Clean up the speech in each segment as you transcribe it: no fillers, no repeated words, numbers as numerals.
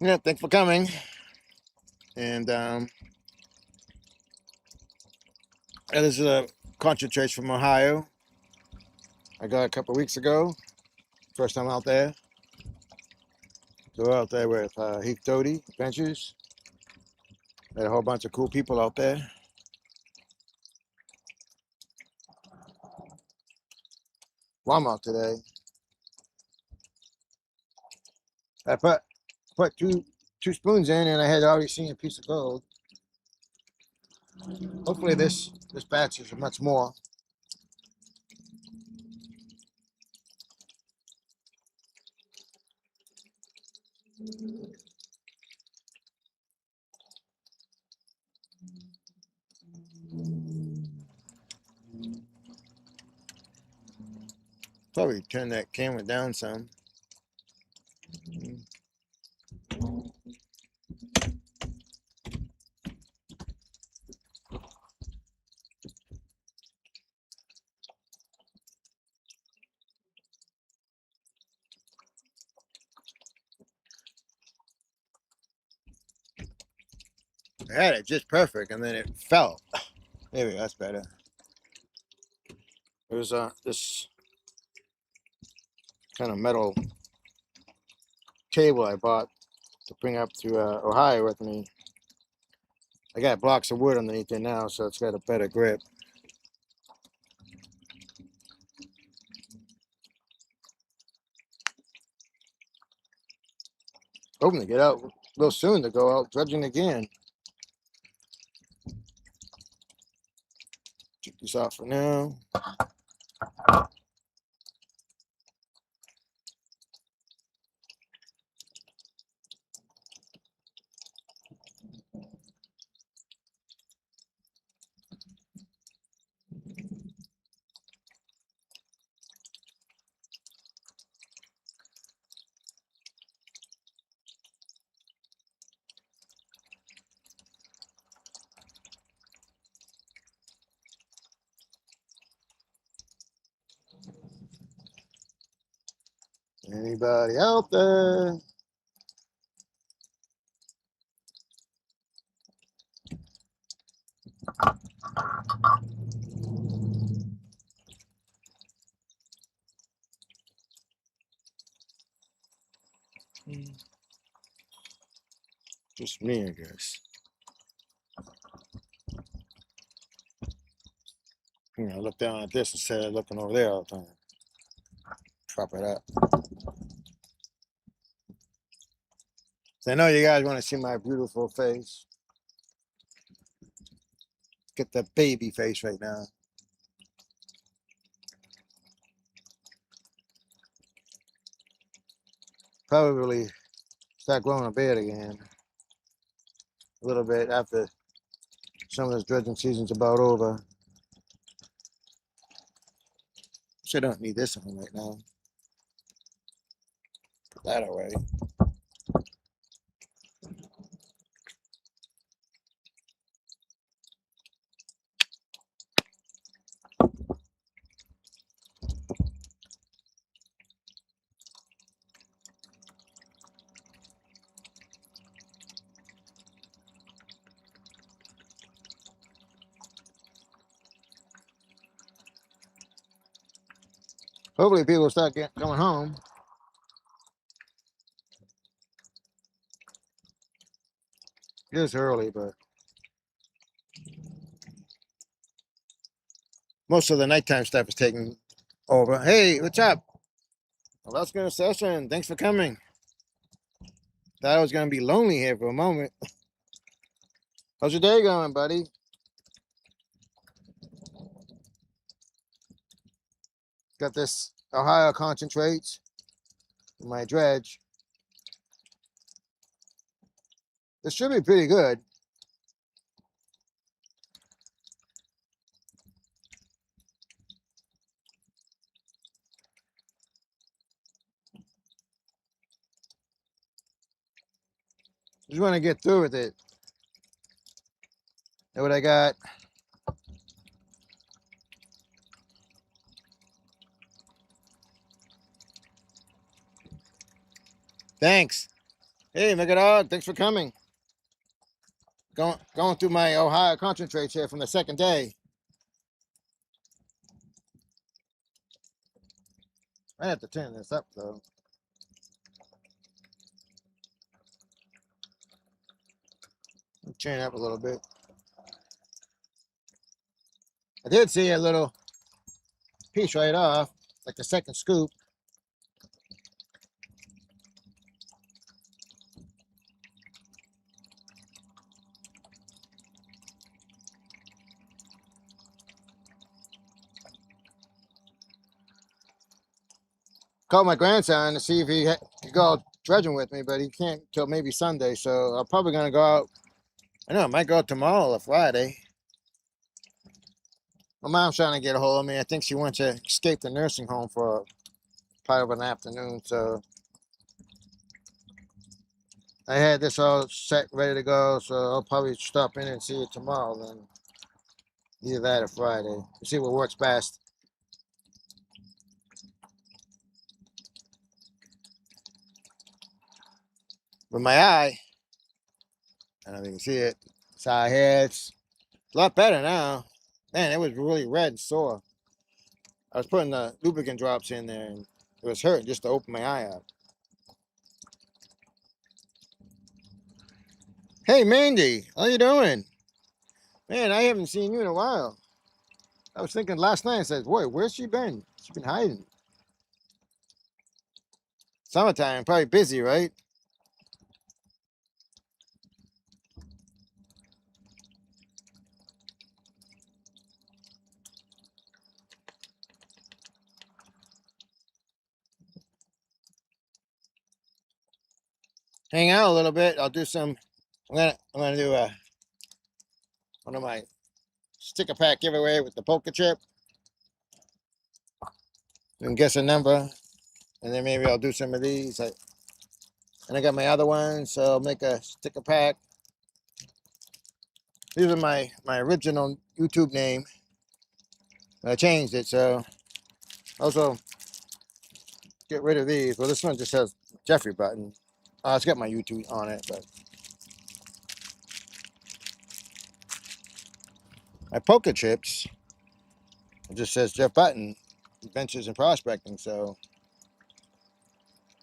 Yeah, thanks for coming. And yeah, this is a concentrate from Ohio. I got a couple weeks ago. First time out there. Go out there with Heath Doty Adventures. Had a whole bunch of cool people out there. Well, I'm out today. I put two spoons in, and I had already seen a piece of gold. Hopefully, this batch is much more. Probably turn that camera down some. I had it just perfect, and then it fell. There we go. That's better. It was this kind of metal table I bought to bring up to Ohio with me. I got blocks of wood underneath it now, so it's got a better grip. Hoping to get out real soon to go out dredging again. Check this out for now. Anybody out there? Just me, I guess. Look down at this instead of looking over there all the time. Prop it up. So I know you guys want to see my beautiful face. Get the baby face right now. Probably start growing a beard again. A little bit after some of this dredging season's about over. I don't need this on right now. Put that away. Hopefully people start going home. It is early, but most of the nighttime stuff is taking over. Hey, what's up? Well, that's gonna session. Thanks for coming. Thought I was gonna be lonely here for a moment. How's your day going, buddy? Got this Ohio concentrates, my dredge. This should be pretty good. Just want to get through with it. Know what I got? Thanks. Hey, Mega Dog, thanks for coming. Going through my Ohio concentrates here from the second day. I have to turn this up though. Turn it up a little bit. I did see a little piece right off, like the second scoop. Called my grandson to see if he could go dredging with me, but he can't till maybe Sunday. So I'm probably gonna go out. I know I might go out tomorrow or Friday. My mom's trying to get a hold of me. I think she wants to escape the nursing home for part of an afternoon. So I had this all set, ready to go. So I'll probably stop in and see you tomorrow. Then either that or Friday. We'll see what works best. With my eye, I don't know if you can see it. Side here, it's a lot better now. Man, it was really red and sore. I was putting the lubricant drops in there and it was hurting just to open my eye up. Hey, Mandy, how you doing? Man, I haven't seen you in a while. I was thinking last night, I said, boy, where's she been? She's been hiding. Summertime, probably busy, right? Hang out a little bit. I'll do some. I'm gonna do one of my sticker pack giveaway with the poker chip. You can guess a number, and then maybe I'll do some of these. And I got my other one, so I'll make a sticker pack. These are my original YouTube name. I changed it, so also get rid of these. Well, this one just says Jeffrey Button. It's got my YouTube on it, but my poker chips, it just says Jeff Button, Adventures in Prospecting. So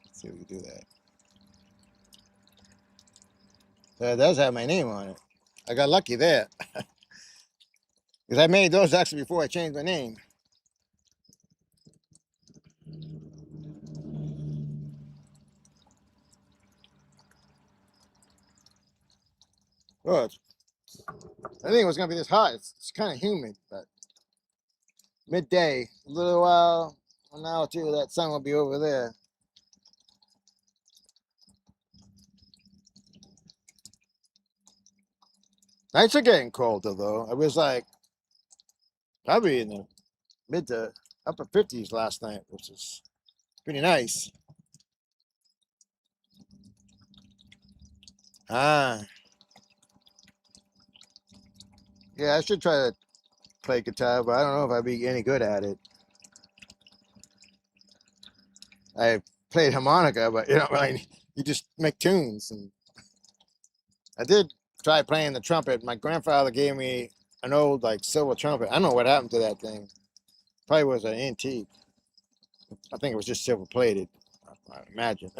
let's see if we can do that. So it does have my name on it. I got lucky there because I made those actually before I changed my name. Oh, I think it was gonna be this hot. It's kind of humid, but midday, a little while, an hour or two, that sun will be over there. Nights are getting colder though. I was like probably in the mid to upper 50s last night, which is pretty nice. Ah, yeah, I should try to play guitar, but I don't know if I'd be any good at it. I played harmonica, but you know, really, you just make tunes. And I did try playing the trumpet. My grandfather gave me an old like silver trumpet. I don't know what happened to that thing. Probably was an antique. I think it was just silver plated. I imagine.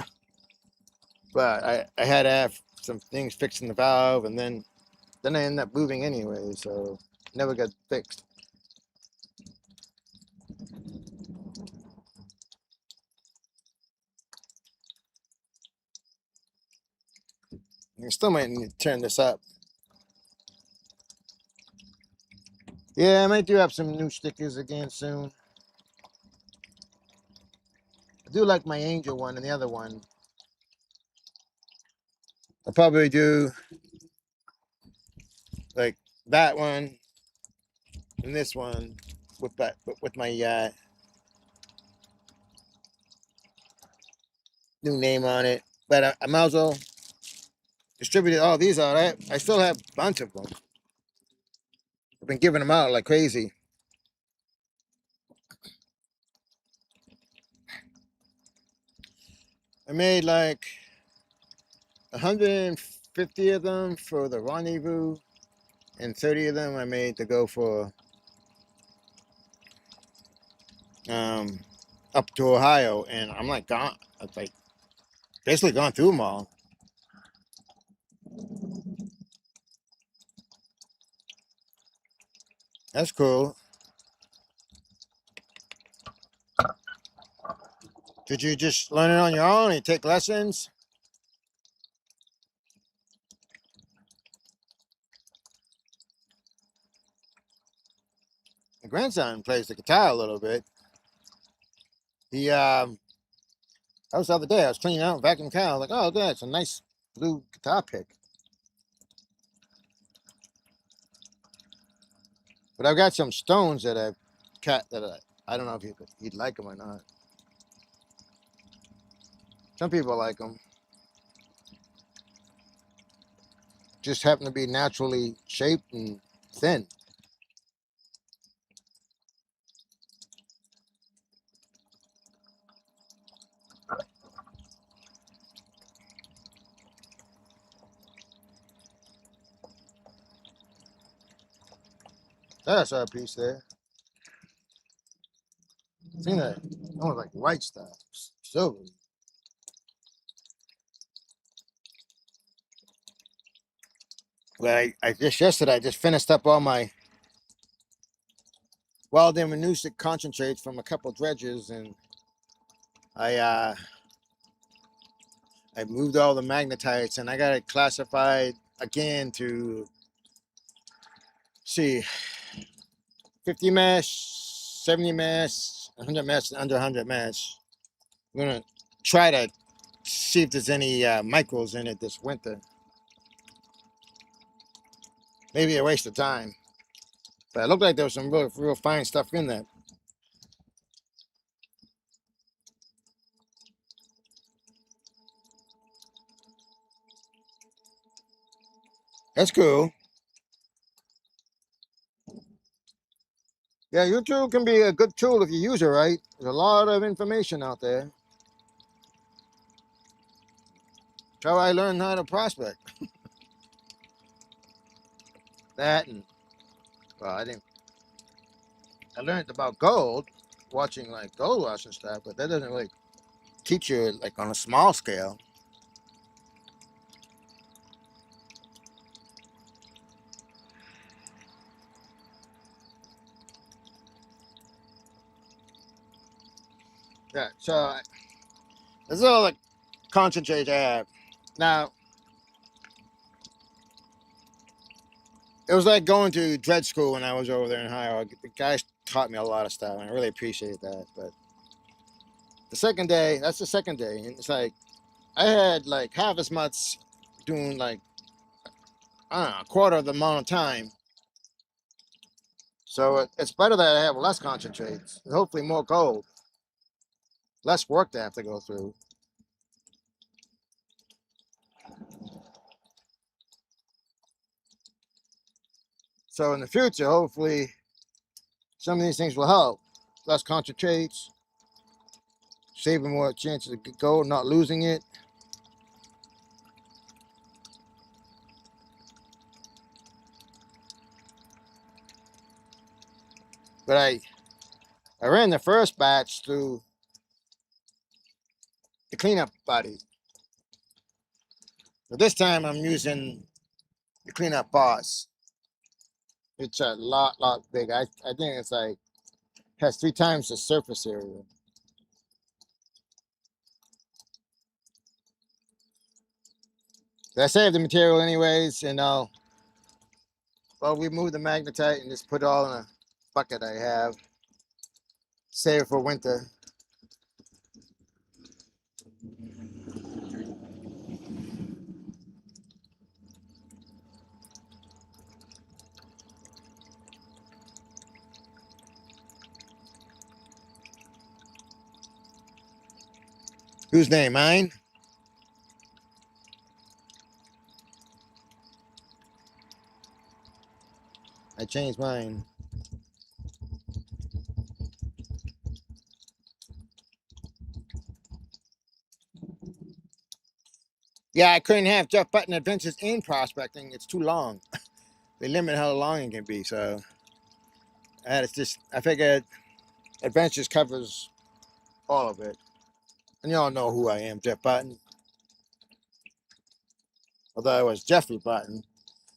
But I had to have some things fixed in the valve, and then I ended up moving anyway, so never got fixed. I still might need to turn this up. Yeah, I might do have some new stickers again soon. I do like my angel one and the other one. I'll probably do like that one and this one with my new name on it. But I might as well distribute all these out. I still have a bunch of them. I've been giving them out like crazy. I made like 150 of them for the rendezvous, and 30 of them I made to go for um, up to Ohio. And I'm like gone. I've like basically gone through them all. That's cool. Did you just learn it on your own? And you take lessons? My grandson plays the guitar a little bit. He that was the other day. I was cleaning out, vacuum car. I was like, oh, good, it's a nice blue guitar pick. But I've got some stones that I've cut that I don't know if he'd like them or not. Some people like them. Just happen to be naturally shaped and thin. That's our piece there. Seen that? Almost like white stuff. Silver. Well, I just yesterday I just finished up all my wild amanuensis concentrates from a couple dredges, and I I moved all the magnetites, and I got it classified again to see 50 mesh, 70 mesh, 100 mesh, and under 100 mesh. I'm gonna try to see if there's any micros in it this winter. Maybe a waste of time, but it looked like there was some real fine stuff in there. That's cool. Yeah, YouTube can be a good tool if you use it right. There's a lot of information out there. That's how I learned how to prospect. That and well, I didn't. I learned about gold watching like gold rush and stuff, but that doesn't really teach you like on a small scale. Yeah, so this is all the concentrate I have. Now, it was like going to dredge school when I was over there in Ohio. The guys taught me a lot of stuff, and I really appreciate that. But the second day, that's the second day, and it's like I had like half as much doing like I don't know, a quarter of the amount of time. So it's better that I have less concentrates, and hopefully more gold, less work to have to go through. So in the future, hopefully, some of these things will help. Less concentrates, saving more chances of gold, not losing it. But I ran the first batch through the cleanup body. But this time I'm using the cleanup boss. It's a lot big. I think it's like has 3 times the surface area. But I saved the material anyways, and I'll remove the magnetite and just put it all in a bucket I have. Save it for winter. Whose name? Mine? I changed mine. Yeah, I couldn't have Jeff Button Adventures in prospecting. It's too long. They limit how long it can be. So I figured Adventures covers all of it. And y'all know who I am, Jeff Button. Although it was Jeffrey Button,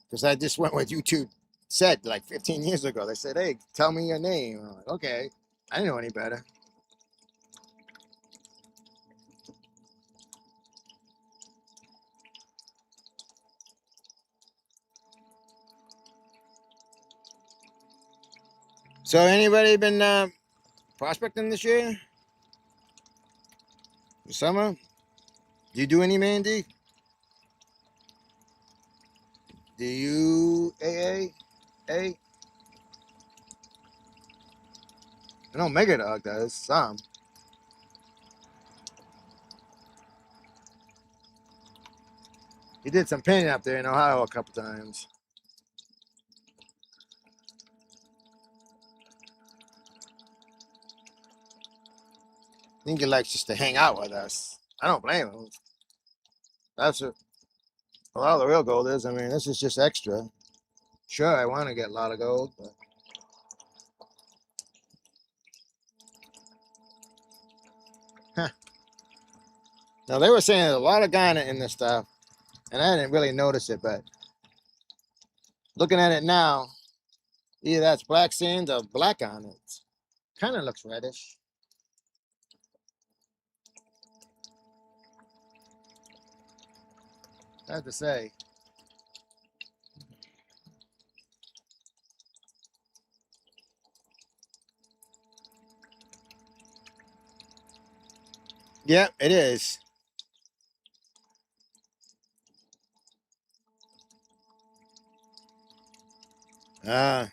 because I just went with YouTube said like 15 years ago. They said, hey, tell me your name. I'm like, okay. I didn't know any better. So anybody been prospecting this year? This summer? Do you do any, Mandy? Do you AA? A? I know Mega Dog does some. He did some painting up there in Ohio a couple times. I think he likes just to hang out with us. I don't blame him. That's what a lot of the real gold is. I mean, this is just extra. Sure, I want to get a lot of gold, but huh. Now they were saying there's a lot of garnet in this stuff, and I didn't really notice it, but looking at it now, either that's black sand or black garnet. Kind of looks reddish. I have to say. Yep, it is. Uh,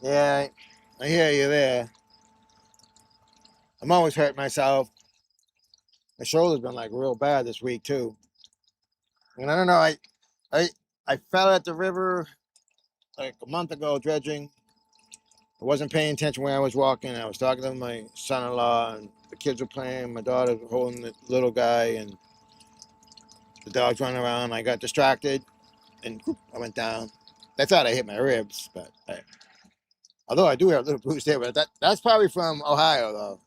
yeah, I hear you there. I'm always hurting myself. My shoulder's been like real bad this week too. And I don't know, I I fell at the river like a month ago dredging. I wasn't paying attention where I was walking. I was talking to my son-in-law, and the kids were playing. My daughter was holding the little guy, and the dog's running around. I got distracted, and whoop, I went down. They thought I hit my ribs, but although I do have a little bruise there, but that's probably from Ohio though.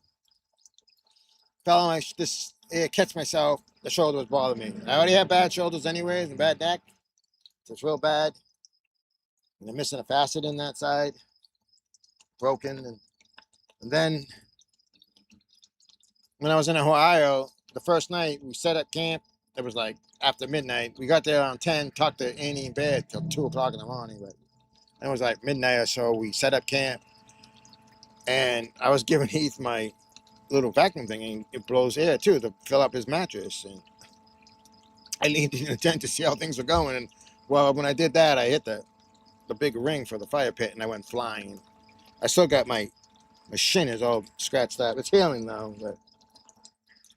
Fell on this. Catch myself. The shoulder was bothering me. I already have bad shoulders anyways and bad neck. So it's real bad. And I'm missing a facet in that side, broken. And then when I was in Ohio, the first night we set up camp. It was like after midnight. We got there around 10, talked to Annie in bed till 2 o'clock in the morning. But it was like midnight or so. We set up camp. And I was giving Heath my little vacuum thing, and it blows air too to fill up his mattress. And I leaned in the tent to see how things were going. And well, when I did that, I hit the big ring for the fire pit and I went flying. I still got my shin is all scratched up. It's healing now, but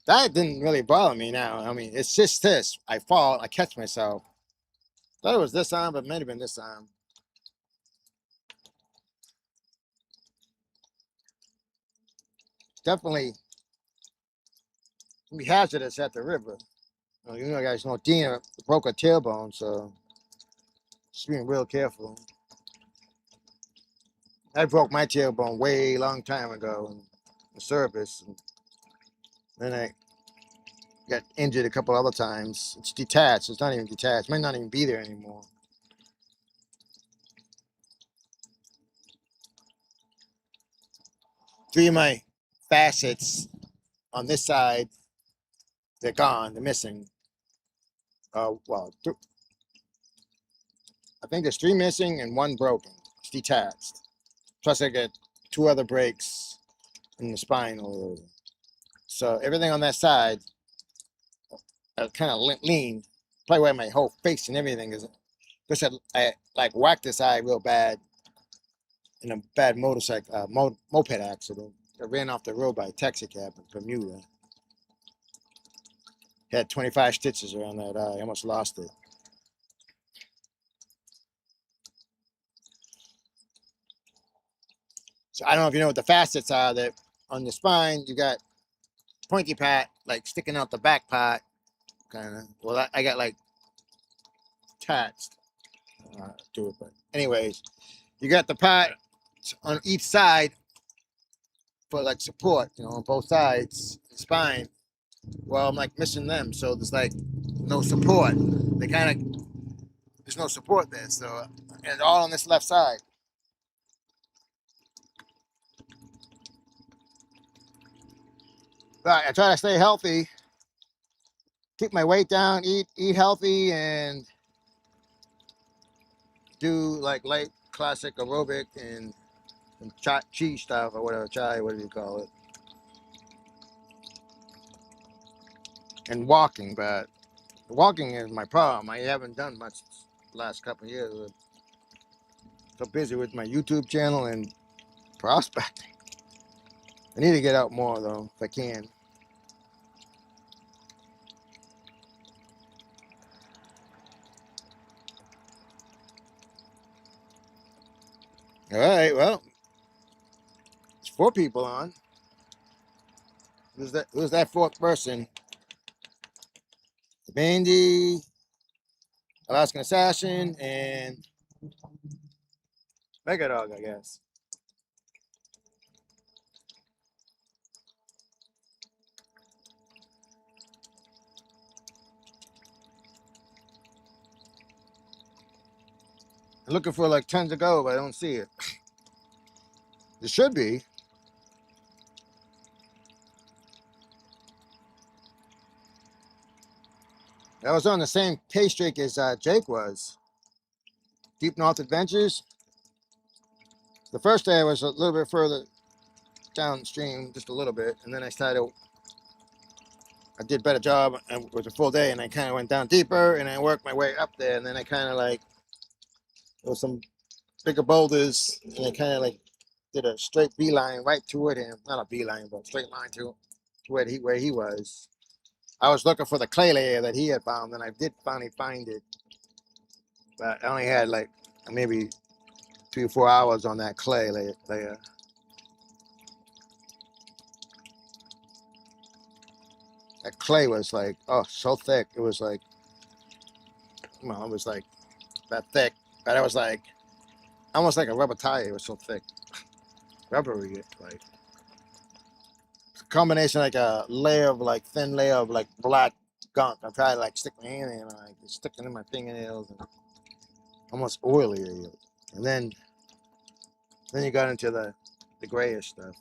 that didn't really bother me now. I mean, it's just this. I fall, I catch myself. Thought it was this arm, but it might have been this arm. Definitely be hazardous at the river. You know, guys know Dina broke her tailbone, so just being real careful. I broke my tailbone way long time ago in the service. And then I got injured a couple other times. It's detached. It's not even detached. It might not even be there anymore. Three of my facets on this side, they're gone. They're missing. Well, I think there's three missing and one broken. It's detached. Plus, I got two other breaks in the spinal area. So everything on that side, kind of lean. Probably why my whole face and everything is. Because I like whacked this eye real bad in a bad motorcycle moped accident. I ran off the road by a taxi cab in Bermuda. Had 25 stitches around that eye. I almost lost it. So I don't know if you know what the facets are. That on the spine you got pointy part like sticking out the back part, kind of. Well, I got like attached to it, but anyways, you got the pot on each side for like support, on both sides, the spine. Well, I'm like missing them, so there's like no support. They kind of there's no support there, so it's all on this left side. But I try to stay healthy, keep my weight down, eat healthy, and do like light classic aerobic and chi stuff or whatever, whatever you call it, and walking. But walking is my problem. I haven't done much the last couple of years. I'm so busy with my YouTube channel and prospecting. I need to get out more though, if I can. All right, well, it's 4 people on. Who's that fourth person? Bandy, Alaskan Assassin, and Mega Dog, I guess. I'm looking for like tons of gold, but I don't see it. It should be. I was on the same pay streak as Jake was. Deep North Adventures. The first day I was a little bit further downstream, just a little bit, and then I did a better job and it was a full day, and I kind of went down deeper, and I worked my way up there, and then I kind of like, there was some bigger boulders, and I kind of like did a straight beeline right toward him. Not a beeline, but a straight line to where he was. I was looking for the clay layer that he had found, and I did finally find it. But I only had like maybe 3 or 4 hours on that clay layer. That clay was like, oh, so thick. It was like, well, it was like that thick, but it was like almost like a rubber tire. It was so thick, rubbery, like combination, like a layer of like thin layer of like black gunk. I tried to like stick my hand in, like sticking in my fingernails, and almost oily. And then you got into the grayish stuff.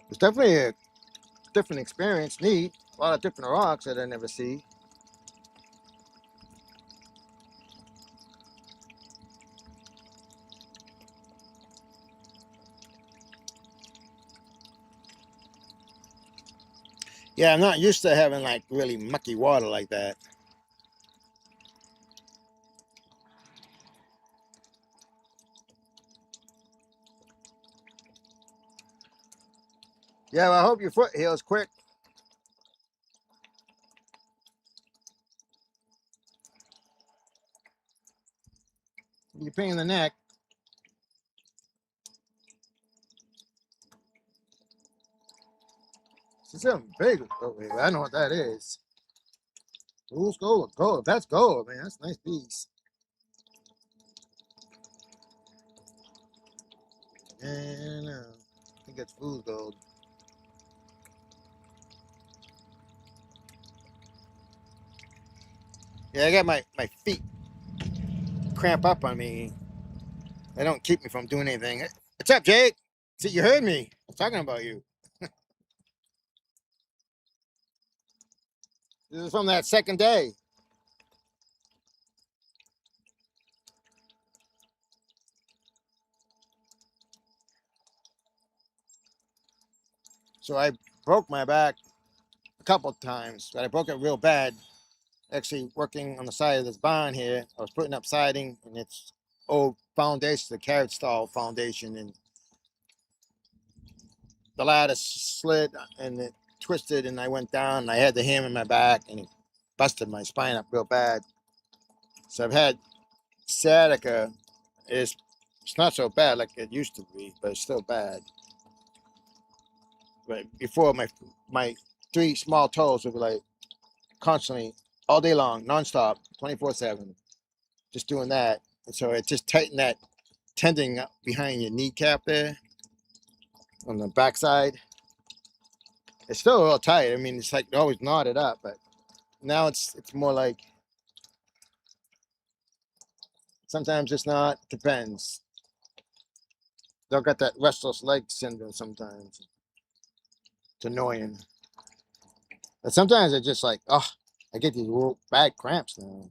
It's definitely a different experience, neat. A lot of different rocks that I never see. Yeah, I'm not used to having like really mucky water like that. Yeah, well, I hope your foot heals quick. You're pain in the neck. It's something big. Oh, wait, I know what that is. Fool's gold. Gold. That's gold, man. That's a nice piece. And I think it's fool's gold. Yeah, I got my feet cramp up on me. They don't keep me from doing anything. What's up, Jake? See, you heard me. I'm talking about you. This is from that second day. So I broke my back a couple of times, but I broke it real bad. Actually, working on the side of this barn here, I was putting up siding, and it's old foundation, the carrot stall foundation, and the ladder slid and it twisted, and I went down, and I had the hammer in my back, and it busted my spine up real bad. So I've had sciatica. It's not so bad like it used to be, but it's still bad. But before, my 3 small toes would be like constantly all day long, nonstop, 24/7, just doing that. And so it just tightened that tendon up behind your kneecap there on the backside. It's still a little tight. I mean, it's like always knotted up, but now it's more like sometimes it's not. Depends. They'll get that restless leg syndrome sometimes. It's annoying. But sometimes it's just like, oh, I get these real bad cramps now.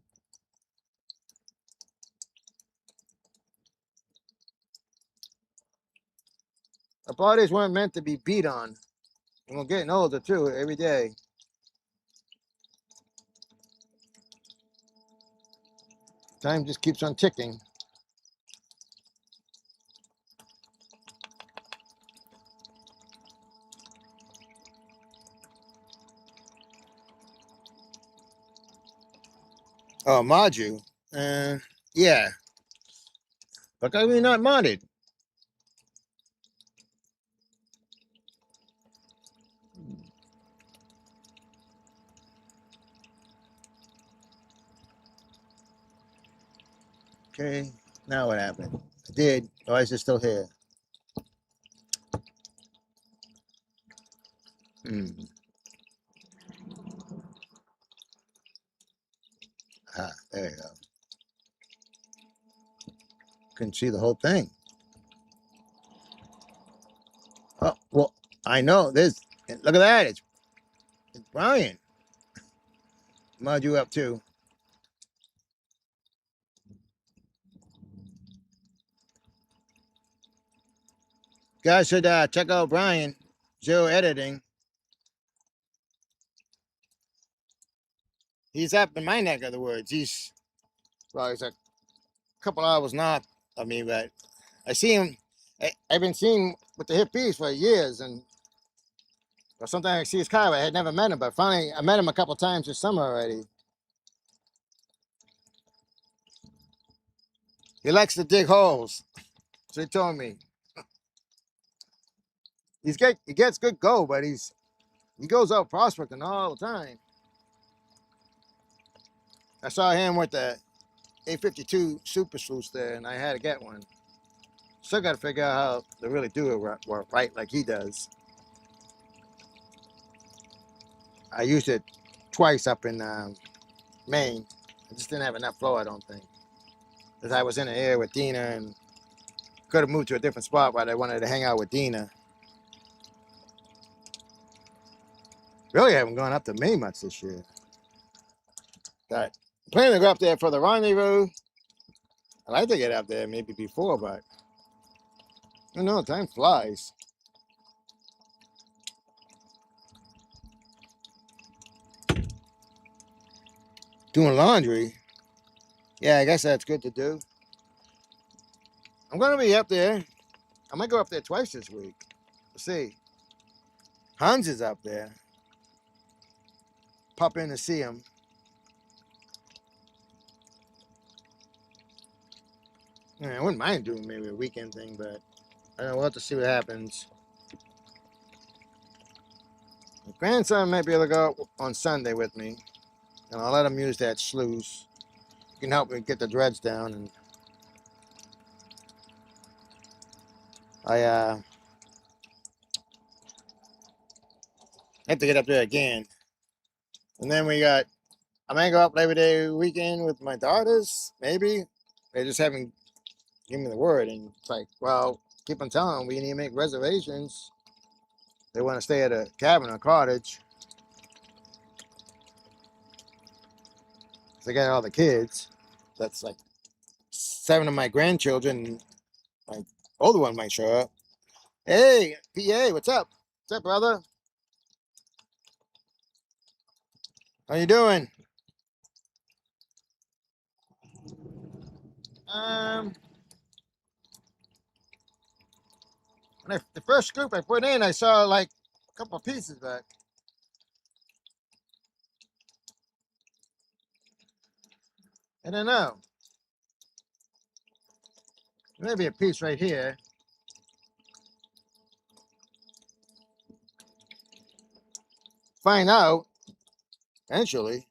Our bodies weren't meant to be beat on. And we're getting older too every day. Time just keeps on ticking. Oh, Maju. Yeah. But I mean, not modded. Okay. Now what happened? I did. Why is it still here? Hmm. Ah, there you go. Couldn't see the whole thing. Oh, well, I know. Look at that. It's Brian. Maju up too. Guys should check out Brian. Zero editing. He's up in my neck of the woods. He's a couple hours north of me, but I see him. I've been seeing him with the hippies for years, and sometimes I see his car. But I had never met him, but finally I met him a couple times this summer already. He likes to dig holes, so he told me. He gets good go, but he goes out prospecting all the time. I saw him with the 852 Super Sluice there, and I had to get one. Still got to figure out how to really do it right like he does. I used it twice up in Maine. I just didn't have enough flow, I don't think. Because I was in the air with Dina and could have moved to a different spot, but I wanted to hang out with Dina. Really haven't gone up to Maine much this year. But I'm planning to go up there for the rendezvous. I'd like to get up there maybe before, but I don't know, time flies. Doing laundry. Yeah, I guess that's good to do. I'm going to be up there. I might go up there twice this week. We'll see. Hans is up there. Pop in to see him. Yeah, I wouldn't mind doing maybe a weekend thing, but I don't know. We'll have to see what happens. My grandson might be able to go on Sunday with me, and I'll let him use that sluice. He can help me get the dredge down, and I have to get up there again. And then I might go up Labor Day weekend with my daughters, maybe. They just haven't given me the word, and it's like, well, keep on telling them we need to make reservations. They want to stay at a cabin or cottage. They got all the kids. That's like 7 of my grandchildren. My older one might show up. Hey, PA, what's up? What's up, brother? How you doing? Um, the first scoop I put in, I saw like a couple of pieces, but I don't know. Maybe a piece right here. find out eventually.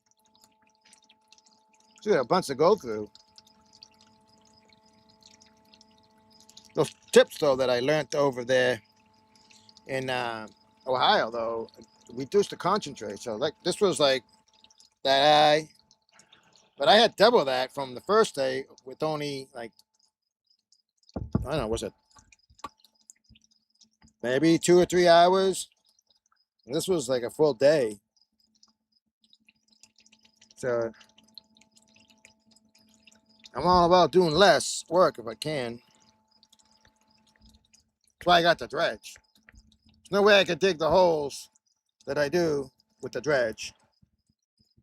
Still got a bunch to go through. Those tips, though, that I learned over there in Ohio, though, reduced the concentrate. So, like, this was like that high, but I had double that from the first day with only like, I don't know, was it maybe 2 or 3 hours? And this was like a full day. So I'm all about doing less work if I can. That's why I got the dredge. There's no way I could dig the holes that I do with the dredge.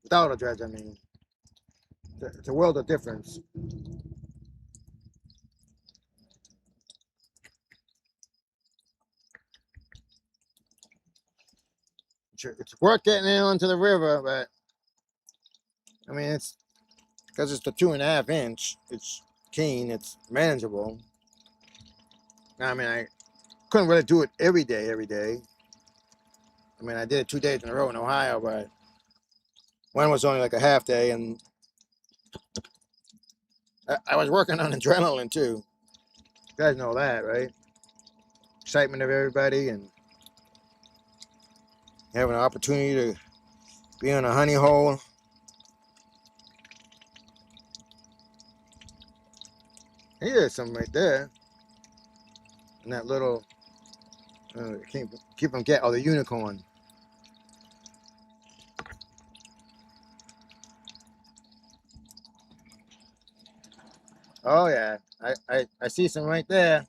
Without a dredge, I mean. It's a world of difference. It's work getting in onto the river, but I mean, it's because it's the 2.5 inch. It's keen. It's manageable. I mean, I couldn't really do it every day. Every day. I mean, I did it 2 days in a row in Ohio, but one was only like a half day, and I was working on adrenaline too. You guys know that, right? Excitement of everybody and having an opportunity to be on a honey hole. Here's something right there. And that little, keep them get, oh, the unicorn. Oh yeah, I see some right there.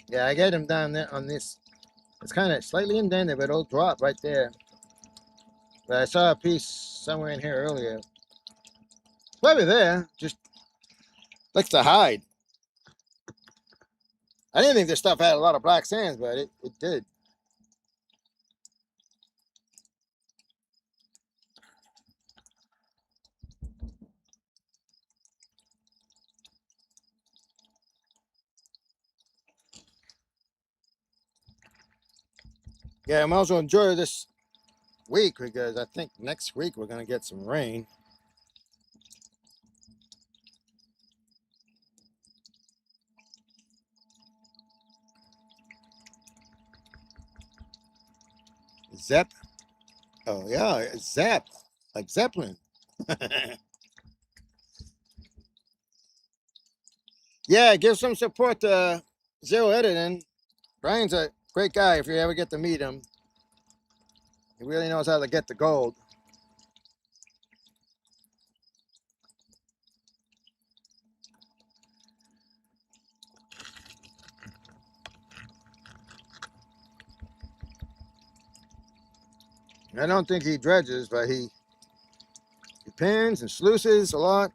Yeah, I get them down there on this. It's kind of slightly indented, but it'll drop right there. But I saw a piece somewhere in here earlier. Probably there, just likes to hide. I didn't think this stuff had a lot of black sands, but it did. Yeah, I might as well enjoy this week because I think next week we're gonna get some rain. Zep. Oh yeah, Zep. Like Zeppelin. Yeah, give some support to Zero Editing. Brian's a great guy if you ever get to meet him. He really knows how to get the gold. I don't think he dredges, but he pins and sluices a lot.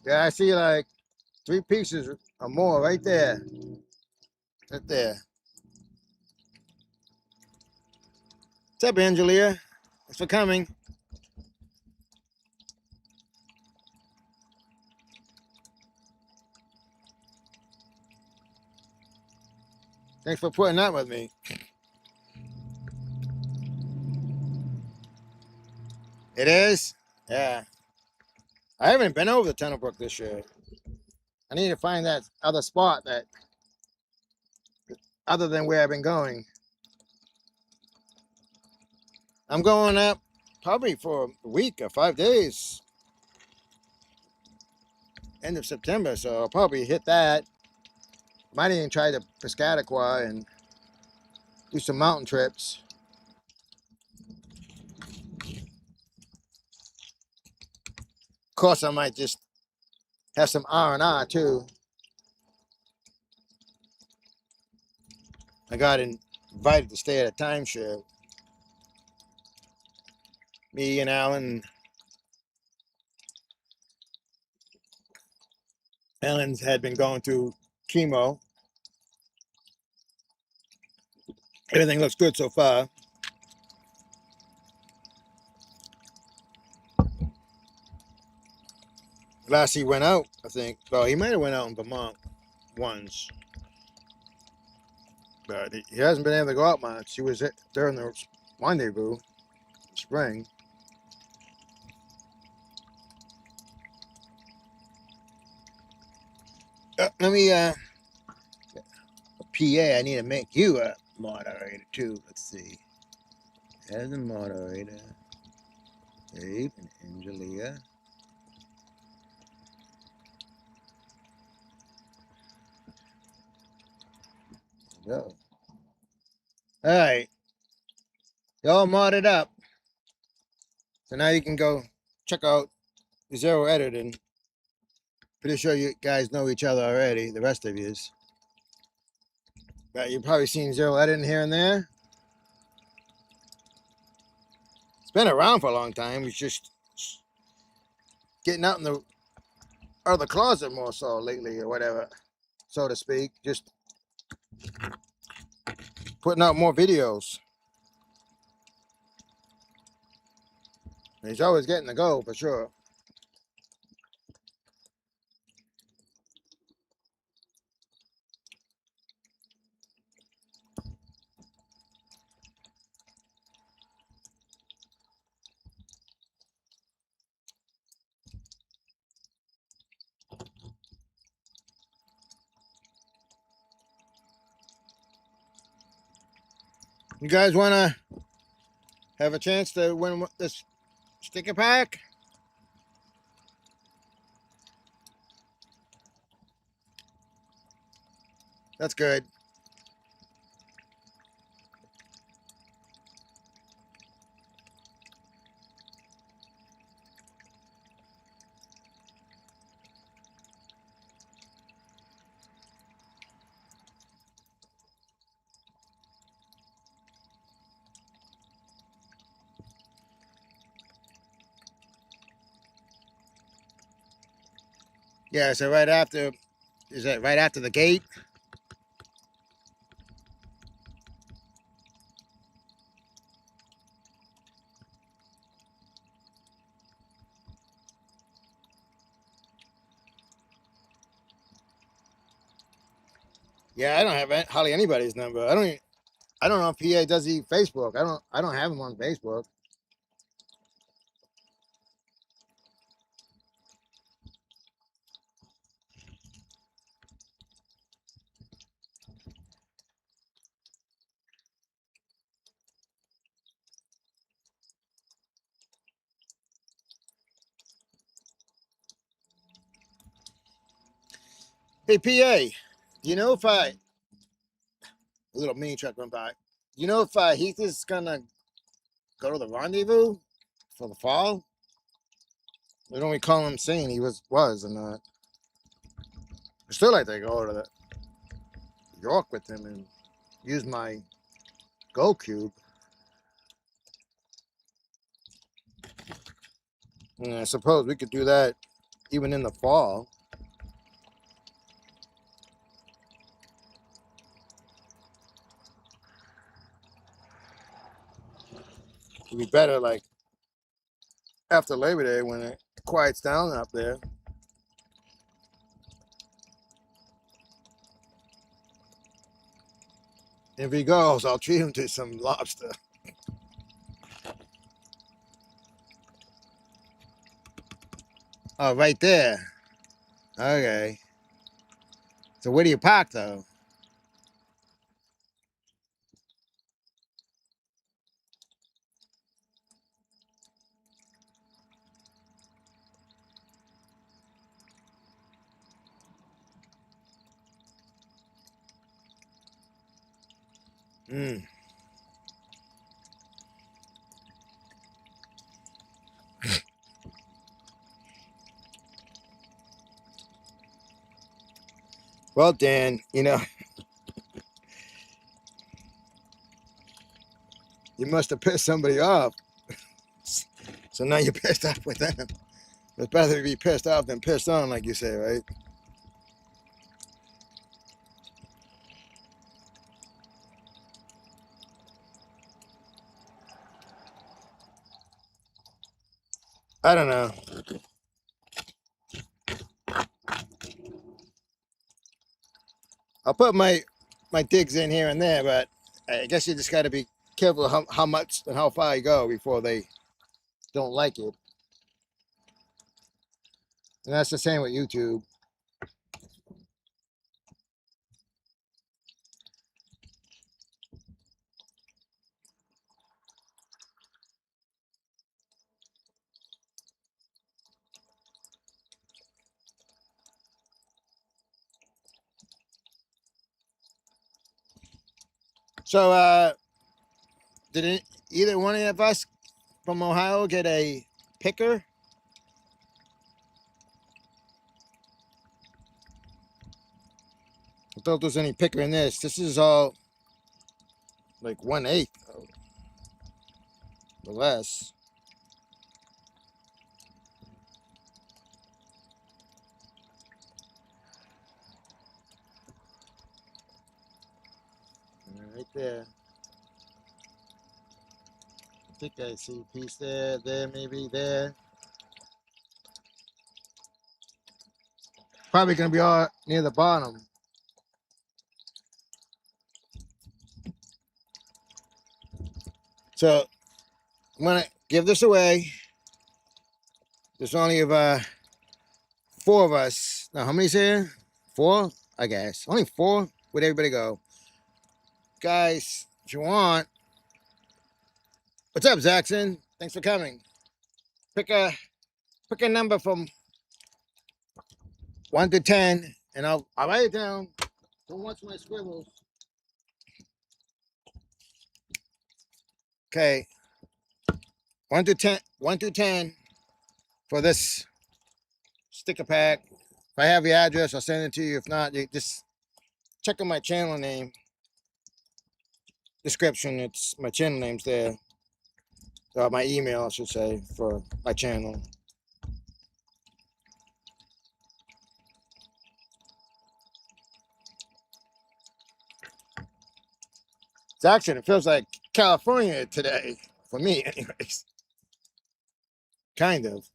Yeah, I see like 3 pieces or more right there. Right there. What's up, Angelia? Thanks for coming. Thanks for putting that with me. It is? Yeah. I haven't been over the Tunnel Brook this year. I need to find that other spot that other than where I've been going. I'm going up probably for a week or 5 days. End of September, so I'll probably hit that. Might even try to Piscataqua and do some mountain trips. Of course, I might just have some R&R too. I got invited to stay at a timeshare. Me and Alan. Alan's had been going through chemo. Everything looks good so far. Last he went out, I think. Well, he might have went out in Vermont once. But he hasn't been able to go out much. He was during the rendezvous in spring. Let me, PA, I need to make you a moderator too. Let's see. As a moderator, Dave and Angelia. There we go. All right. Y'all modded up. So now you can go check out Zero Editing. Pretty sure you guys know each other already, the rest of yous. But you've probably seen Zero Editing here and there. It's been around for a long time. It's just getting out in the closet more so lately, or whatever, so to speak. Just putting out more videos. He's always getting to go for sure. You guys want to have a chance to win this sticker pack? That's good. Yeah, so right after, is that right after the gate? Yeah, I don't have hardly anybody's number. I don't know if PA does Facebook. I don't have him on Facebook. Hey PA, you know if a little mini truck went by. You know if Heath is gonna go to the rendezvous for the fall? We don't recall him saying he was or not. I still like to go to the York with him and use my Go Cube. And I suppose we could do that even in the fall. It'd be better like after Labor Day when it quiets down up there. If he goes, I'll treat him to some lobster. Oh, right there. Okay. So where do you park though? Hmm. Well, Dan, you know, you must have pissed somebody off. So now you're pissed off with them. It's better to be pissed off than pissed on, like you say, right? I don't know. I'll put my digs in here and there, but I guess you just got to be careful how much and how far you go before they don't like it. And that's the same with YouTube. So, did either one of us from Ohio get a picker? I thought there was any picker in this. This is all like 1/8 or less. Right there. I think I see a piece there, maybe there. Probably gonna be all near the bottom. So I'm gonna give this away. There's only four of us. Now, how many's here? Four, I guess. Only four. Where'd everybody go? Guys, if you want. What's up, Zaxxon? Thanks for coming. Pick a number from 1 to 10, and I'll write it down. Don't watch my scribbles. Okay. 1 to 10. 1 to 10 for this sticker pack. If I have your address, I'll send it to you. If not, you just check on my channel name description. It's my channel name's there. My email, I should say, for my channel. It feels like California today for me, anyways. Kind of.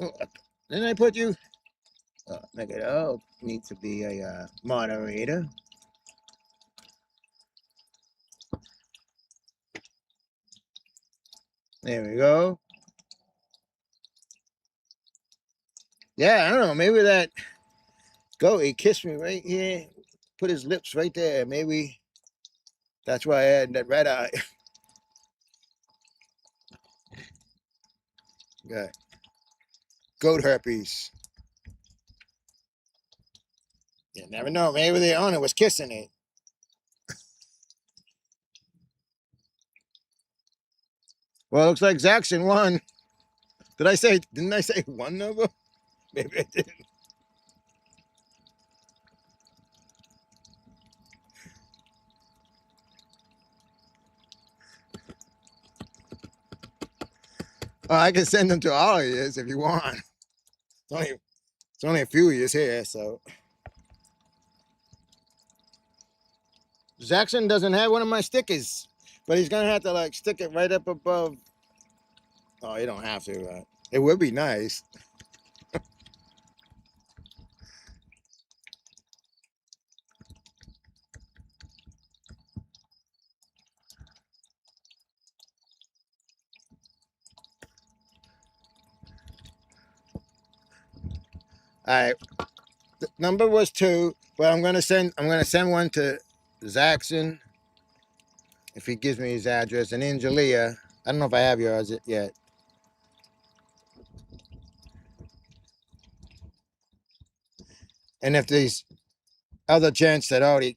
Oh, didn't I put you? Make it up. Need to be a moderator. There we go. Yeah, I don't know. Maybe that goat, he kissed me right here, put his lips right there. Maybe that's why I had that red eye. Got goat herpes. You never know. Maybe the owner was kissing it. Well, it looks like Zaxxon won. Didn't I say one number? Maybe I didn't. Oh, I can send them to all of you if you want. It's only a few years here, so. Zaxxon doesn't have one of my stickers, but he's gonna have to like stick it right up above. Oh, you don't have to. It would be nice. All right, the number was 2, but I'm gonna send one to Zaxxon if he gives me his address, and Angelia. I don't know if I have yours yet. And if these other gents that already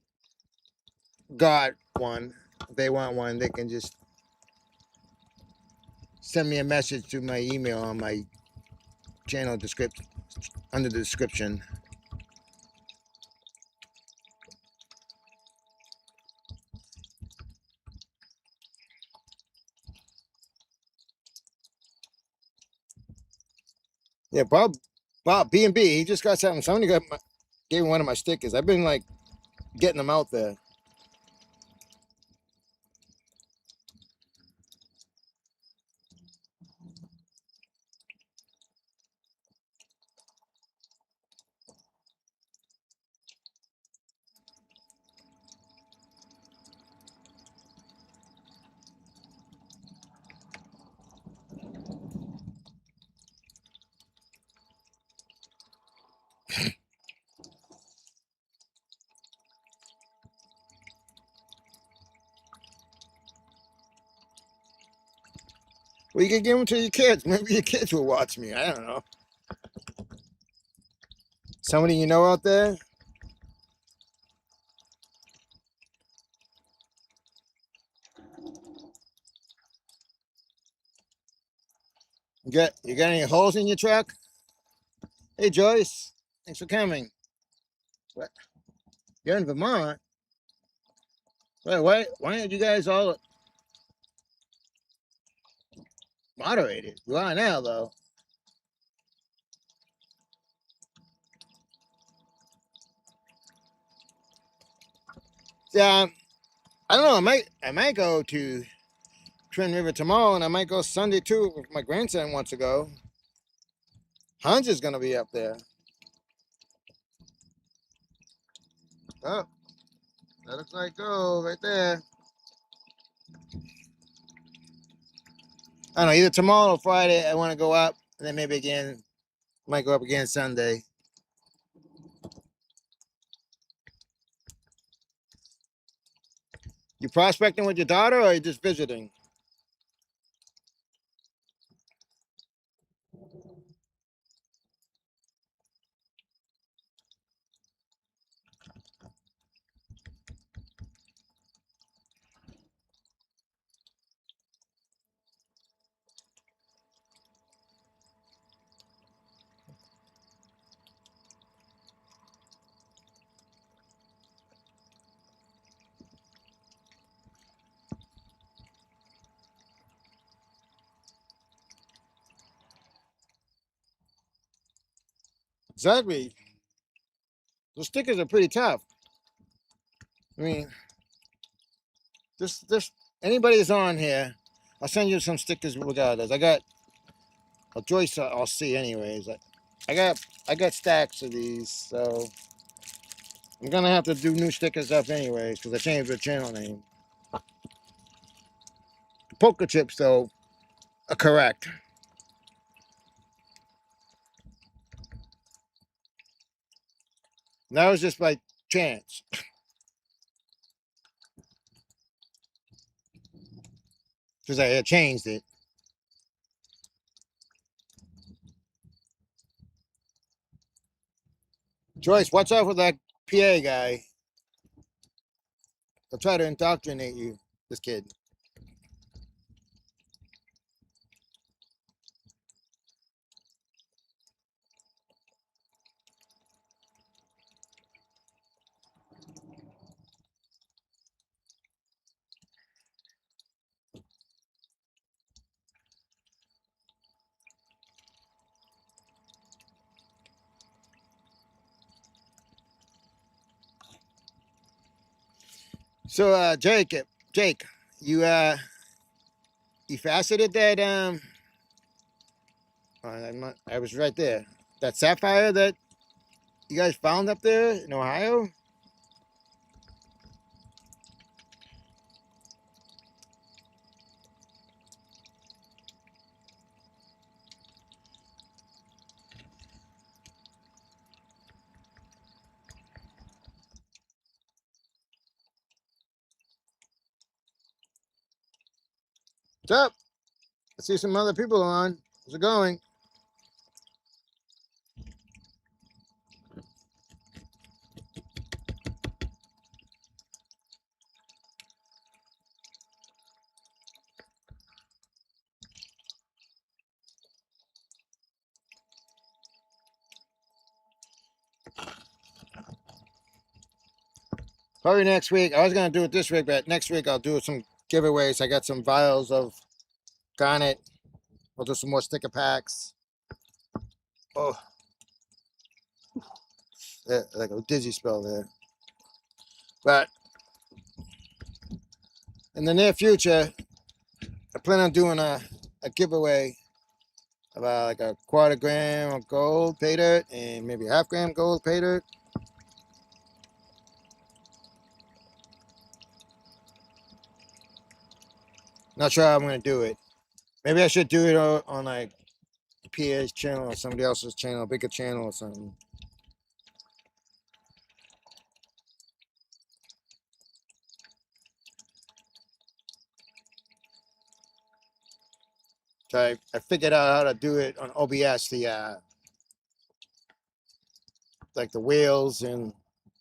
got one, if they want one, they can just send me a message to my email on my channel description under the description. Yeah, Bob B&B, he just got something. Somebody gave him one of my stickers. I've been like getting them out there. Well, you can give them to your kids. Maybe your kids will watch me. I don't know. Somebody you know out there? You got any holes in your truck? Hey Joyce, thanks for coming. What? You're in Vermont? Why aren't you guys all moderated? You are now though. Yeah, I don't know. I might go to Twin River tomorrow, and I might go Sunday too if my grandson wants to go. Hans is gonna be up there. Oh, that looks like gold right there. I don't know, either tomorrow or Friday I want to go up, and then maybe again, might go up again Sunday. You prospecting with your daughter, or are you just visiting? Exactly. Those stickers are pretty tough. I mean, this anybody is on here, I'll send you some stickers regardless. I got a Joyce. I'll see anyways. I got I got stacks of these, so I'm gonna have to do new stickers up anyways because I changed the channel name. The poker chips though are correct. And that was just by chance because I had changed it. Joyce, watch out for that PA guy. They'll try to indoctrinate you. This kid. So Jake, you you faceted that I was right there. That sapphire that you guys found up there in Ohio? What's up? I see some other people on. How's it going? Probably next week. I was gonna do it this week, but next week I'll do some giveaways. I got some vials of garnet. We'll do some more sticker packs. Oh, yeah, like a dizzy spell there. But in the near future, I plan on doing a giveaway about like a quarter gram of gold pay dirt and maybe a half gram gold pay dirt. Not sure how I'm gonna do it. Maybe I should do it on like PA's channel or somebody else's channel, a bigger channel or something. So I figured out how to do it on OBS, the like the whales and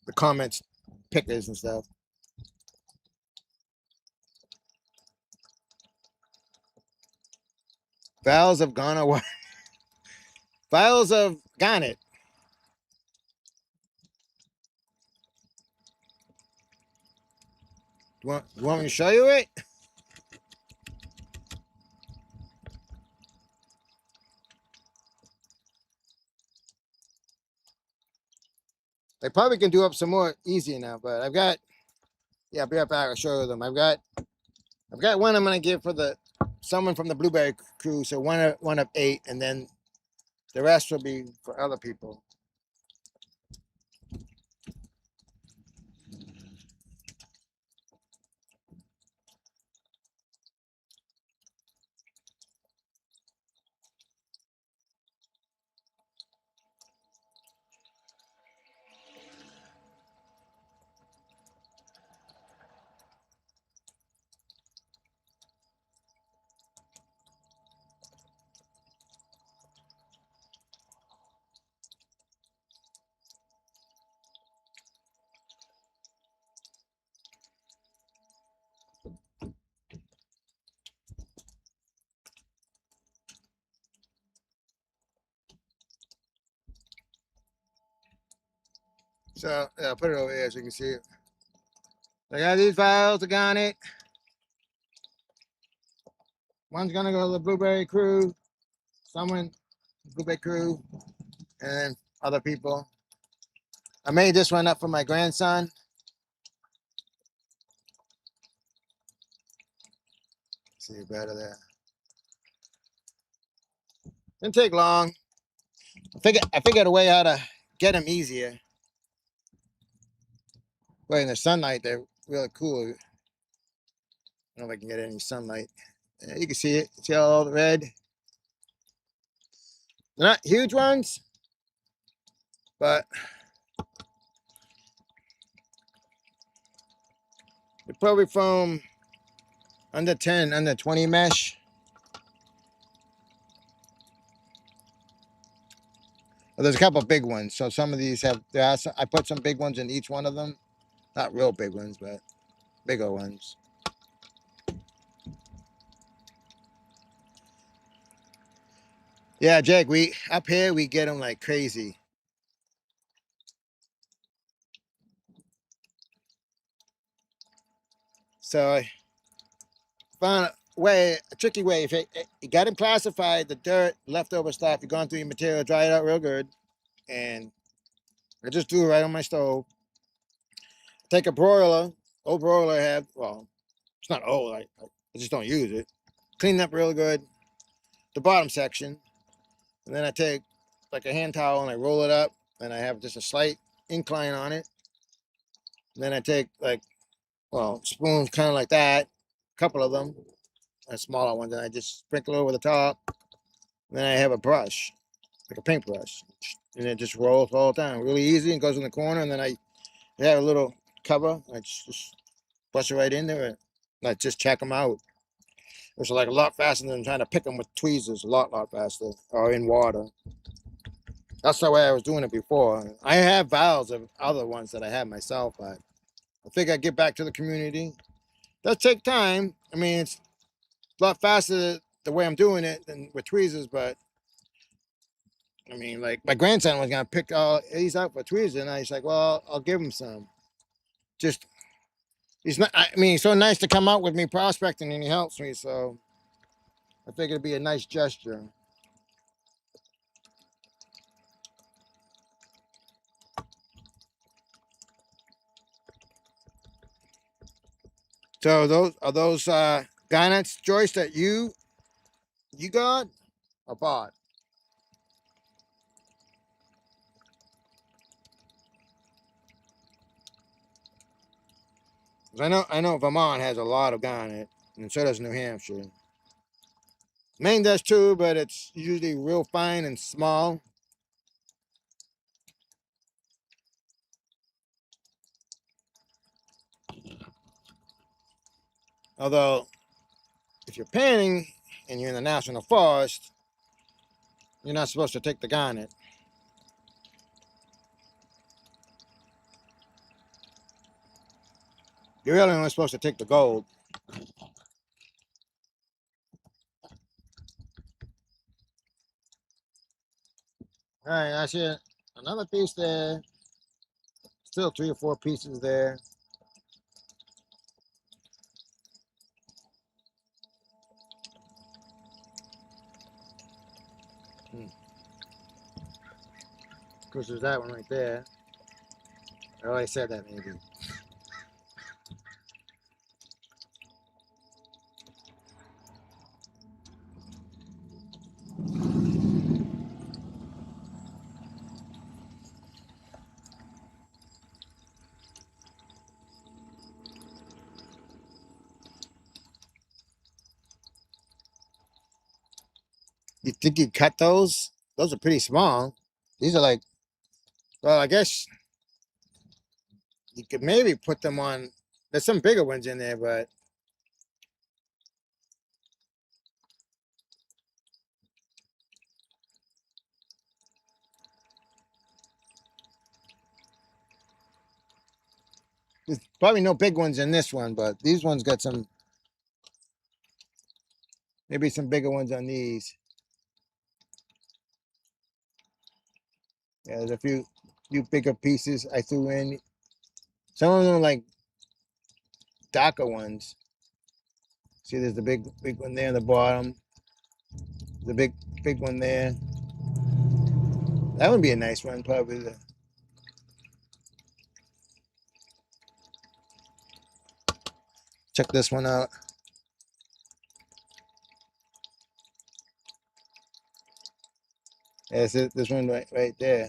the comments pickers and stuff. Vials of Ghana. Vials of garnet. You want me to show you it? I probably can do up some more easier now, but I've got, yeah, I'll be right back. I'll show you them. I've got one I'm gonna give for someone from the Blueberry crew. So one of 8, and then the rest will be for other people. So yeah, I'll put it over here so you can see it. I got these vials of garnet. One's gonna go to the Blueberry crew, someone Blueberry crew, and then other people. I made this one up for my grandson. See better there. Didn't take long. I figured a way how to get them easier. But in the sunlight, they're really cool. I don't know if I can get any sunlight. Yeah, you can see it. See all the red. They're not huge ones, but they're probably from under 10, under 20 mesh. Well, there's a couple of big ones. So some of these I put some big ones in each one of them. Not real big ones, but bigger ones. Yeah, Jake, up here, we get them like crazy. So I found a tricky way. If you got them classified, the dirt, leftover stuff, you're going through your material, dry it out real good. And I just do it right on my stove. Take a broiler, old broiler I have, well, it's not old, I just don't use it. Clean it up real good, the bottom section. And then I take like a hand towel and I roll it up, and I have just a slight incline on it. And then I take like, well, spoons kind of like that, a couple of them, a smaller ones, and I just sprinkle over the top. And then I have a brush, like a paintbrush, and it just rolls all the time, really easy, and goes in the corner. And then I have a little cover, I just brush it right in there, and I just check them out. It's like a lot faster than trying to pick them with tweezers, a lot faster, or in water. That's the way I was doing it before. I have vials of other ones that I have myself, but I think I'd get back to the community. It does take time. I mean, it's a lot faster the way I'm doing it than with tweezers, but I mean, like my grandson was gonna pick all these up for tweezers, and I was like, well, I'll give him some. Just he's not. I mean, he's so nice to come out with me prospecting, and he helps me. So I think it'd be a nice gesture. So those are those garnets, Joyce, that you got or bought? 'Cause I know Vermont has a lot of garnet, and so does New Hampshire. Maine does too, but it's usually real fine and small. Although, if you're panning, and you're in the national forest, you're not supposed to take the garnet. You're really only supposed to take the gold. All right, I see another piece there. Still 3 or 4 pieces there. Of course, there's that one right there. I already said that maybe. You think you cut those? Those are pretty small. These are like, well, I guess you could maybe put them on. There's some bigger ones in there, but there's probably no big ones in this one, but these ones got some, maybe some bigger ones on these. Yeah, there's a few bigger pieces I threw in. Some of them are like darker ones. See, there's the big one there on the bottom. The big one there. That would be a nice one, probably. Check this one out. Yeah, this one right there.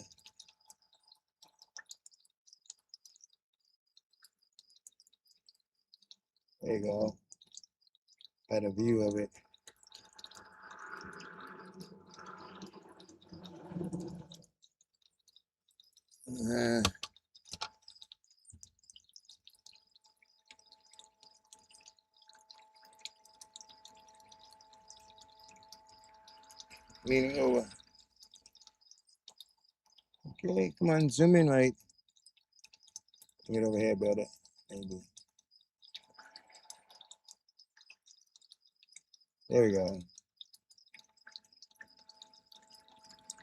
There you go. Better view of it. Uh, Leaning over. Okay, come on, zoom in right. Get over here better, maybe. There we go.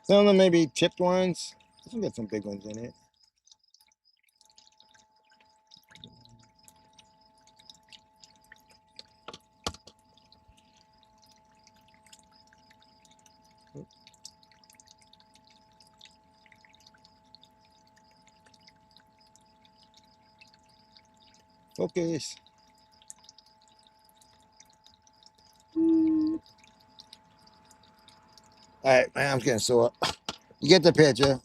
Some of them may be chipped ones. This one got some big ones in it. Focus. All right, my arm's getting sore. You get the picture.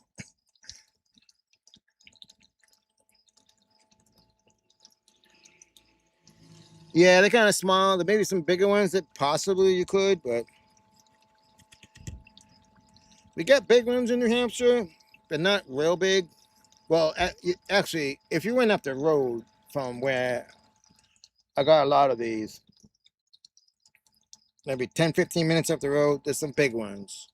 Yeah, they're kind of small. There may be some bigger ones that possibly you could, but we got big ones in New Hampshire, but not real big. Well, actually, if you went up the road from where I got a lot of these, maybe 10, 15 minutes up the road, there's some big ones.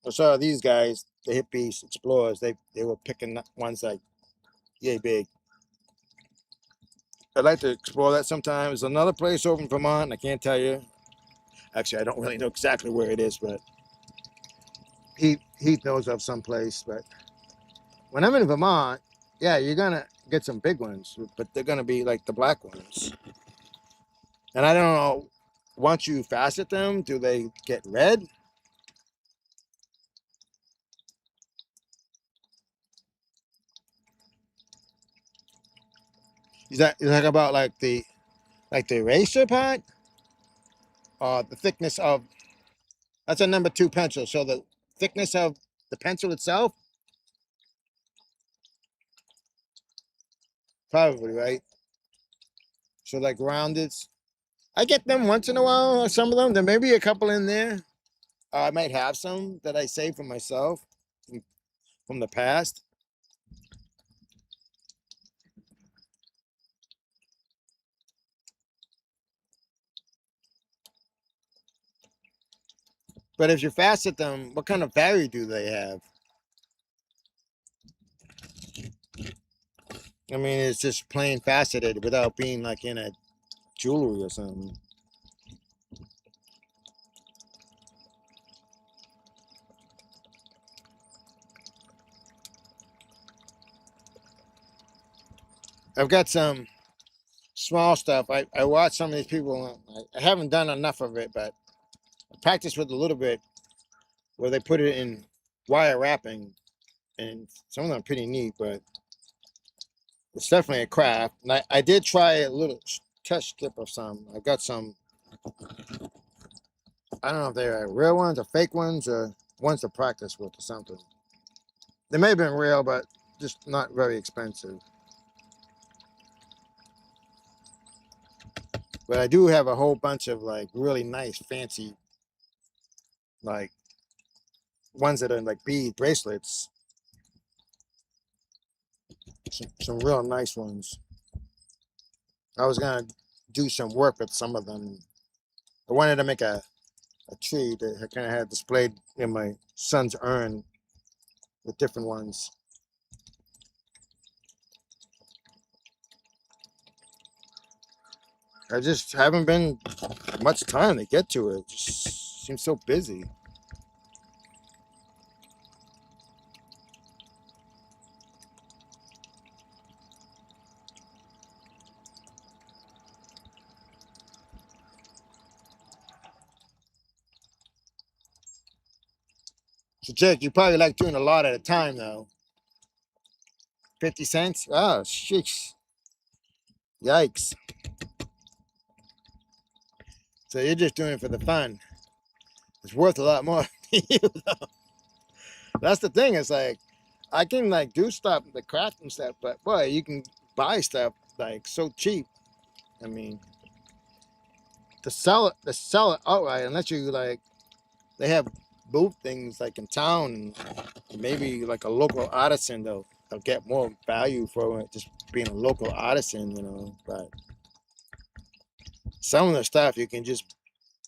I saw these guys, the hippies, explorers, they were picking up ones like yay big. I'd like to explore that sometime. There's another place over in Vermont, I can't tell you. Actually, I don't really know exactly where it is, but Heath knows of some place. But when I'm in Vermont, yeah, you're gonna get some big ones, but they're gonna be like the black ones. And I don't know, once you facet them, do they get red? Is that you talking about like the eraser part? Or the thickness of that's a number 2 pencil. So the thickness of the pencil itself? Probably, right? So like rounded. I get them once in a while, some of them. There may be a couple in there. I might have some that I save for myself from the past. But if you facet them, what kind of value do they have? I mean, it's just plain faceted without being like in a jewelry or something. I've got some small stuff. I watch some of these people. I haven't done enough of it, but I practiced with a little bit where they put it in wire wrapping, and some of them are pretty neat, but it's definitely a craft. And I did try a little test strip of some. I've got some, I don't know if they're real ones or fake ones or ones to practice with or something. They may have been real, but just not very expensive. But I do have a whole bunch of like really nice, fancy, like ones that are like bead bracelets. Some real nice ones. I was gonna do some work with some of them. I wanted to make a tree that I kind of had displayed in my son's urn with different ones. I just haven't been much time to get to it. Just seems so busy. So Jake, you probably like doing a lot at a time though. 50 cents? Oh, sheesh. Yikes. So you're just doing it for the fun. It's worth a lot more to you though. That's the thing. It's like I can like do stuff, the craft and stuff, but boy, you can buy stuff like so cheap. I mean, to sell it outright, unless you like, they have booth things like in town, and maybe like a local artisan, they'll get more value for it just being a local artisan, you know. But some of the stuff you can just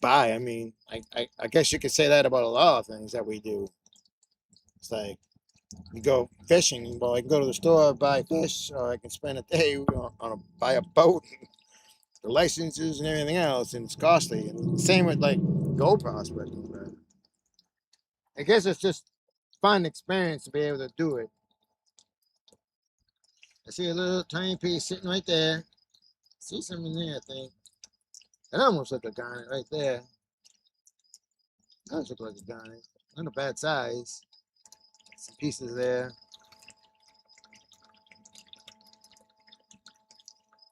buy. I mean, I guess you could say that about a lot of things that we do. It's like you go fishing. Well, I can go to the store, buy fish, or I can spend a day buy a boat, the licenses and everything else, and it's costly. And same with like gold prospecting. But I guess it's just fun experience to be able to do it. I see a little tiny piece sitting right there. See something there, I think. It almost like a garnet right there. It does look like a garnet. Not a bad size. Some pieces there.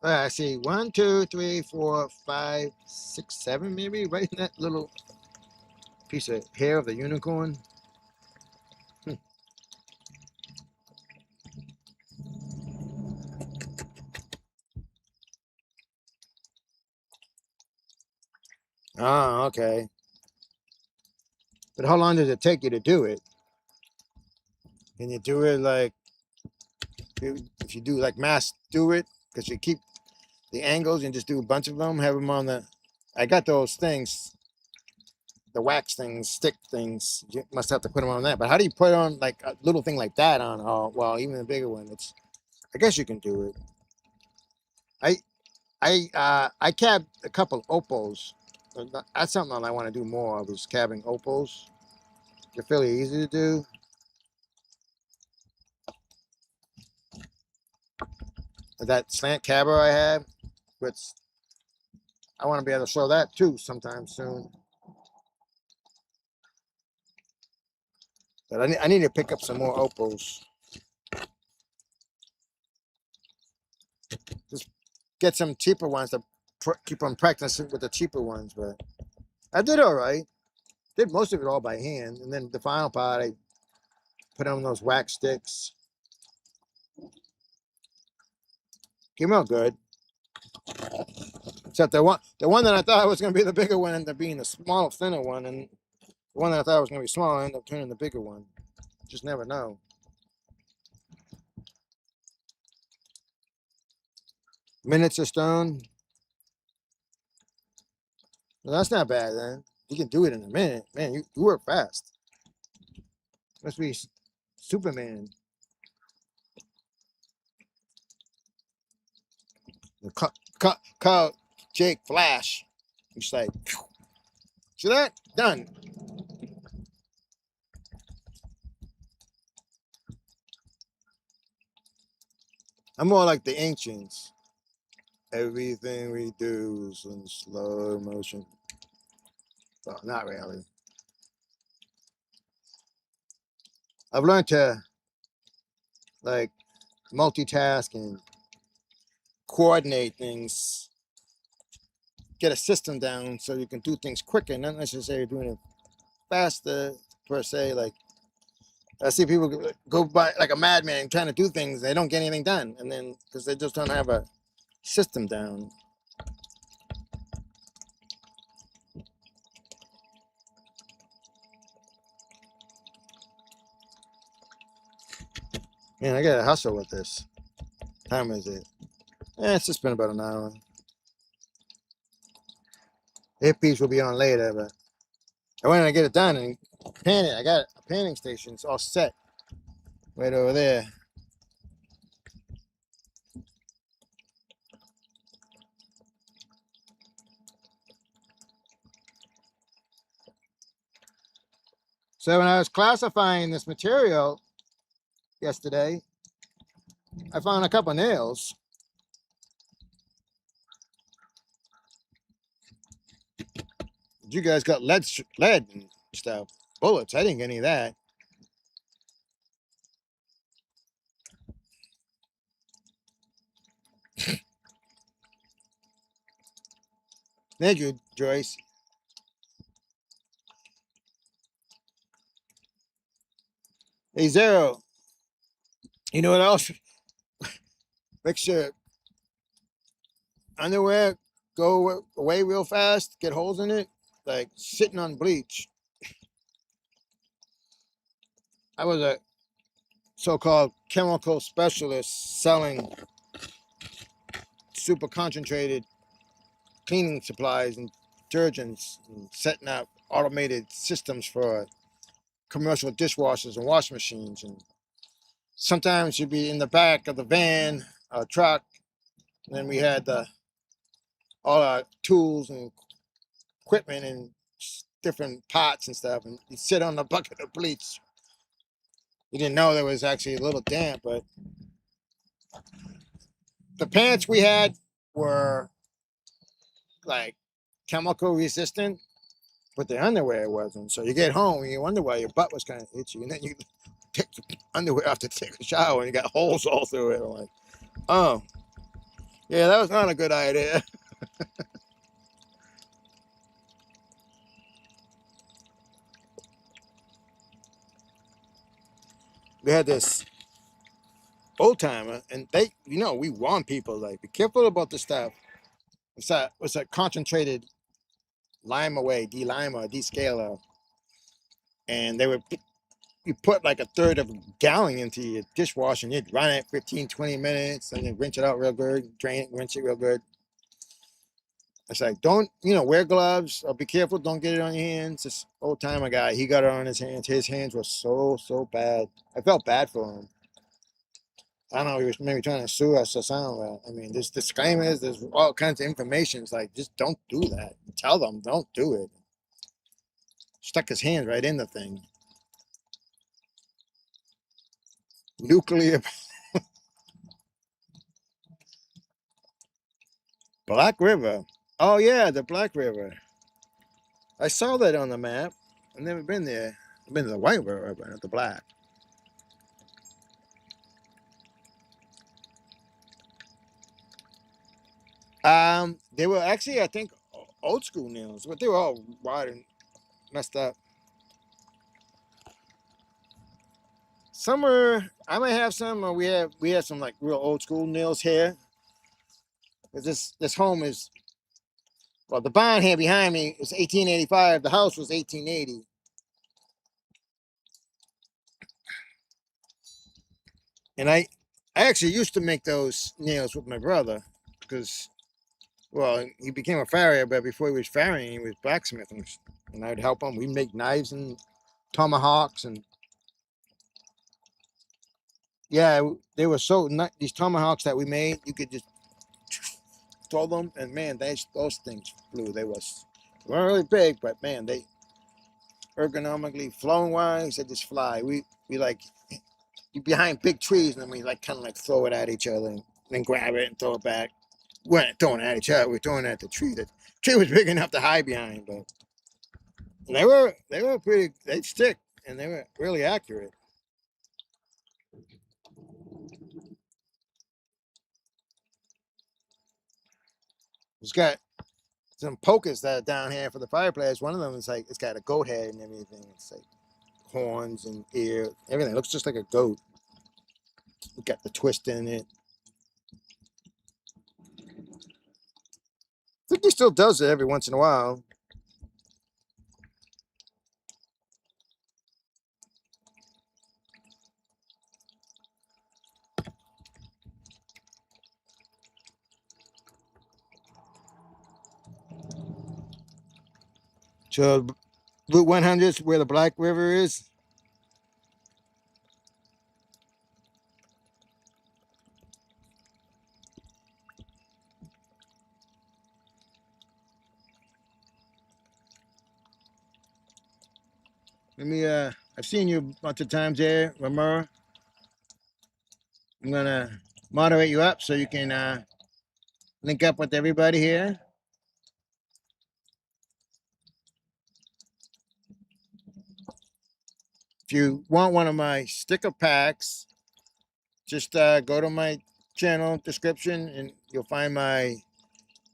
All right, I see 1, 2, 3, 4, 5, 6, 7, maybe right in that little piece of hair of the unicorn. Oh, okay. But how long does it take you to do it? Can you do it like if you do like mass do it? Because you keep the angles and just do a bunch of them, have them on the. I got those things, the wax things, stick things. You must have to put them on that. But how do you put on like a little thing like that on? Oh, well, even a bigger one. It's. I guess you can do it. I I cabbed a couple opals. That's something I want to do more of is cabbing opals. They're fairly easy to do. That slant cabber I have, which I want to be able to show that too sometime soon. But I need to pick up some more opals. Just get some cheaper ones to keep on practicing with the cheaper ones. But I did all right. Did most of it all by hand, and then the final part I put on those wax sticks. Came out good. Except the one that I thought was going to be the bigger one ended up being the small, thinner one, and the one that I thought was going to be small ended up turning the bigger one. Just never know. Miniature stone. Well, that's not bad then. You can do it in a minute. Man, you work fast. Must be Superman. Call Jake Flash. He's like, see that? Done. I'm more like the ancients. Everything we do is in slow motion. Well, not really. I've learned to like multitask and coordinate things, get a system down so you can do things quicker, not necessarily doing it faster per se. Like I see people go by like a madman trying to do things, they don't get anything done, and then because they just don't have a system down. Man, I gotta hustle with this. Time is it? It's just been about an hour. Hippies will be on later, but I wanted to get it done and pan it. I got a panning station. It's all set right over there. So when I was classifying this material yesterday, I found a couple nails. You guys got lead and stuff. Bullets. I didn't get any of that. Thank you, Joyce. Hey, Zero. You know what else? Make sure underwear go away real fast, get holes in it, like sitting on bleach. I was a so-called chemical specialist selling super concentrated cleaning supplies and detergents and setting up automated systems for commercial dishwashers and washing machines. And sometimes you'd be in the back of the van, truck, and then we had all our tools and equipment and different pots and stuff, and you sit on the bucket of bleach. You didn't know there was actually a little damp, but the pants we had were like chemical resistant, but the underwear wasn't. So you get home and you wonder why your butt was kind of itchy, and then you take the underwear off to take a shower and you got holes all through it. I'm like, oh, yeah, that was not a good idea. We had this old timer, and they, we warn people like, be careful about this stuff. It's a concentrated lime away, de-limer, descaler, and they would you put like a third of a gallon into your dishwasher and you'd run it 15, 20 minutes and then rinse it out real good, drain it, rinse it real good. It's like, don't, wear gloves or be careful, don't get it on your hands. This old timer guy, he got it on his hands. His hands were so bad. I felt bad for him. I don't know, he was maybe trying to sue us or something. I mean, there's disclaimers, there's all kinds of information. It's like, just don't do that. Tell them, don't do it. Stuck his hand right in the thing. Nuclear. Black River. Oh yeah, the Black River. I saw that on the map. I've never been there. I've been to the White River, but not the Black. They were actually, I think, old school nails, but they were all wide and messed up. Some are, I might have some, or we have some like real old school nails here. This home is, well, the barn here behind me is 1885. The house was 1880. And I actually used to make those nails with my brother because, well, he became a farrier, but before he was farrieing, he was blacksmithing. and I'd help them. We make knives and tomahawks, and yeah, they were so these tomahawks that we made. You could just throw them, and man, those things flew. They weren't really big, but man, they ergonomically, flowing wise, they just fly. We like you behind big trees, and then we like kind of like throw it at each other, and then grab it and throw it back. We weren't throwing it at each other. We were throwing it at the tree. The tree was big enough to hide behind, but they were pretty. They'd stick, and they were really accurate. It's got some pokers that are down here for the fireplace. One of them is like it's got a goat head and everything. It's like horns and ear, everything. It looks just like a goat. It got the twist in it. I think he still does it every once in a while. So Route 100 is where the Black River is. Let me I've seen you a bunch of times there, Ramura. I'm gonna moderate you up so you can link up with everybody here. If you want one of my sticker packs, just go to my channel description and you'll find my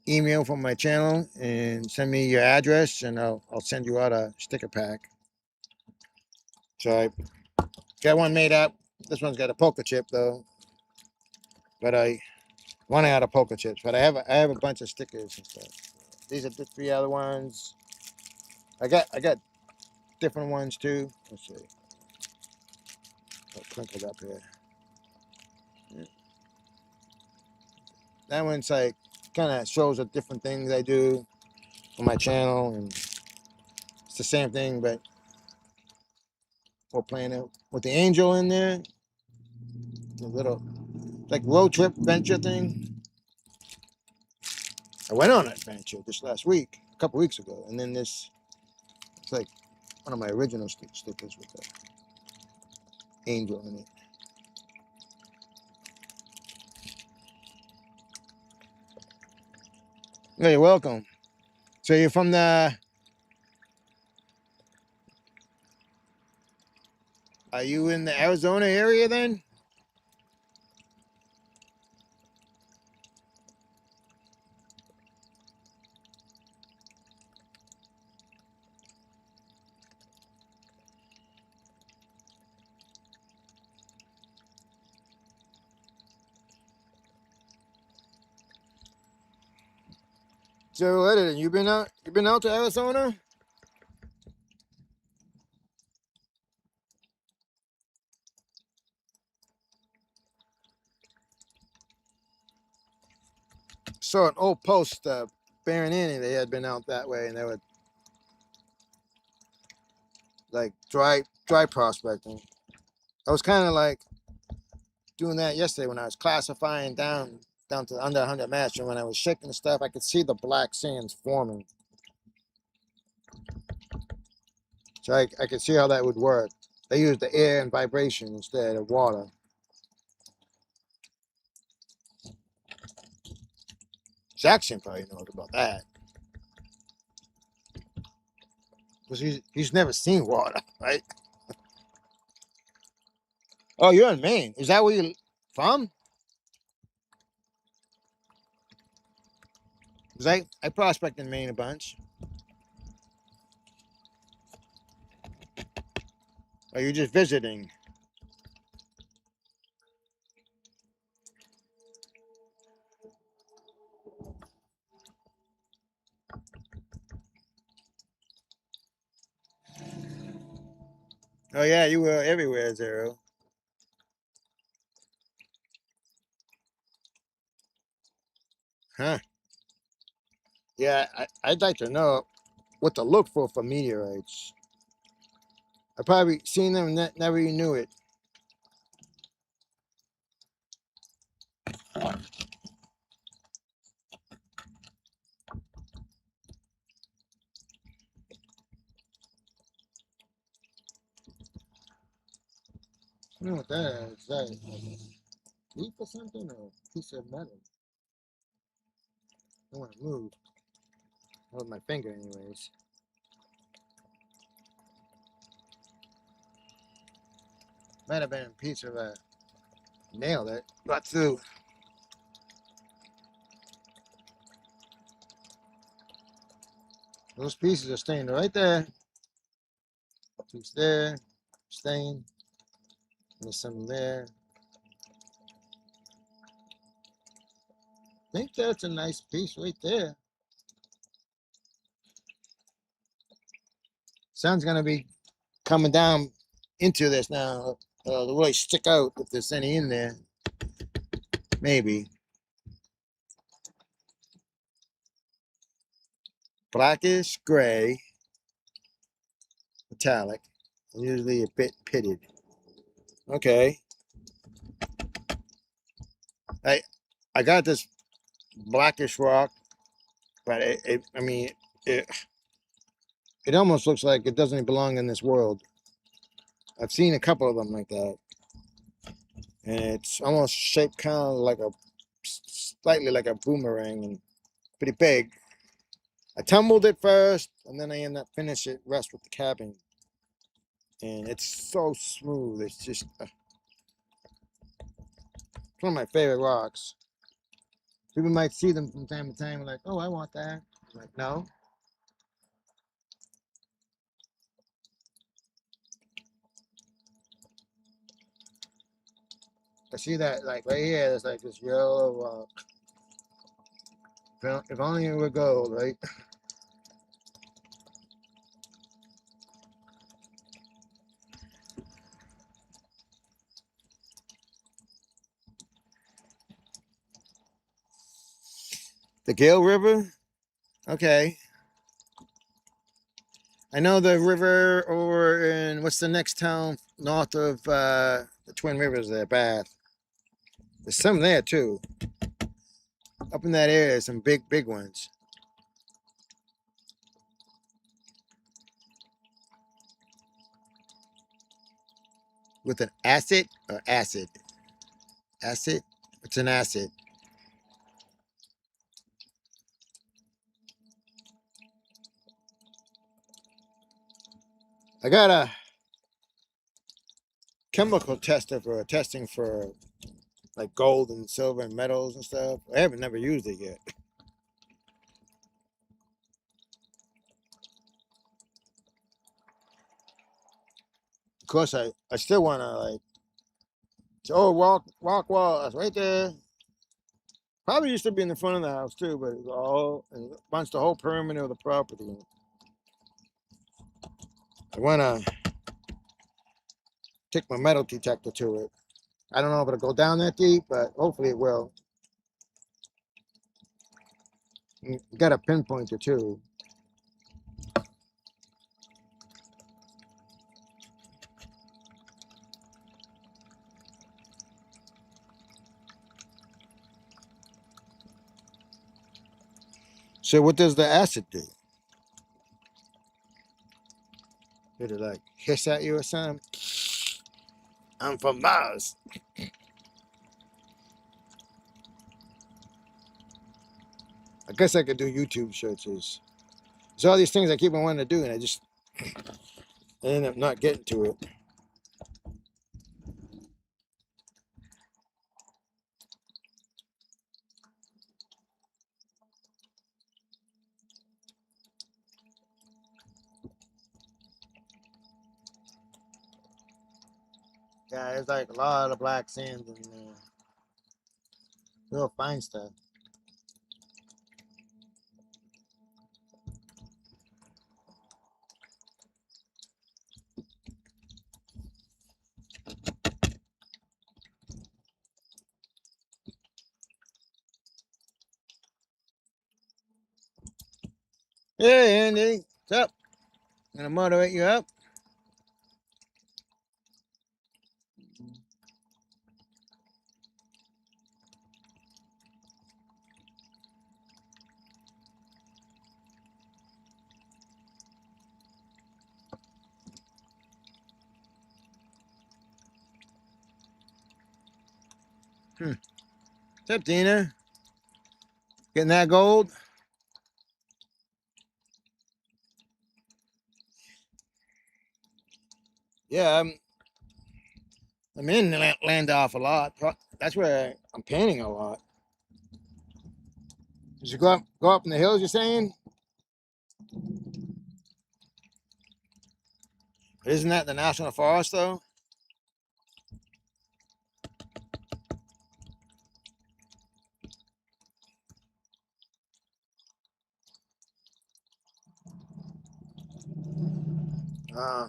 email from my channel and send me your address and I'll send you out a sticker pack. So I got one made up. This one's got a poker chip though, but I one out of poker chips. But I have a bunch of stickers and stuff. These are the 3 other ones. I got different ones too. Let's see. I'll crinkled up here. That one's like kind of shows the different things I do on my channel, and it's the same thing, but we're playing it with the angel in there. A little like road trip venture thing. I went on an adventure this last week, a couple weeks ago, and then it's like one of my original stickers with the angel in it. Yeah, you're welcome. So you're from the? Are you in the Arizona area then? So what? You been out? You been out to Arizona? Saw an old post, Baron Annie. They had been out that way, and they were like dry prospecting. I was kind of like doing that yesterday when I was classifying down to under 100 mesh, and when I was shaking the stuff, I could see the black sands forming. So I could see how that would work. They used the air and vibration instead of water. Jackson probably knows about that because he's never seen water, right? Oh, you're in Maine. Is that where you're from? Because I prospect in Maine a bunch. Or you're just visiting? Oh yeah, you were everywhere, Zero. Huh? Yeah, I'd like to know. what to look for meteorites. I probably seen them and never even knew it. I don't know what that is. Is that a leaf or something, or a piece of metal? I don't want to move. With my finger, anyways. Might have been a piece of a nail that got through. Those pieces are staying right there. Piece there, staying. There's some there. I think that's a nice piece right there. Sun's gonna be coming down into this now. To really stick out if there's any in there. Maybe. Blackish gray, metallic, usually a bit pitted. Okay. I got this blackish rock, but I mean, it, it almost looks like it doesn't belong in this world. I've seen a couple of them like that. And it's almost shaped kind of like a, slightly like a boomerang and pretty big. I tumbled it first, and then I ended up finishing it rest with the cabin. And it's so smooth. It's just one of my favorite rocks. People might see them from time to time, like, oh, I want that. I'm like, no. I see that, like, right here, there's like this yellow rock. If only it were gold, right? The Gale River? Okay. I know the river over in, what's the next town north of the Twin Rivers there, Bath. There's some there too. Up in that area, some big ones. With an acid or acid? Acid? It's an acid. I got a chemical tester for testing for like gold and silver and metals and stuff. I haven't never used it yet. Of course, I still want to like, oh, rock wall, that's right there. Probably used to be in the front of the house too, but it's all, it runs the whole perimeter of the property. I want to take my metal detector to it. I don't know if it'll go down that deep, but hopefully it will. You got a pinpointer too. So what does the acid do? Did it like hiss at you or something? I'm from Mars. I guess I could do YouTube searches. There's all these things I keep on wanting to do, and I end up not getting to it. Yeah, there's like a lot of black sand in there. Real fine stuff. Hey, Andy. What's up? I'm gonna motivate you up. What's up, Dina? Getting that gold? Yeah, I'm in Landoff a lot. That's where I'm painting a lot. Did you go up in the hills, you're saying? Isn't that the national forest, though? Uh,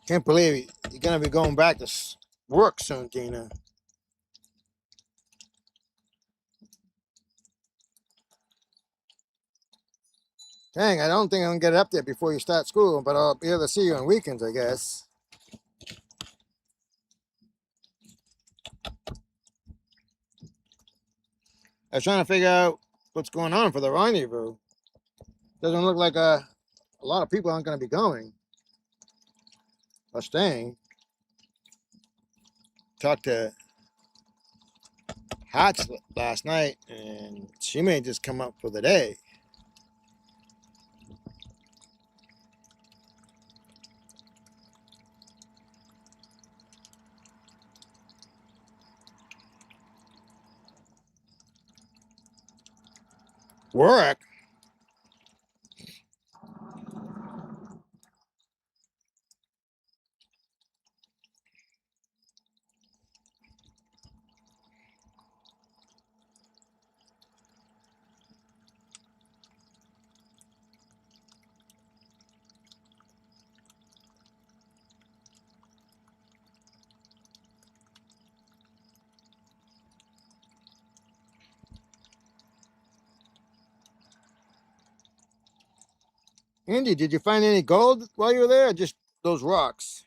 can't believe you're gonna be going back to work soon, Dina. Dang, I don't think I'm gonna get up there before you start school, but I'll be able to see you on weekends, I guess. I was trying to figure out what's going on for the rendezvous. Doesn't look like a lot of people aren't gonna be going or staying. Talked to Hots last night, and she may just come up for the day. Work? Andy, did you find any gold while you were there, or just those rocks?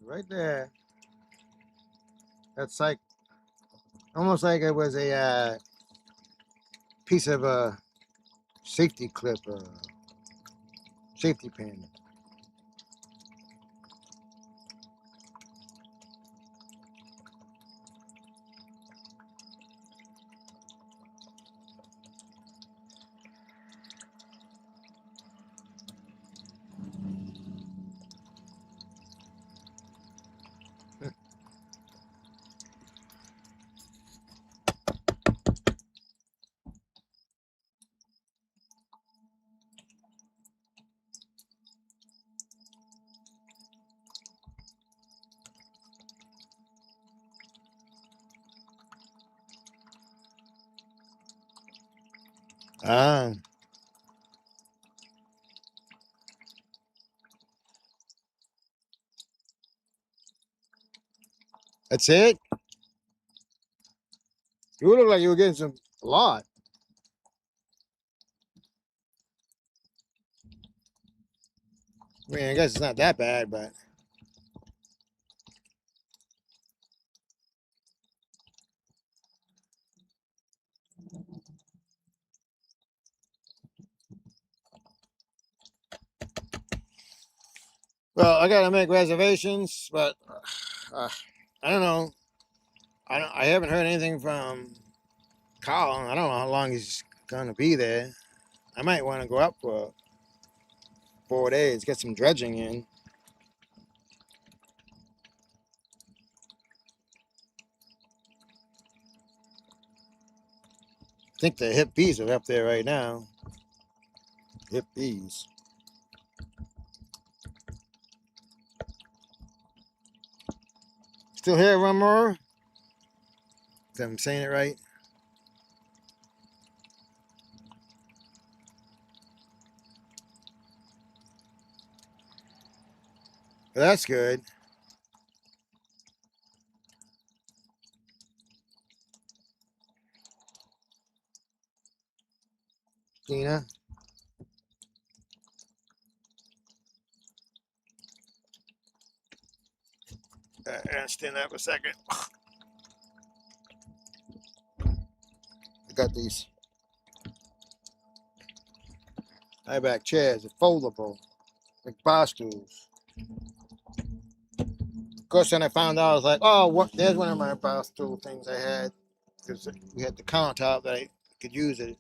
Right there. That's like almost like it was a piece of a safety clip, safety pin. Ah, that's it. You look like you were getting some a lot. I mean, I guess it's not that bad, but well, I gotta make reservations. But uh, I don't know. I haven't heard anything from Carl. I don't know how long he's gonna be there. I might want to go up for 4 days, get some dredging in. think the hip bees are up there right now. Hip bees. Still here, one more? If I'm saying it right. Well, that's good. Tina. Stand up a second. I got these high back chairs, they're foldable, like bar stools. Of course, then I found out, I was like, oh, what? There's one of my bar stool things I had, because we had the countertop that I could use it.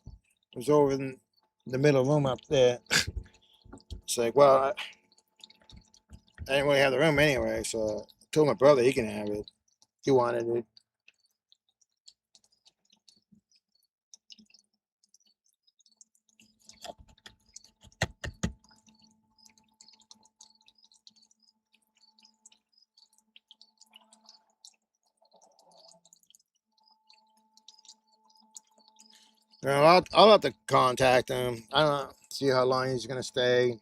It was over in the middle room up there. It's like, well, I didn't really have the room anyway, so I told my brother he can have it. He wanted it. Well, I'll have to contact him. I don't know, see how long he's gonna stay.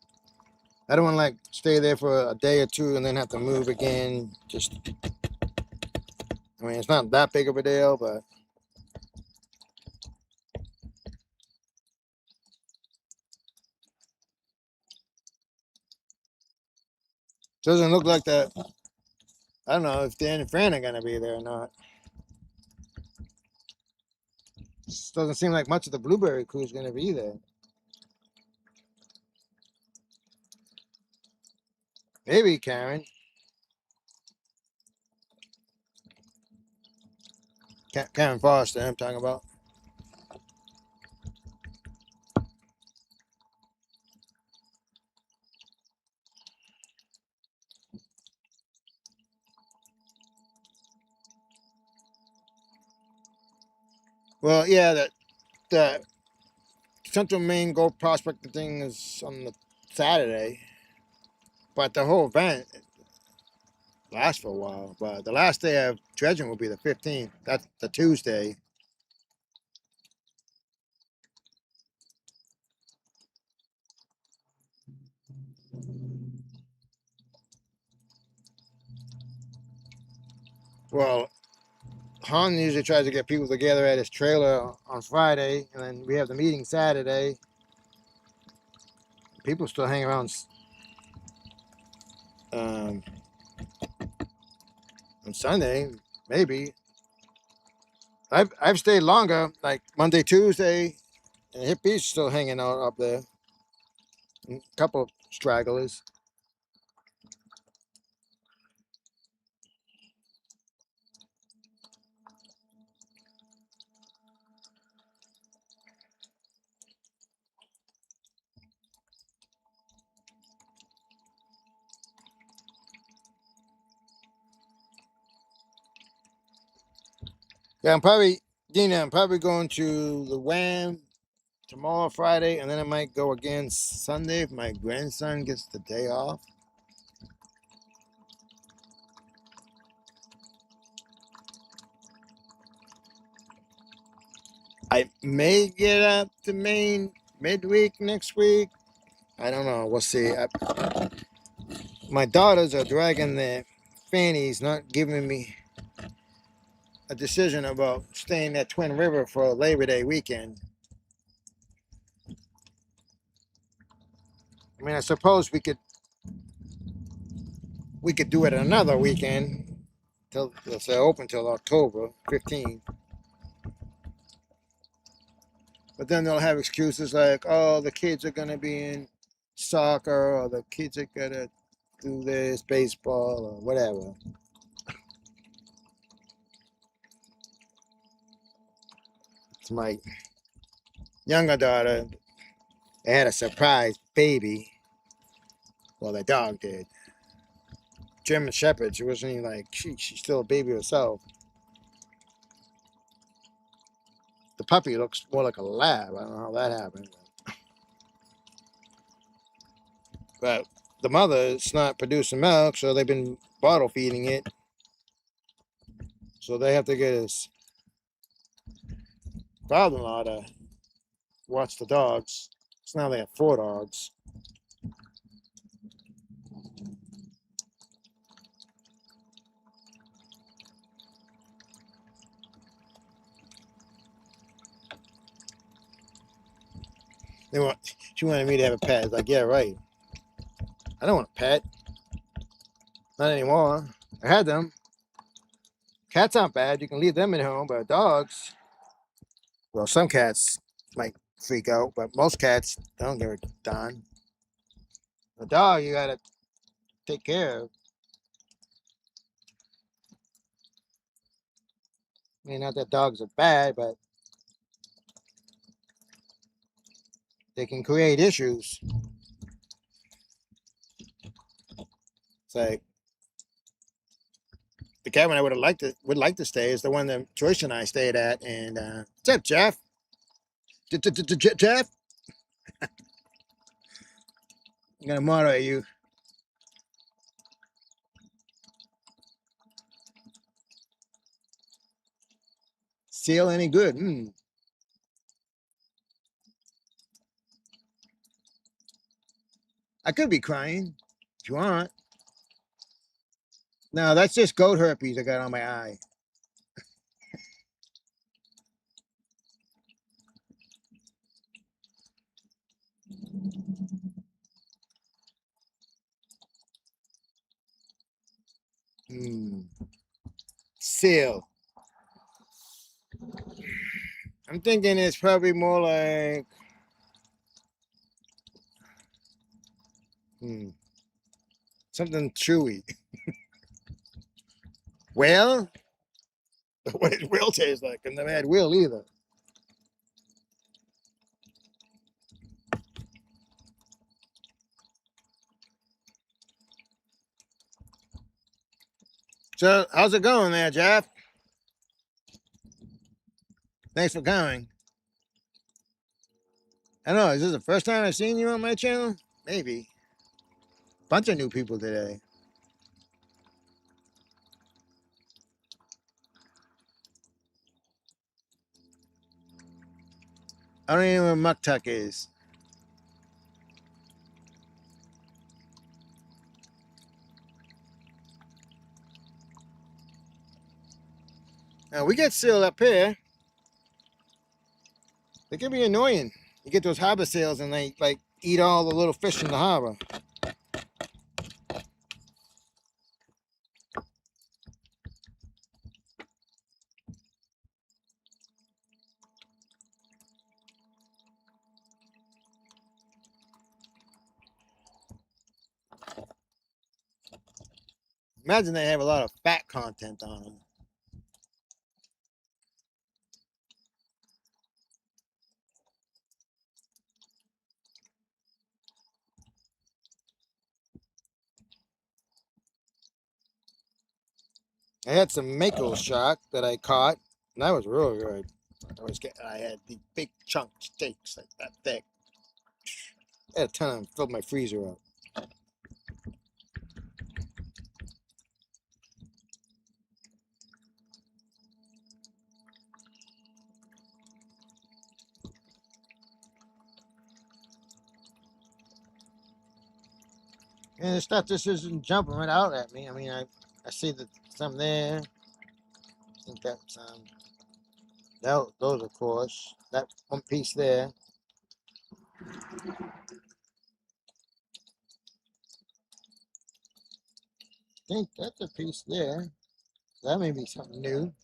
I don't want to like stay there for a day or two and then have to move again. Just, I mean, it's not that big of a deal, but doesn't look like that. I don't know if Dan and Fran are gonna be there or not. Doesn't seem like much of the blueberry crew is gonna be there. Maybe Karen. Karen Foster, I'm talking about. Well, yeah, that Central Maine gold prospecting thing is on the Saturday, but the whole event lasts for a while. But the last day of dredging will be the 15th. That's the Tuesday. Well, Han usually tries to get people together at his trailer on Friday, and then we have the meeting Saturday. People still hang around um, on Sunday, maybe. I've stayed longer, like Monday, Tuesday, and Hip Beach still hanging out up there. A couple stragglers. Yeah, I'm probably going to the Wham tomorrow, Friday, and then I might go again Sunday if my grandson gets the day off. I may get up to Maine midweek next week. I don't know. We'll see. My daughters are dragging their fannies, not giving me a decision about staying at Twin River for Labor Day weekend. I mean, I suppose we could do it another weekend till they're open till October 15th. But then they'll have excuses like, oh, the kids are gonna be in soccer, or the kids are gonna do this baseball or whatever. It's my younger daughter. They had a surprise baby. Well, the dog did. German Shepherd. She wasn't even like she's still a baby herself. The puppy looks more like a lab. I don't know how that happened. But the mother is not producing milk, so they've been bottle feeding it. So they have to get his father-in-law to watch the dogs. So now they have 4 dogs. She wanted me to have a pet. I was like, yeah, right. I don't want a pet. Not anymore. I had them. Cats aren't bad. You can leave them at home, but dogs, well, some cats might freak out, but most cats don't give a darn. A dog, you gotta take care of. I mean, not that dogs are bad, but they can create issues. It's like the cabin I would like to stay is the one that Joyce and I stayed at. And what's up, Jeff? Jeff, I'm gonna moderate you. Seal any good? I could be crying if you want. No, that's just goat herpes I got on my eye. Seal. I'm thinking it's probably more like something chewy. Well, what it will taste like. I've never had will either. So, how's it going there, Jeff? Thanks for coming. I don't know, is this the first time I've seen you on my channel? Maybe. Bunch of new people today. I don't even know where Muck Tuck is. Now, we get seal up here. They can be annoying. You get those harbor seals and they like eat all the little fish in the harbor. Imagine they have a lot of fat content on them. I had some mako shark that I caught, and that was real good. I had the big chunk steaks like that thick. I had a ton of them, filled my freezer up. And the stuff just isn't jumping right out at me. I mean, I see that some there. I think that's those of course. That one piece there. I think that's a piece there. That may be something new.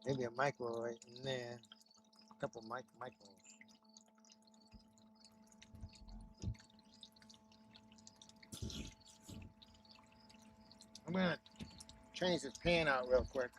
Maybe a micro right in there. A couple micros. I'm gonna change this pan out real quick.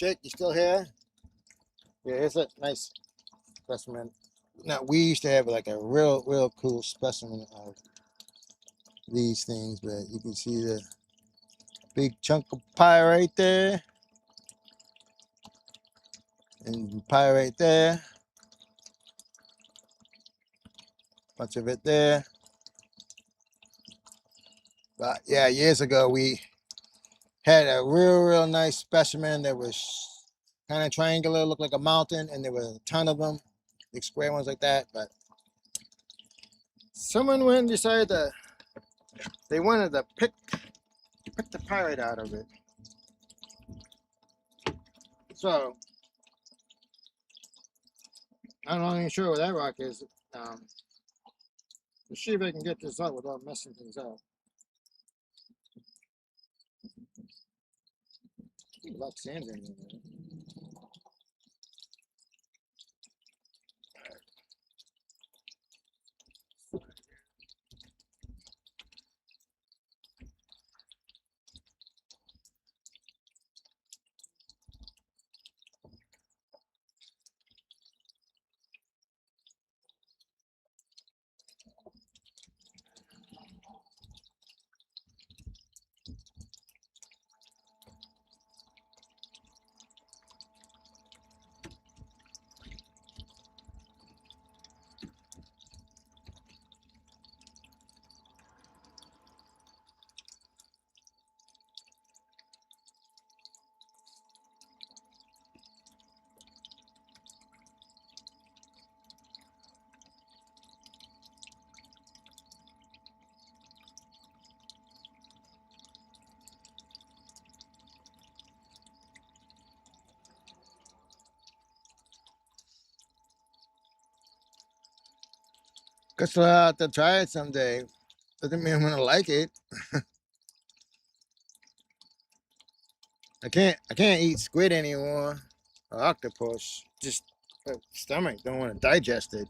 Jake, you still here? Yeah, it's a nice specimen. Now, we used to have like a real cool specimen of these things, but you can see the big chunk of pie right there, and pie right there, bunch of it there. But yeah, years ago we had a real nice specimen that was kind of triangular, looked like a mountain, and there were a ton of them, big square ones like that. But someone went and decided that they wanted to pick the pirate out of it. So I'm not even sure where that rock is. Let's see if I can get this out without messing things up. Black sand's in there. Guess we'll have to try it someday. Doesn't mean I'm gonna like it. I can't eat squid anymore or octopus. Just my stomach don't want to digest it.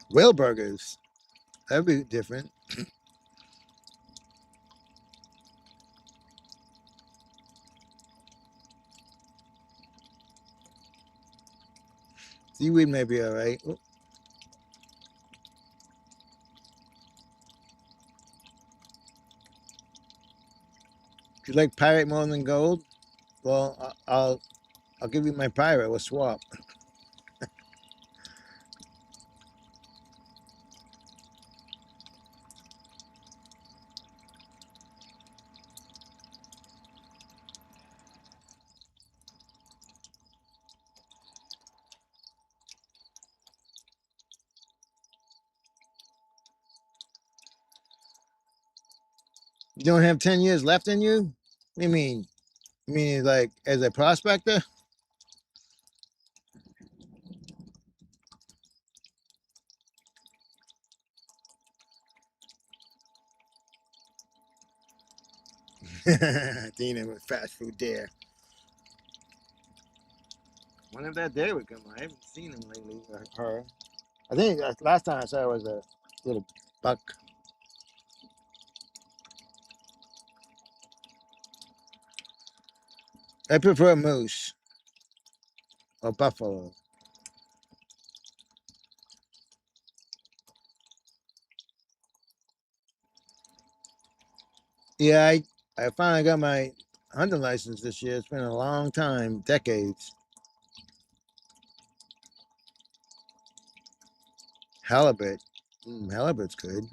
Whale burgers. That'd be different. Seaweed may be alright. Do you like pirate more than gold? Well, I'll give you my pirate. We'll swap. You don't have 10 years left in you? What do you mean? You mean like as a prospector? Dina with fast food there. Wonder if that day would come. I haven't seen him lately. Her. I think last time I saw her was a little buck. I prefer moose or buffalo. Yeah, I finally got my hunting license this year. It's been a long time, decades. Halibut. Halibut's good.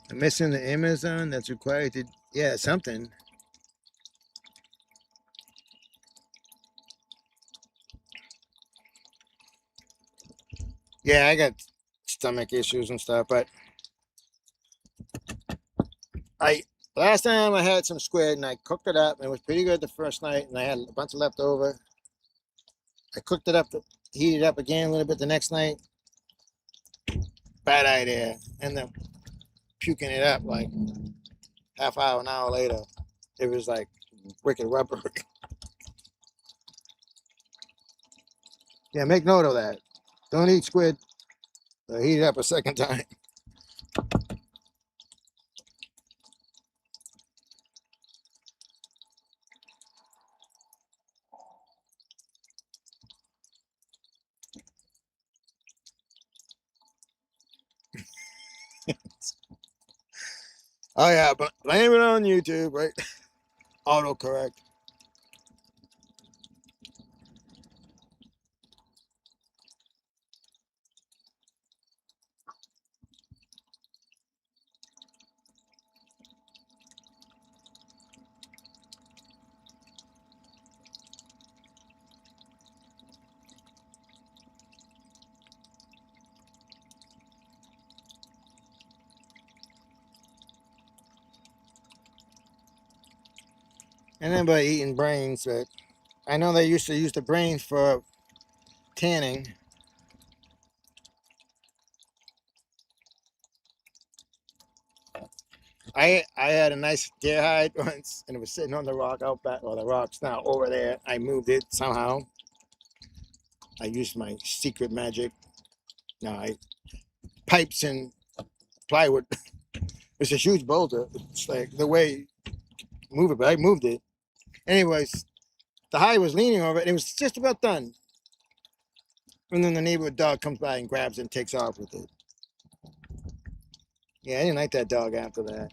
I'm missing the Amazon that's required to, yeah, something. Yeah, I got stomach issues and stuff, but I last time I had some squid and I cooked it up and it was pretty good the first night and I had a bunch of leftover. I cooked it up, heated it up again a little bit the next night. Bad idea. And then puking it up like half hour, an hour later. It was like wicked rubber. Yeah, make note of that. Don't eat squid. Heat it up a second time. Oh yeah, but blame it on YouTube, right? Autocorrect. And then by eating brains, but I know they used to use the brains for tanning. I had a nice deer hide once, and it was sitting on the rock out back, or the rock's now over there. I moved it somehow. I used my secret magic. No, I pipes and plywood. It's a huge boulder. It's like the way you move it, but I moved it. Anyways, the hide was leaning over it, and it was just about done. And then the neighborhood dog comes by and grabs it and takes off with it. Yeah, I didn't like that dog after that.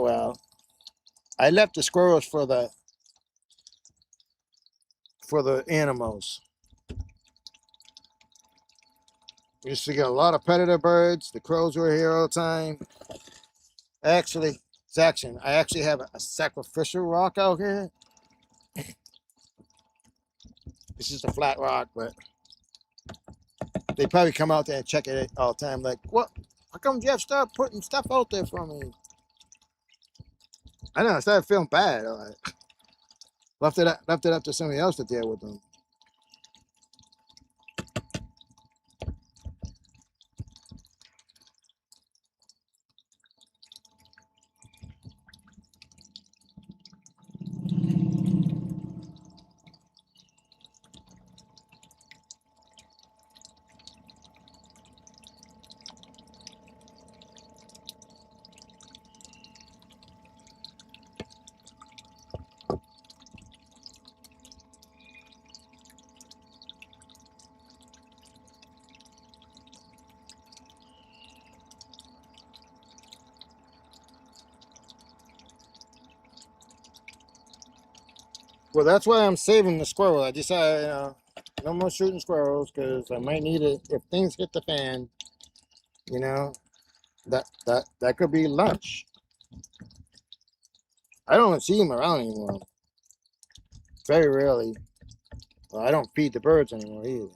Well, I left the squirrels for the animals. We used to get a lot of predator birds. The crows were here all the time. Actually, section. I actually have a sacrificial rock out here. This is a flat rock, but they probably come out there and check it all the time. Like, what? How come Jeff started putting stuff out there for me? I know. I started feeling bad. Left it up to somebody else to deal with them. Well, that's why I'm saving the squirrel. I decided, no more shooting squirrels because I might need it if things hit the fan. You know, that could be lunch. I don't see them around anymore. Very rarely. Well, I don't feed the birds anymore either.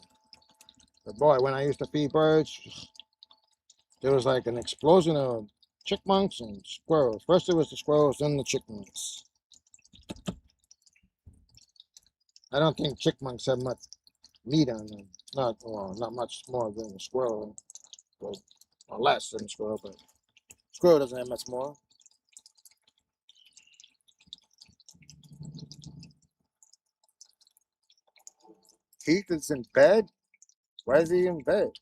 But boy, when I used to feed birds, there was like an explosion of chipmunks and squirrels. First it was the squirrels, then the chipmunks. I don't think chipmunks have much meat on them. Not well, not much more than a squirrel, but, or less than a squirrel. But squirrel doesn't have much more. Keith is in bed. Why is he in bed?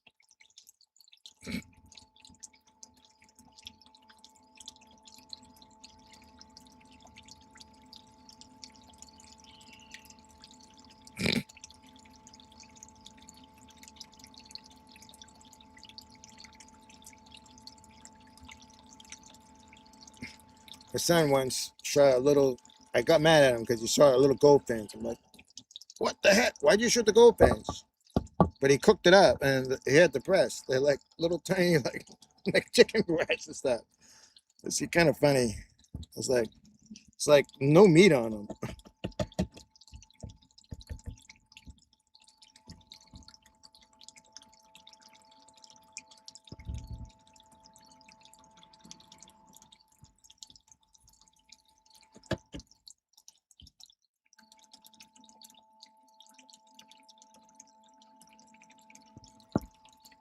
His son once shot a little I got mad at him because he saw a little goldfinch. I'm like, what the heck? Why'd you shoot the goldfinch? But he cooked it up and he had the breasts. They're like little tiny, like like chicken breasts and stuff. It's kind of funny. It's like no meat on them.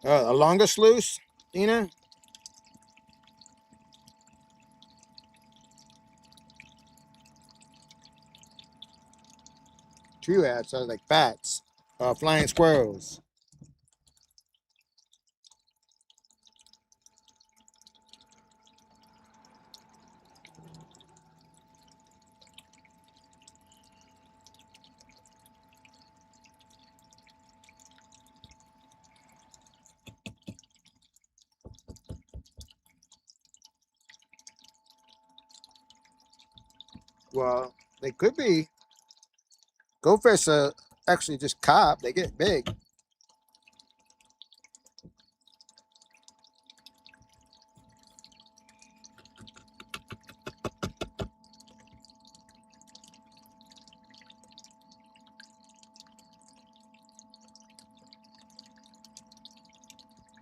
A longer sluice, Dina? Tree rats are like bats, flying squirrels. Well, they could be. Goldfish are actually just carp. They get big.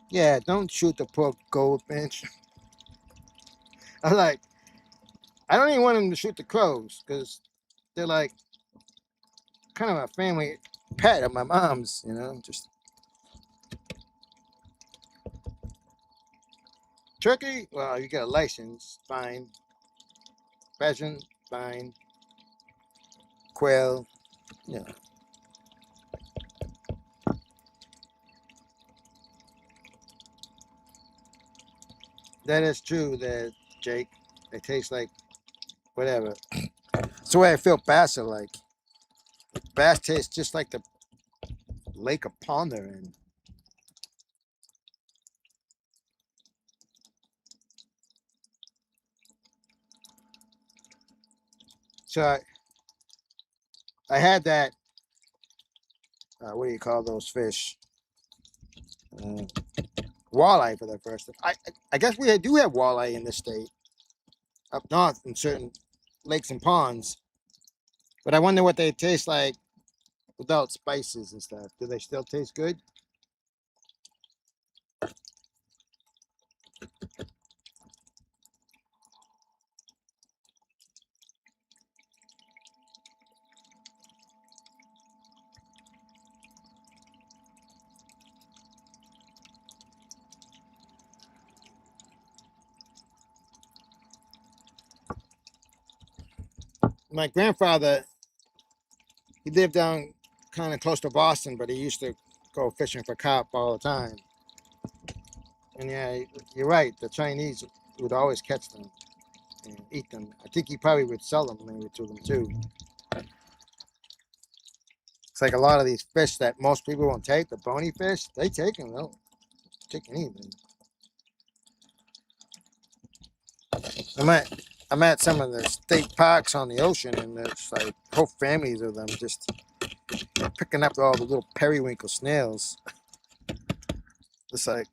Yeah, don't shoot the poor goldfinch. I like. I don't even want him to shoot the crows because they're like kind of a family pet of my mom's. Just turkey. Well, you get a license, fine. Pheasant, fine. Quail, you know. That is true. That Jake, they taste like whatever. That's the way I feel bass are like. Bass tastes just like the lake or pond they're in. So I had that. What do you call those fish? Uh, Walleye for the first time. I guess we do have walleye in this state, up north in certain lakes and ponds. But I wonder what they taste like without spices and stuff. Do they still taste good? My grandfather, he lived down kind of close to Boston, but he used to go fishing for carp all the time. And yeah, you're right. The Chinese would always catch them and eat them. I think he probably would sell them maybe to them too. It's like a lot of these fish that most people won't take, the bony fish, they take them. They'll take anything. I'm at some of the state parks on the ocean, and there's like whole families of them just picking up all the little periwinkle snails. It's like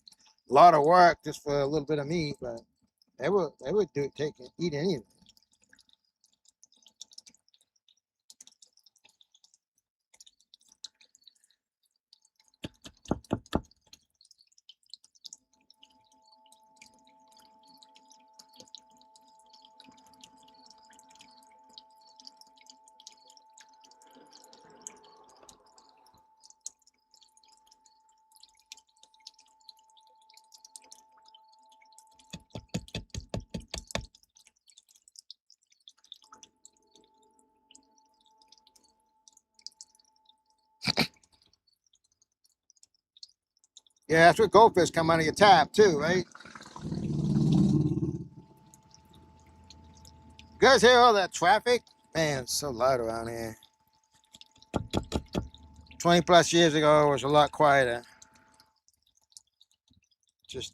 a lot of work just for a little bit of meat, but they would eat anything. Yeah, that's what goldfish come out of your tap too, right? You guys hear all that traffic? Man, it's so loud around here. 20 plus years ago, it was a lot quieter. Just,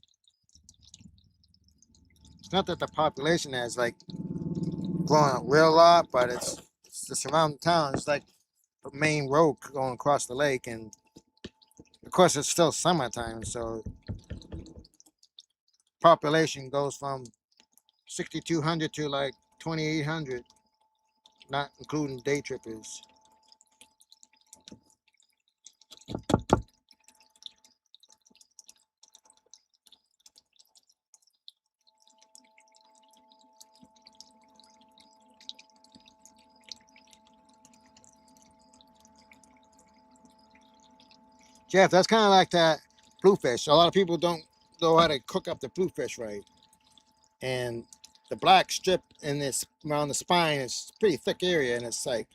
it's not that the population has like blowing up real lot, but it's the surrounding town. It's like a main road going across the lake, and of course it's still summertime, so population goes from 6,200 to like 2,800, not including day trippers. Jeff, that's kind of like that bluefish. A lot of people don't know how to cook up the bluefish right, and the black strip in this around the spine is pretty thick area, and it's like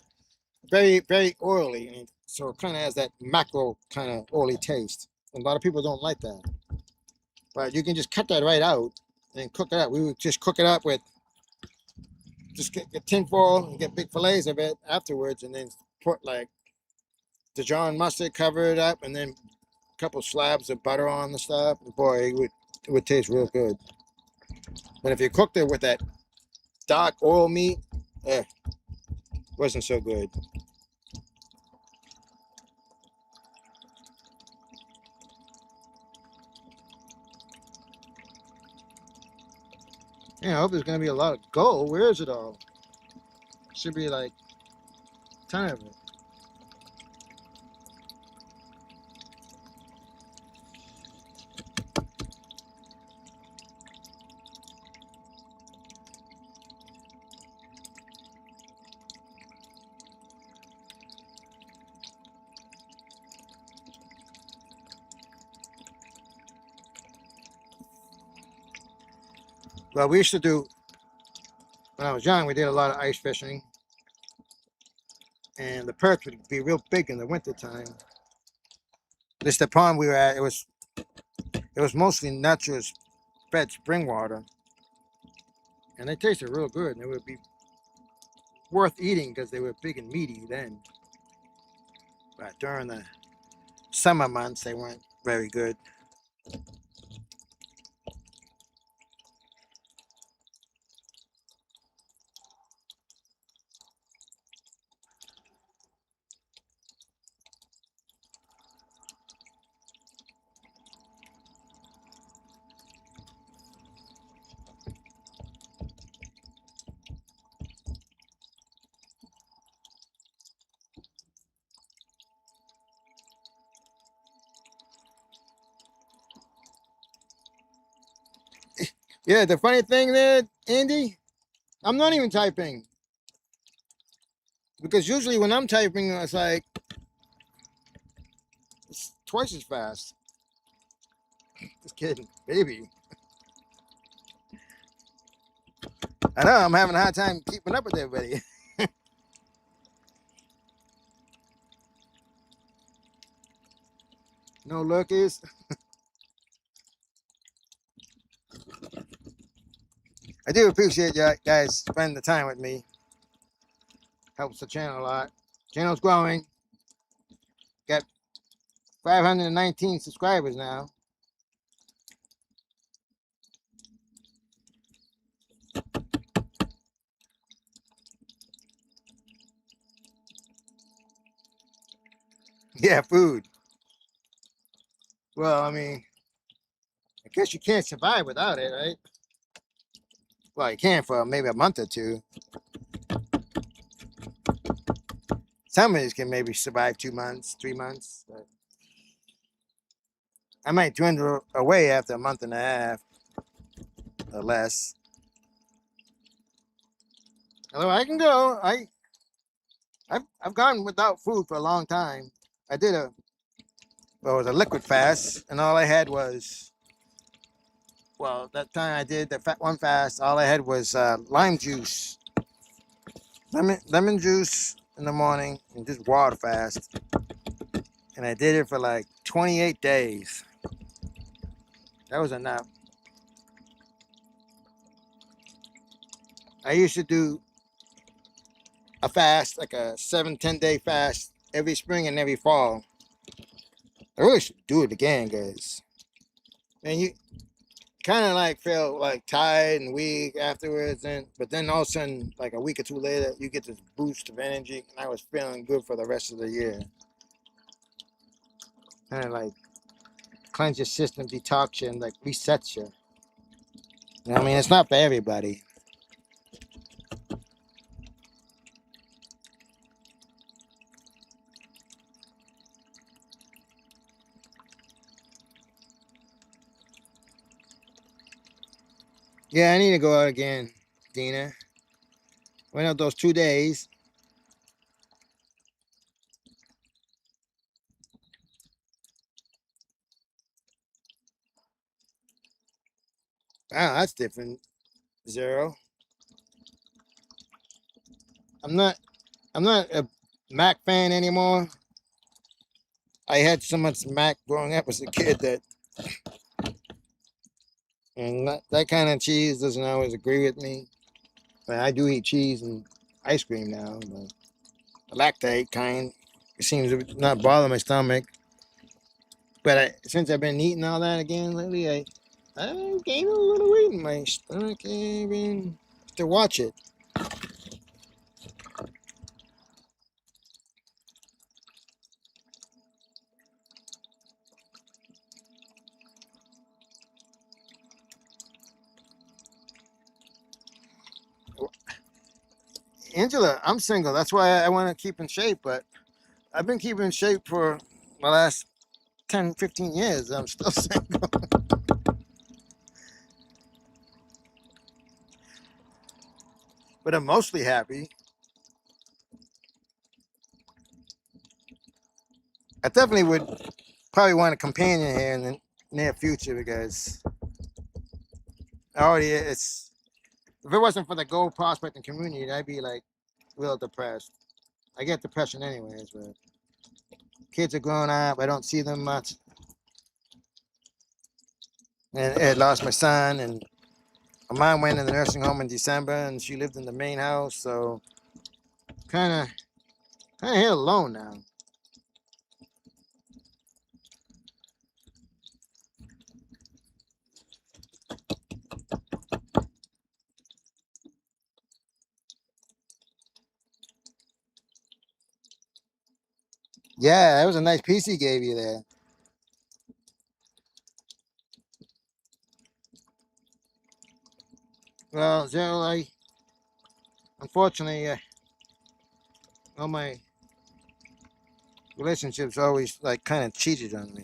very oily, and so it kind of has that mackerel kind of oily taste. And a lot of people don't like that, but you can just cut that right out and cook it up. We would just cook it up with just get tin foil and get big fillets of it afterwards, and then put like Dijon mustard, cover it up, and then a couple slabs of butter on the stuff. Boy, it would taste real good. But if you cooked it with that dark oil meat, wasn't so good. Yeah, I hope there's gonna be a lot of gold. Where is it all? Should be like a ton of it. Well, we used to do when I was young. We did a lot of ice fishing, and the perch would be real big in the wintertime. This the pond we were at. It was mostly natural fed spring water, and they tasted real good. And they would be worth eating because they were big and meaty then. But during the summer months, they weren't very good. Yeah, the funny thing there, Andy, I'm not even typing because usually when I'm typing, it's like it's twice as fast. Just kidding, baby. I know I'm having a hard time keeping up with everybody. No lurkers. I do appreciate you guys spending the time with me. Helps the channel a lot. Channel's growing. Got 519 subscribers now. Yeah, food. Well, I mean, I guess you can't survive without it, right? Well, you can for maybe a month or two. Some of these can maybe survive 2 months, 3 months. But I might dwindle away after a month and a half or less. Although I can go. I've gone without food for a long time. I did it was a liquid fast, and all I had was, well, that time I did the one fast, all I had was lime juice, lemon juice in the morning, and just water fast. And I did it for like 28 days. That was enough. I used to do a fast, like a 7-10 day fast every spring and every fall. I really should do it again, guys. And you kind of like feel like tired and weak afterwards, but then all of a sudden, like a week or two later, you get this boost of energy, and I was feeling good for the rest of the year. Kind of like cleanse your system, detox you, and like resets you. You know what I mean? It's not for everybody. Yeah, I need to go out again, Dina. Went out those 2 days. Wow, that's different. Zero. I'm not. I'm not a Mac fan anymore. I had so much Mac growing up as a kid that kind of cheese doesn't always agree with me. But I do eat cheese and ice cream now. But the lactate kind, it seems to not bother my stomach. But since I've been eating all that again lately, I gained a little weight in my stomach. I've been to watch it. Angela, I'm single. That's why I want to keep in shape. But I've been keeping in shape for the last 10, 15 years. I'm still single. But I'm mostly happy. I definitely would probably want a companion here in the near future because already it's if it wasn't for the gold prospecting community, I'd be like real depressed. I get depression anyways, but kids are growing up. I don't see them much. And I lost my son, and my mom went in the nursing home in December, and she lived in the main house, so kind of here alone now. Yeah, that was a nice piece he gave you there. Well, Zero, unfortunately, all my relationships always like kind of cheated on me,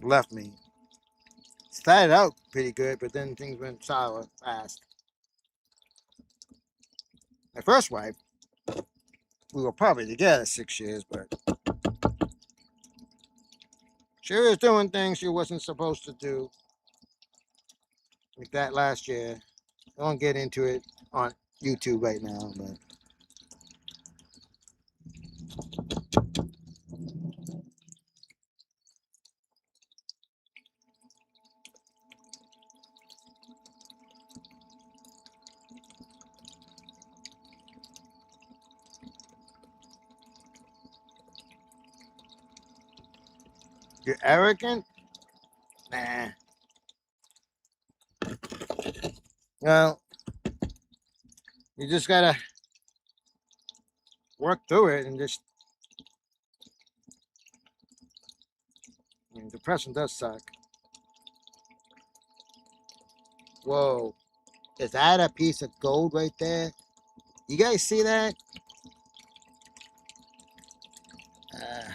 left me. Started out pretty good, but then things went sour fast. My first wife, we were probably together 6 years, but she was doing things she wasn't supposed to do, like that last year. I won't get into it on YouTube right now, but you're arrogant? Nah. Well, you just gotta work through it and just. Depression does suck. Whoa, is that a piece of gold right there? You guys see that? Uh,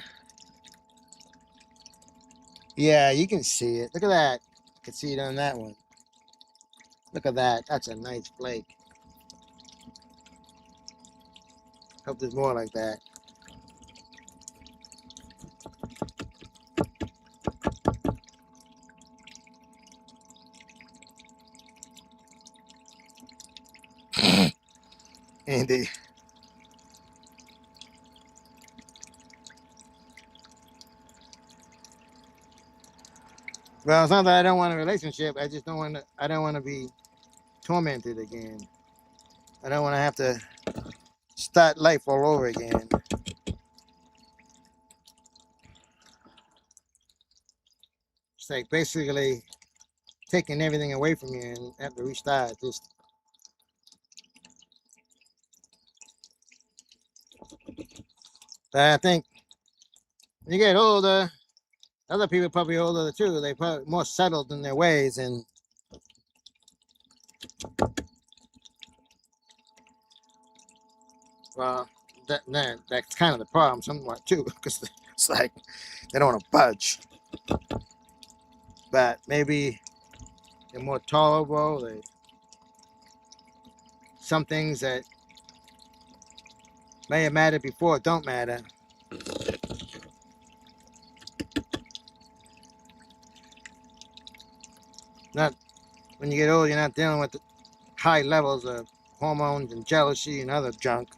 yeah, you can see it. Look at that. You can see it on that one. Look at that. That's a nice flake. Hope there's more like that. Andy. Well, it's not that I don't want a relationship. I just don't want to. I don't want to be tormented again. I don't want to have to start life all over again. It's like basically taking everything away from you and have to restart. Just I think when you get older, other people probably older too. They probably more settled in their ways, and well, that's kind of the problem somewhat too, because it's like they don't want to budge. But maybe they're more tolerable. Some things that may have mattered before don't matter. Not when you get old, you're not dealing with the high levels of hormones and jealousy and other junk.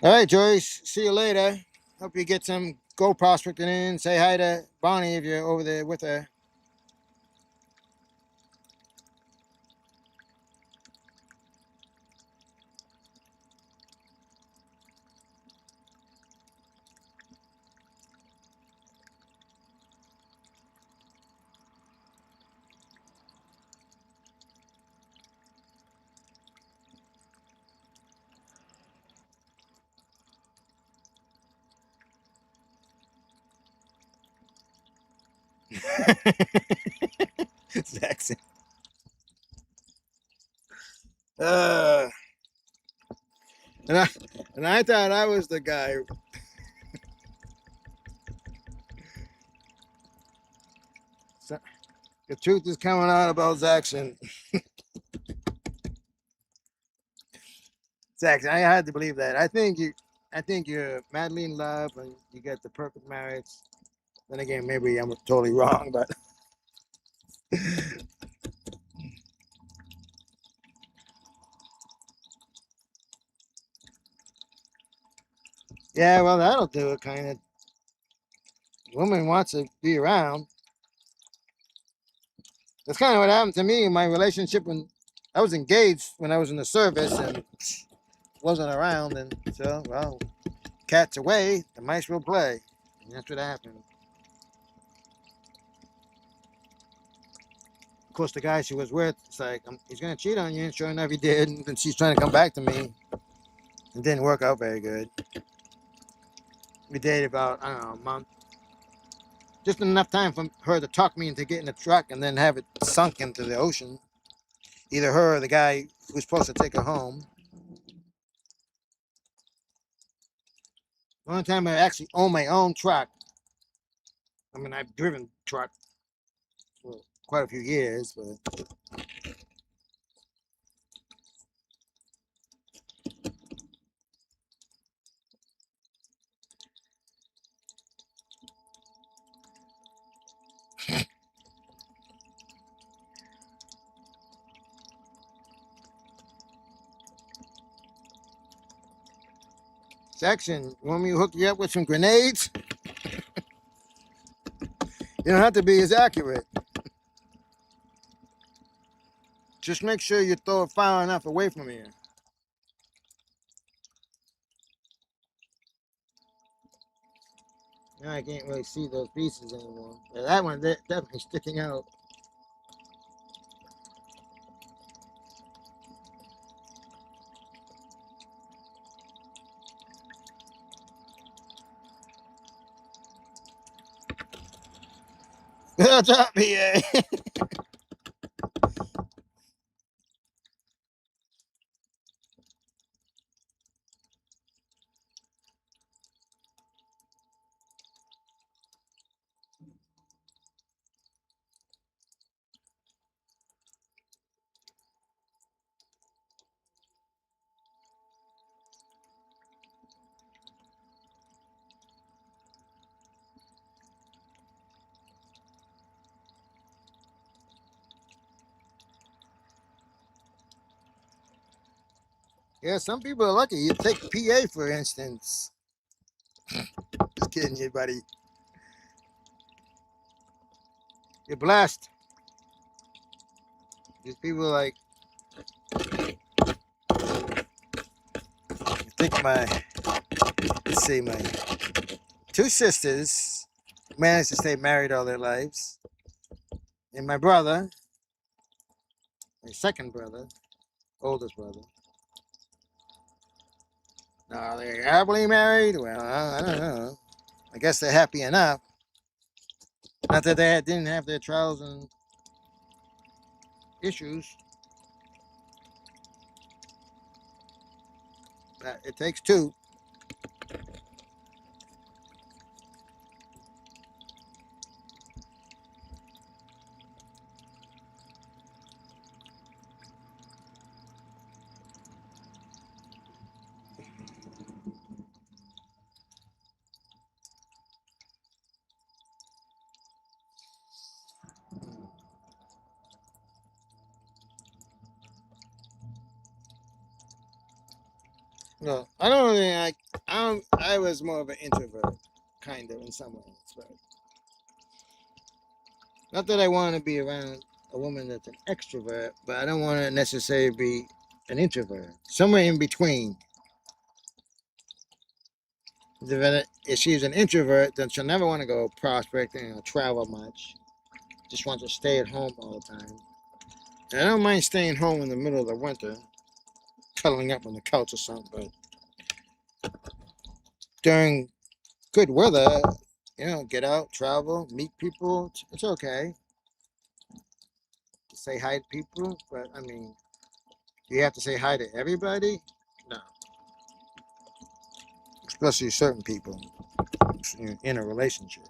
All right, Joyce. See you later. Hope you get some gold prospecting in. Say hi to Bonnie if you're over there with her. Jackson. Uh, and I and I thought I was the guy. So, the truth is coming out about Jackson. Jackson, I had to believe that. I think you're madly in love and you get the perfect marriage. Then again, maybe I'm totally wrong, but yeah, well, that'll do it. Kind of. Woman wants to be around. That's kind of what happened to me in my relationship when I was engaged when I was in the service and wasn't around, and so well, cat's away, the mice will play, and that's what happened. Of course, the guy she was with, it's like he's gonna cheat on you, and sure enough, he did. And then she's trying to come back to me. It didn't work out very good. We dated about I don't know a month, just enough time for her to talk me into getting a truck and then have it sunk into the ocean. Either her or the guy who was supposed to take her home. The only time I actually own my own truck. I mean, I've driven truck for quite a few years, but Jackson, you want me to hook you up with some grenades? You don't have to be as accurate. Just make sure you throw it far enough away from you. Now I can't really see those pieces anymore. Yeah, that one definitely sticking out. Drop me, eh? Yeah, some people are lucky. You take PA, for instance. Just kidding you, buddy. You're blessed. These people like let's see, my two sisters managed to stay married all their lives. And my brother, my second brother, oldest brother. Now, they're happily married? Well, I don't know. I guess they're happy enough. Not that they didn't have their trials and issues. But it takes two. No, I don't really like. I was more of an introvert, kind of in some ways. But not that I want to be around a woman that's an extrovert, but I don't want to necessarily be an introvert. Somewhere in between. If she's an introvert, then she'll never want to go prospecting or travel much. Just wants to stay at home all the time. And I don't mind staying home in the middle of the winter, cuddling up on the couch or something. But during good weather, get out, travel, meet people. It's okay to say hi to people, but I mean, you have to say hi to everybody? No, especially certain people in a relationship.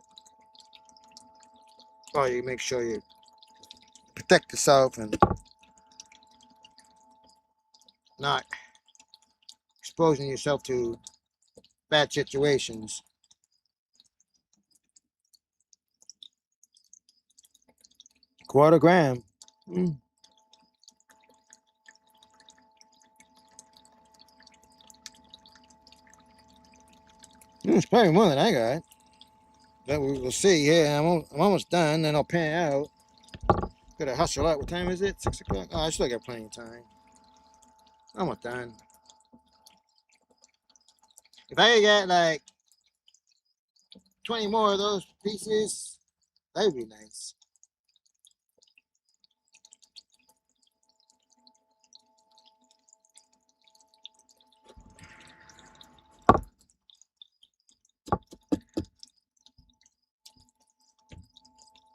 Or you make sure you protect yourself and not exposing yourself to bad situations. Quarter gram. Mm. It's probably more than I got. But we'll see. Yeah, I'm almost done. Then I'll pan out. Gotta hustle out. What time is it? 6 o'clock. Oh, I still got plenty of time. Almost done. If I could get like 20 more of those pieces, that would be nice.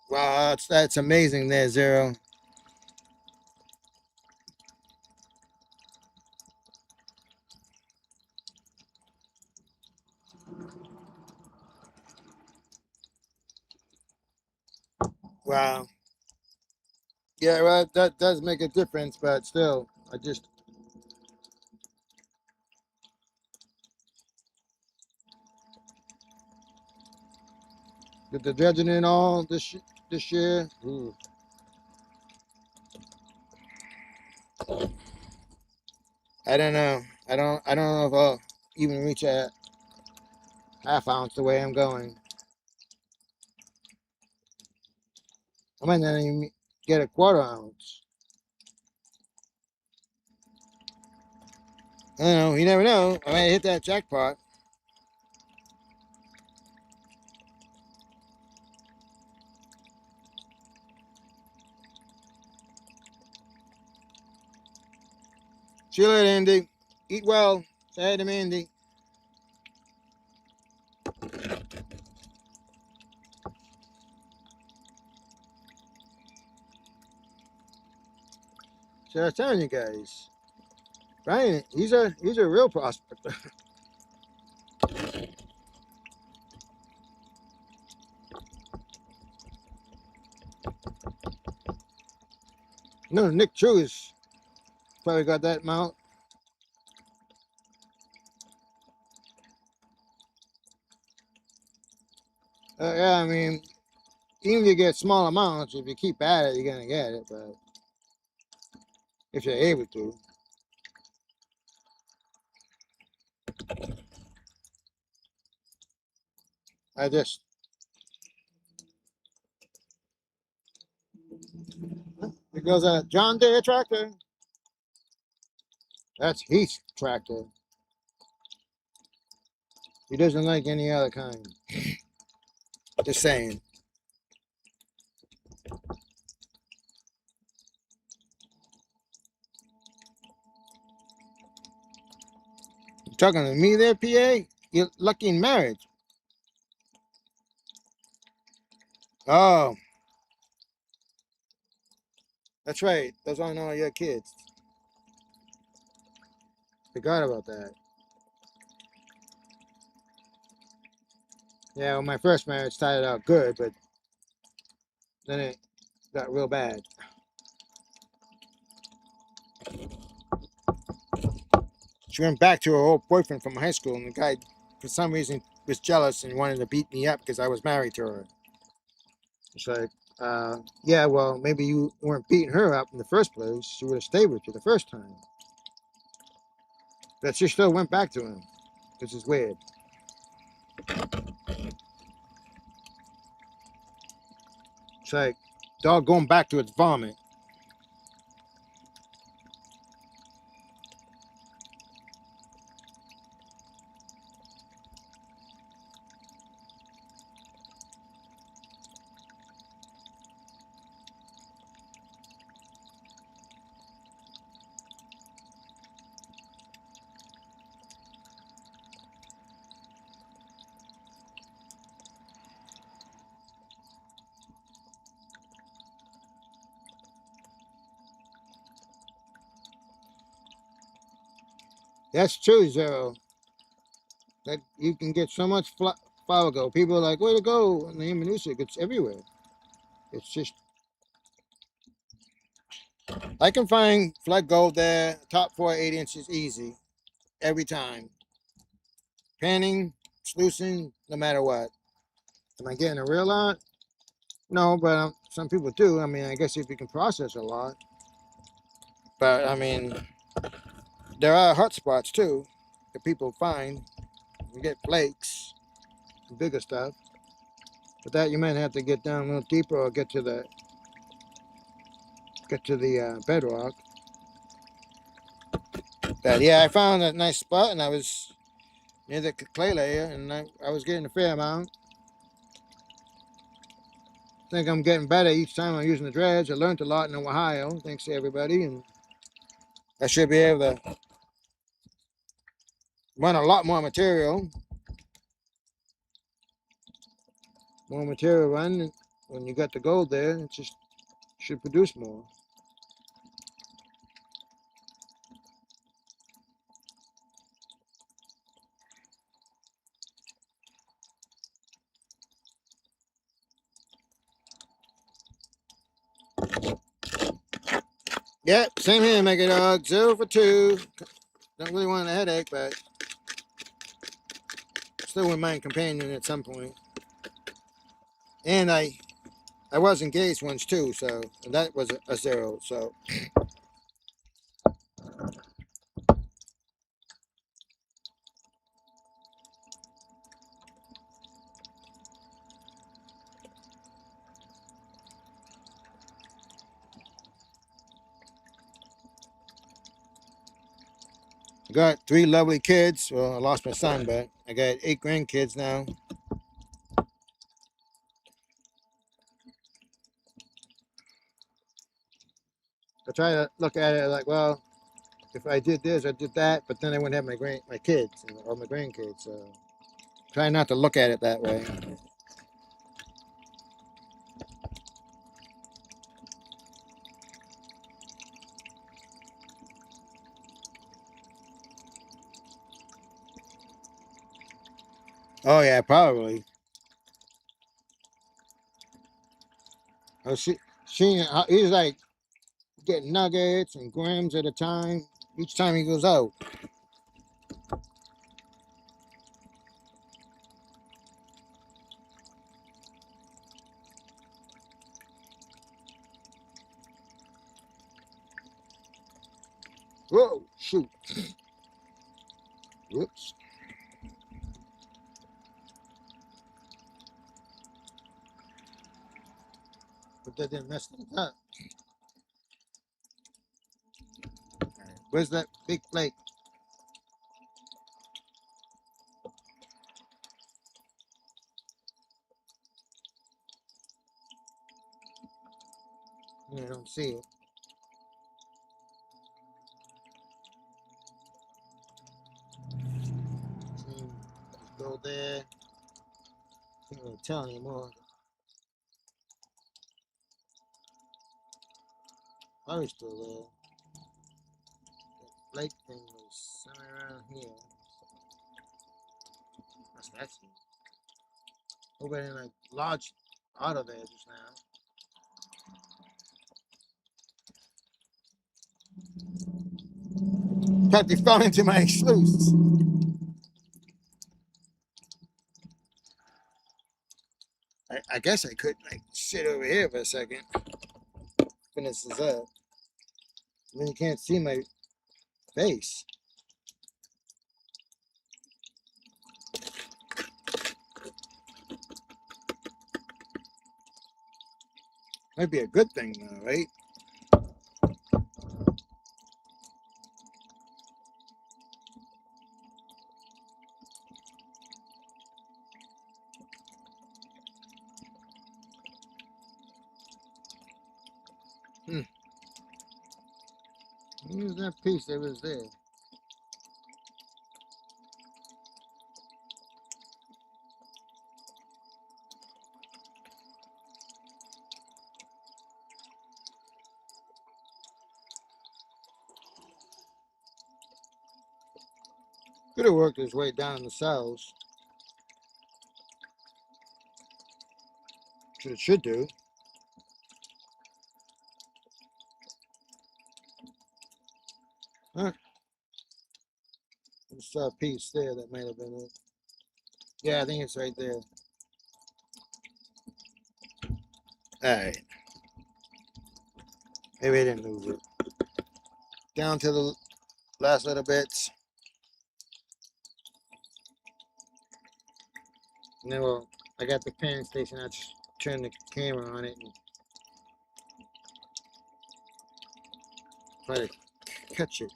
Wow, that's amazing there, Zero. Wow. Yeah, well, that does make a difference, but still, I just did the dredging in all this year. Ooh. I don't know. I don't know if I'll even reach a half ounce the way I'm going. I might not even get a quarter ounce. I don't know. You never know. I might hit that jackpot. See you later, Andy. Eat well. Say hi to Mandy. So I was telling you guys, Brian, he's a real prospector. No, Nick True's probably got that mount. Yeah, I mean, even if you get small amounts, if you keep at it, you're gonna get it. But if you're able to, I just it goes a John Deere tractor. That's Heath's tractor. He doesn't like any other kind. Just saying. You talking to me there, PA? You're lucky in marriage. Oh, that's right. Those aren't all your kids. Forgot about that. Yeah, well, my first marriage started out good, but then it got real bad. She went back to her old boyfriend from high school, and the guy, for some reason, was jealous and wanted to beat me up because I was married to her. It's like, yeah, well, maybe you weren't beating her up in the first place. She would have stayed with you the first time. But she still went back to him, which is weird. It's like dog going back to its vomit. That's true, Zero. That you can get so much flower gold. People are like, "Way to go!" And the Indonesia gets everywhere. It's just I can find flood gold there, top 4 8 inches easy every time. Panning, sluicing, no matter what. Am I getting a real lot? No, but some people do. I mean, I guess if you can process a lot. But I mean, there are hot spots too that people find. You get flakes, bigger stuff. But that you might have to get down a little deeper or get to the bedrock. But yeah, I found a nice spot, and I was near the clay layer, and I was getting a fair amount. I think I'm getting better each time I'm using the dredge. I learned a lot in Ohio, thanks to everybody, and I should be able to run a lot more material run. When you got the gold there, it just should produce more. Yep, same here, Mega Dog. 0 for 2. Don't really want a headache, but still wouldn't mind companion at some point. And I was engaged once too, so that was a 0. So I got 3 lovely kids. Well, I lost my son, but I got 8 grandkids now. I try to look at it like, well, if I did this, I did that, but then I wouldn't have my kids or my grandkids. So try not to look at it that way. Oh yeah, probably. Oh, he's like getting nuggets and grams at a time each time he goes out. Whoa, shoot. Whoops. But that didn't mess things up. Where's that big flake? You don't see it. See, just go there. Can't really tell anymore. Probably still there. That flake thing was somewhere around here. What's that thing? Over in a large auto there just now. Practically fell into my sluice. I guess I could like sit over here for a second. Finish this up. And then you can't see my face. Might be a good thing though, right? Where's that piece that was there? Could have worked his way down the cells. Which it should do. Huh? There's a piece there that might have been it. Yeah, I think it's right there. Alright. Maybe I didn't lose it. Down to the last little bits. And then I got the pan station. I just turned the camera on it and try to catch it.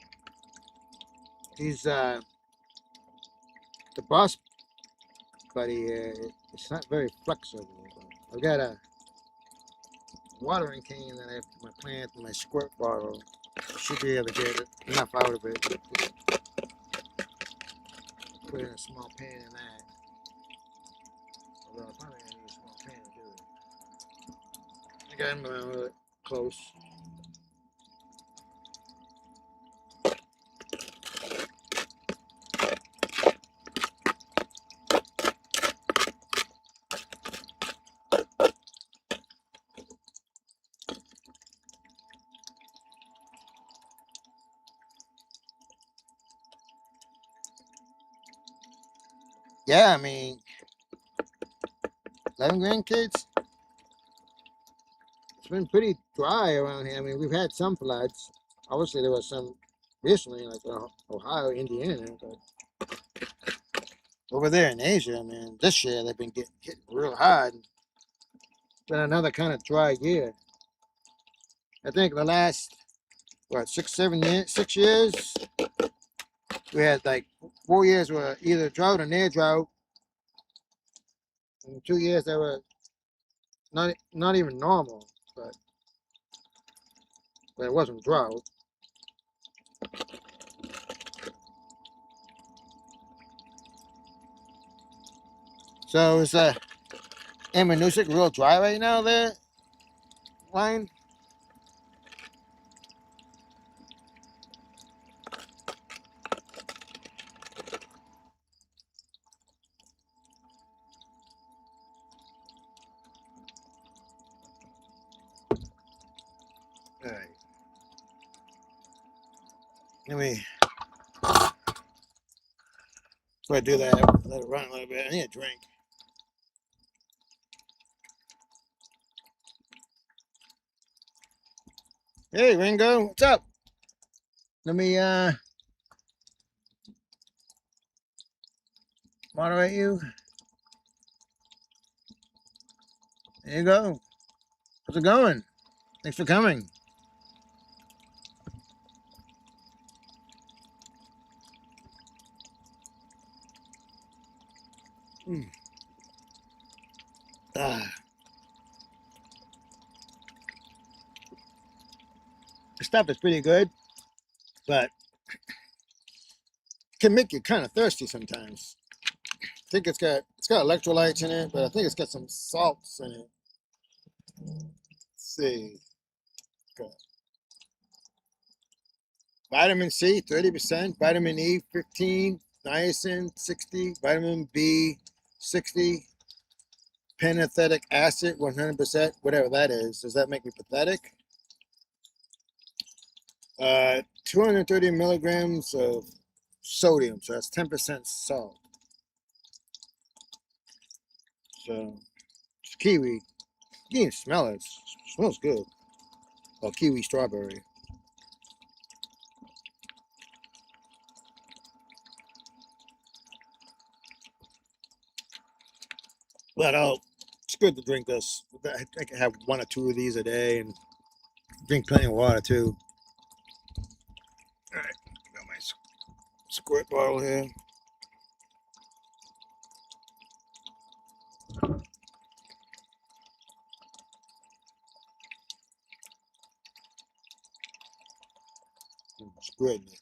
These the boss buddy here, it's not very flexible. I've got a watering can that I have for my plant and my squirt bottle. Should be able to get enough out of it. Put in a small pan in that. Although I probably need a small pan to do it. I got him around really close. Yeah, I mean, 11 grandkids. It's been pretty dry around here. I mean, we've had some floods. Obviously, there was some recently, like Ohio, Indiana. But over there in Asia, I mean, this year they've been getting hit real hard. It's been another kind of dry year. I think the last, 6 years, we had like 4 years were either drought or near drought. And 2 years that were not even normal, but it wasn't drought. So is Amanuset real dry right now there, Lion? All right. Let me try to do that. Let it run a little bit. I need a drink. Hey, Ringo, what's up? Let me moderate you. There you go. How's it going? Thanks for coming. Ah. The stuff is pretty good, but it can make you kind of thirsty sometimes. I think it's got electrolytes in it, but I think it's got some salts in it. Let's see. Got vitamin C, 30%, vitamin E, 15, niacin, 60, vitamin B, 60, pantothenic acid, 100%, whatever that is. Does that make me pathetic? 230 milligrams of sodium, so that's 10% salt. So, it's kiwi. You can smell it. It smells good. Oh, kiwi strawberry. But it's good to drink this. I can have 1 or 2 of these a day and drink plenty of water too. All right, got my squirt bottle here. Squirting it.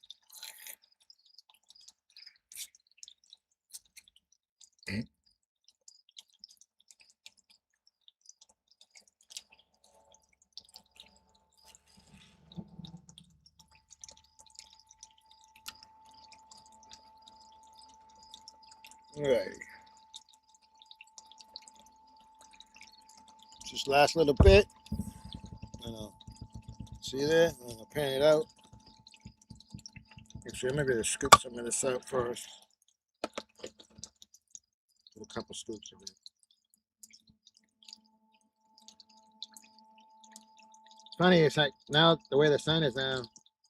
All right. Just last little bit. See there? I'm gonna pan it out. Actually, maybe to scoop some of this out first. A couple scoops of it. Funny, it's like now the way the sun is now,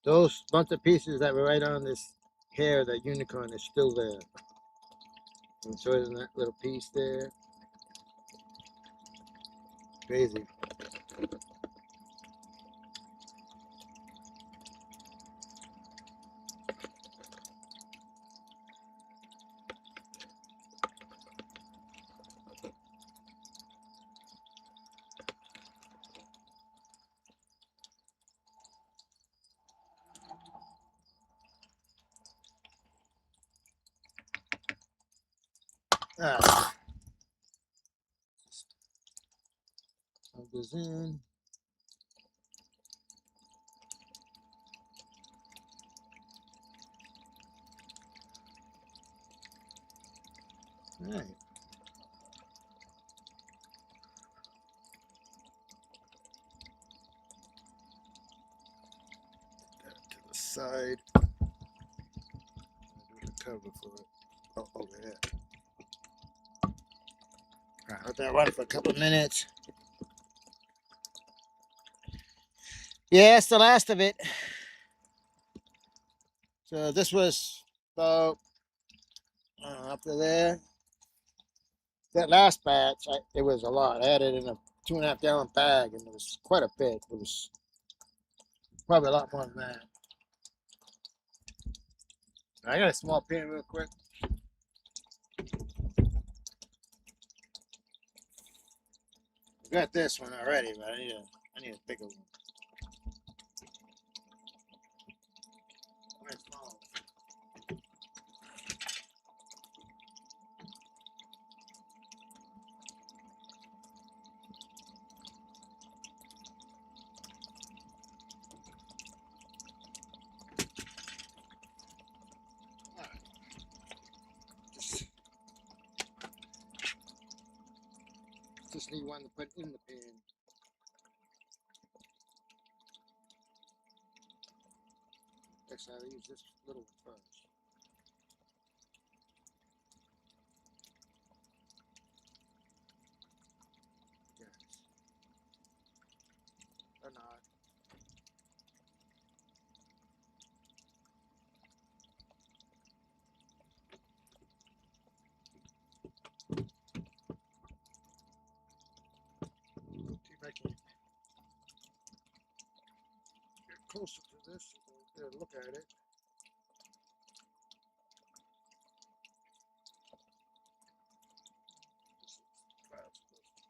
those bunch of pieces that were right on this hair, the unicorn, is still there. And so isn't that little piece there? Crazy. Ah, plug this in. All right. Put that to the side. Do the cover for it. Oh, over there. All right, let that run for a couple of minutes. Yeah, it's the last of it. So this was about up to there. That last batch, it was a lot. I had it in a 2.5 gallon bag, and it was quite a bit. It was probably a lot more than that. I got a small pan real quick. I got this one already, but I need a bigger one. Mine's small. Just need one to put in the pan. Actually, I'll use this little one first. Yes. Or not. See if I can get closer to this. Get a look at it.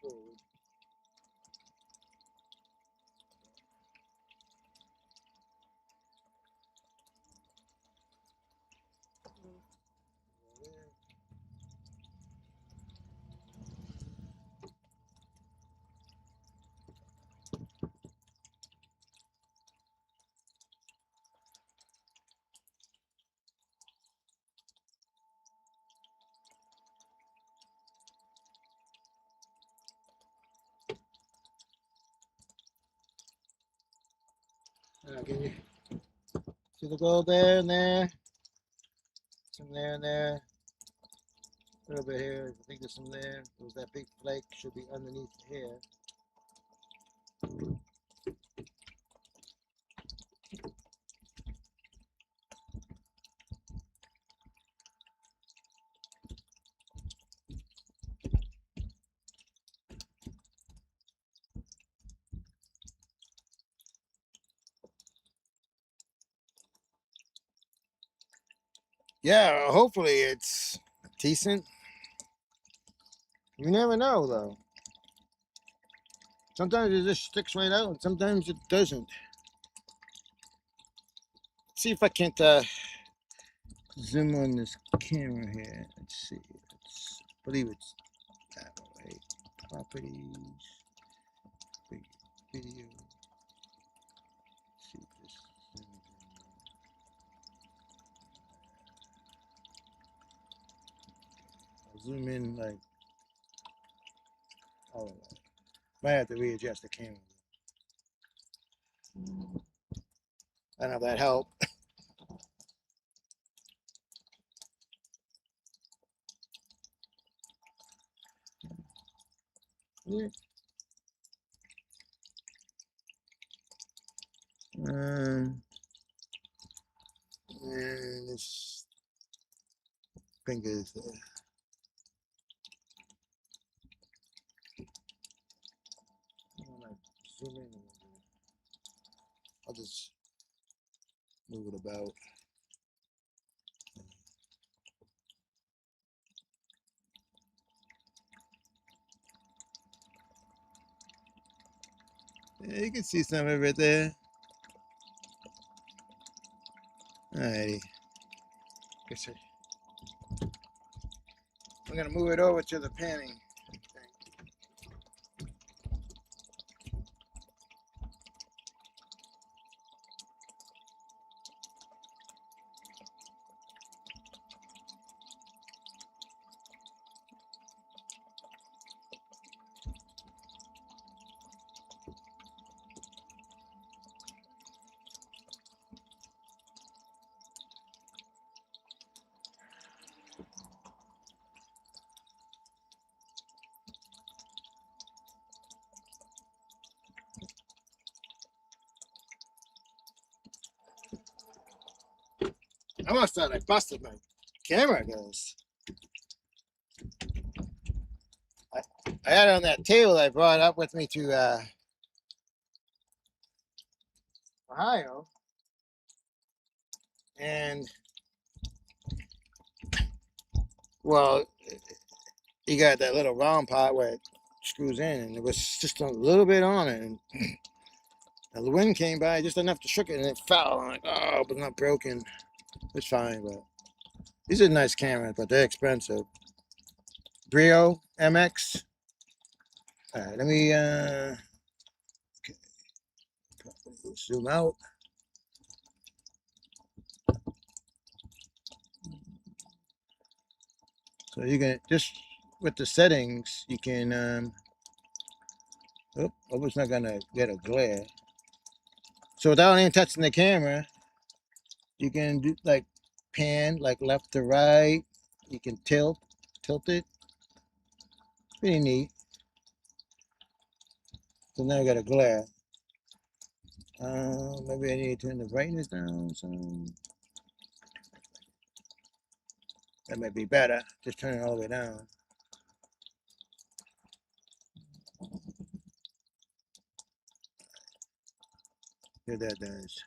Forward. Can you see the gold there and there? Some there and there. A little bit here. I think there's some there. There's that big flake should be underneath here. Yeah, hopefully it's decent. You never know though. Sometimes it just sticks right out and sometimes it doesn't. Let's see if I can't zoom on this camera here. Let's see. I believe it's that way. Properties. Video. Let's see if this zooms in. I'll zoom in like all of that. Might have to readjust the camera. I don't know if that helped. Yeah. And this fingers there. I want to zoom in a little bit. I'll just move it about. Yeah, you can see some of it there. Alrighty. Guess I'm gonna move it over to the panning. I must have like busted my camera, guys. I had it on that table I brought up with me to Ohio, and well, you got that little round part where it screws in, and it was just a little bit on it, and the wind came by just enough to shook it, and it fell. I'm like, oh, but not broken. It's fine, but these are nice cameras, but they're expensive. Brio MX. All right, let me okay. Zoom out. So you can just with the settings, you can. Oh, I was not gonna get a glare. So without even touching the camera, you can do like pan, like left to right. You can tilt it. Pretty neat. So now I got a glare. Maybe I need to turn the brightness down. So that might be better. Just turn it all the way down. Here that does.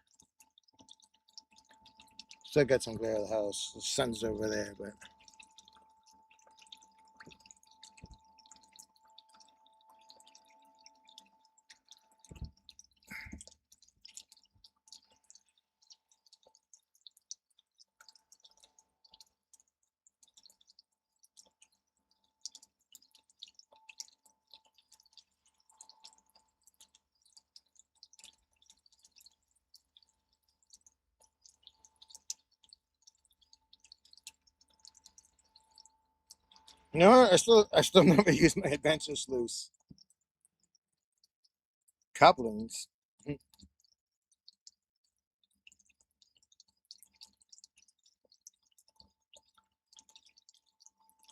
Still got some glare of the house. The sun's over there, but. You know what? I still never use my adventure sluice couplings.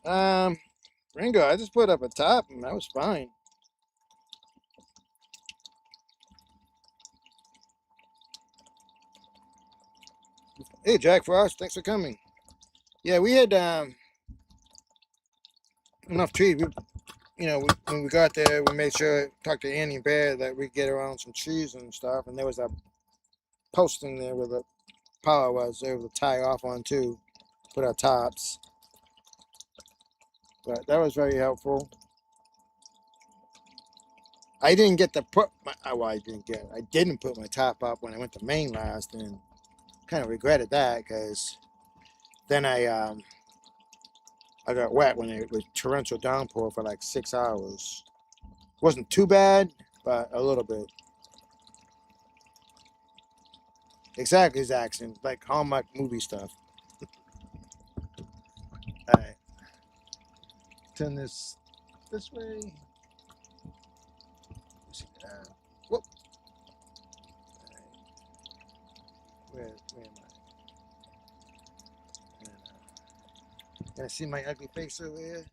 Ringo, I just put up a top and that was fine. Hey, Jack Frost, thanks for coming. Yeah, we had enough trees. When we got there, we made sure talked to Annie Bear that we get around some trees and stuff. And there was a posting there where the power was able to tie off on too, put our tops. But that was very helpful. I didn't get to put my. Well, I didn't get. I didn't put my top up when I went to Maine last, and kind of regretted that because then I got wet when it was torrential downpour for like 6 hours. Wasn't too bad, but a little bit. Exactly, Zaxxon. Like Hallmark movie stuff. All right. Turn this way. Whoop. Right. Where am I? Can I see my ugly face over here?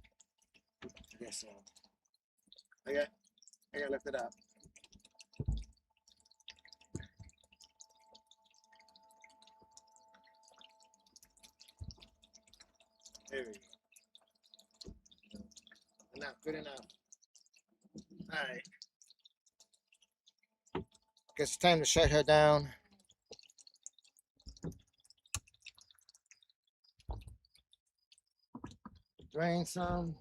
I guess so. I got to lift it up. There we go. Enough, good enough. All right. Guess it's time to shut her down. Drain some.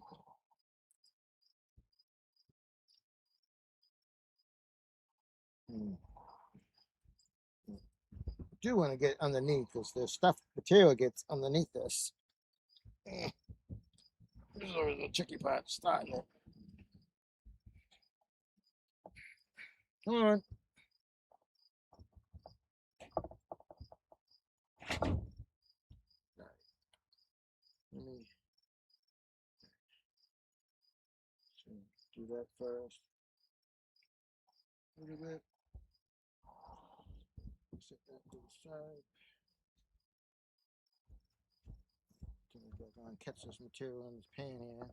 Do want to get underneath because the stuff material gets underneath this. This is always the tricky part, starting it. Come on. Let me do that first. A little bit. Set that to the side. Can we go on catch this material in this pan here?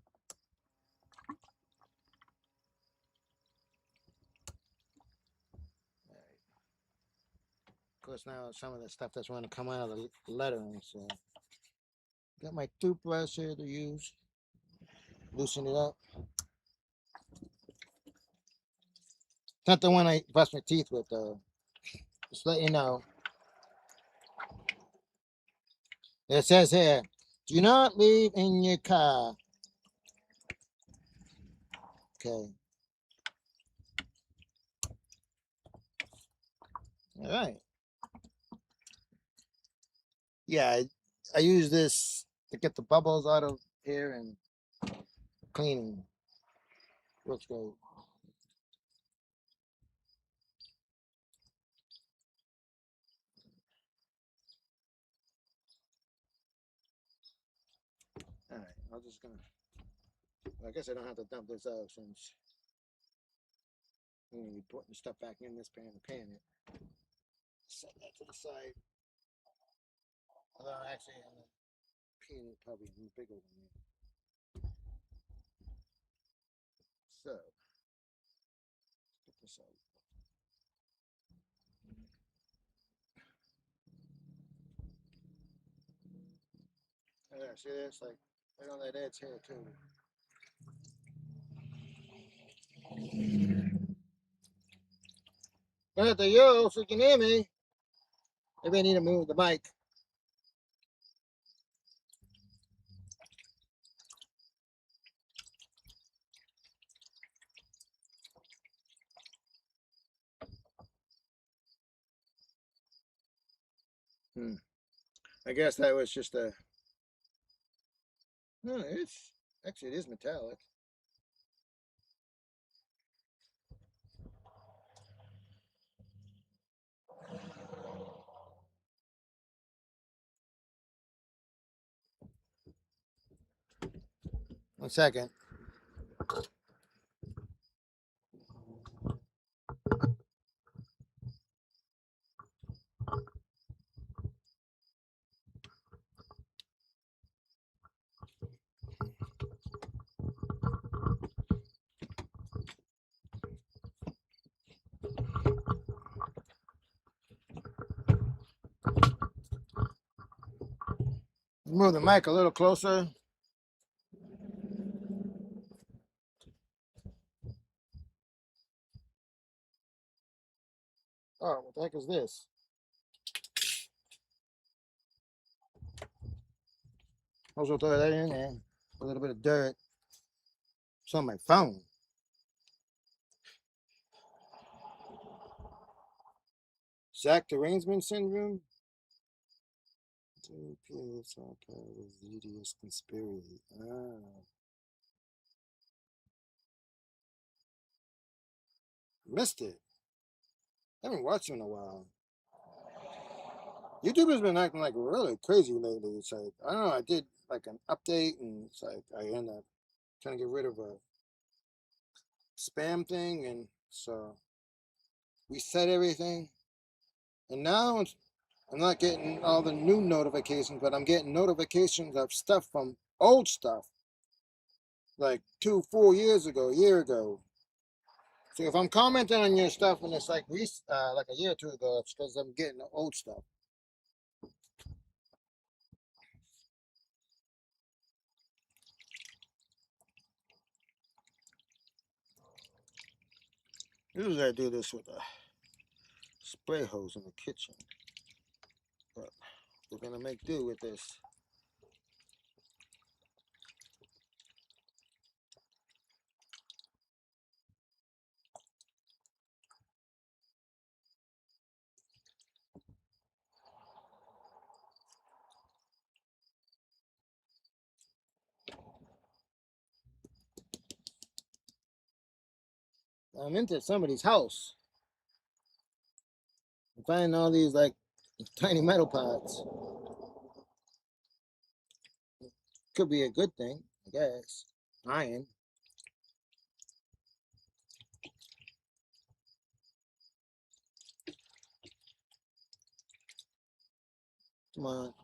Of course, now some of the stuff that's going to come out of the lettering. So, got my toothbrush here to use. Loosen it up. Not the one I brush my teeth with, though. Just let you know. It says here, do not leave in your car. Okay. All right. Yeah, I use this to get the bubbles out of here and cleaning. Looks great. All right, I'm just gonna. I guess I don't have to dump this out since I'm gonna be putting stuff back in this pan and pan it. Set that to the side. Although actually, I'm gonna pan it probably bigger than that. So, let's get this out. Yeah, see this? Like, right on that edge here, too. But the yo, so you can hear me. Maybe I need to move the mic. I guess that was just a. No, it's actually it is metallic. 1 second. Move the mic a little closer. Oh, what the heck is this? Also throw that in there. A little bit of dirt. It's on my phone. Zach derangement syndrome? Conspiracy. Missed it. I haven't watched it in a while. YouTube has been acting like really crazy lately. It's like, I don't know, I did like an update and it's like I end up trying to get rid of a spam thing, and so reset everything. And now I'm not getting all the new notifications, but I'm getting notifications of stuff from old stuff, like 4 years ago, a year ago. So if I'm commenting on your stuff and it's like like a year or two ago, it's because I'm getting the old stuff. Usually I do this with a spray hose in the kitchen, but we're gonna make do with this. I'm into somebody's house. I'm finding all these like tiny metal pots. Could be a good thing, I guess. Iron. Come on.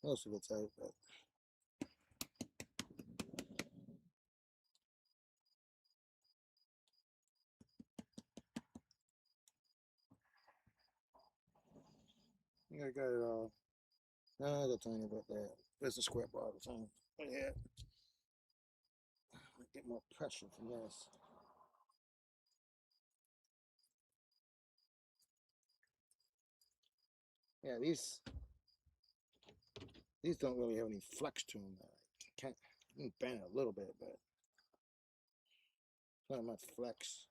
Most of it's out, but I think I got it all. No, the tiny bit there. There's a square bottle thing. But yeah. Get more pressure from this. Yeah, these don't really have any flex to them. I can bend it a little bit, but not much flex.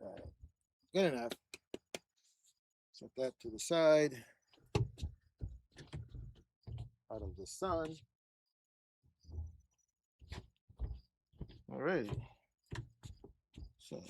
All right, good enough. Set that to the side, out of the sun. Alrighty. So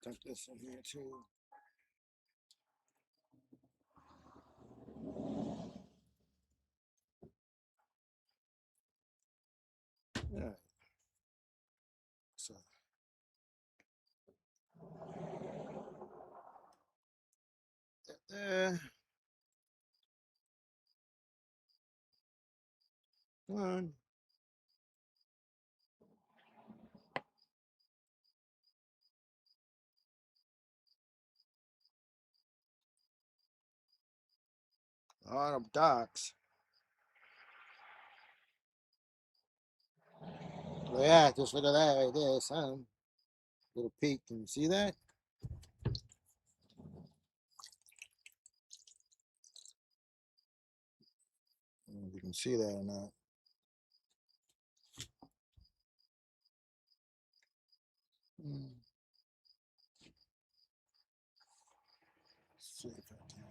dump this in here too. All right. So there. Come on. A lot of docks. But yeah, just look at that right there, son. Little peak. Can you see that? I don't know if you can see that or not. Hmm. See if I can.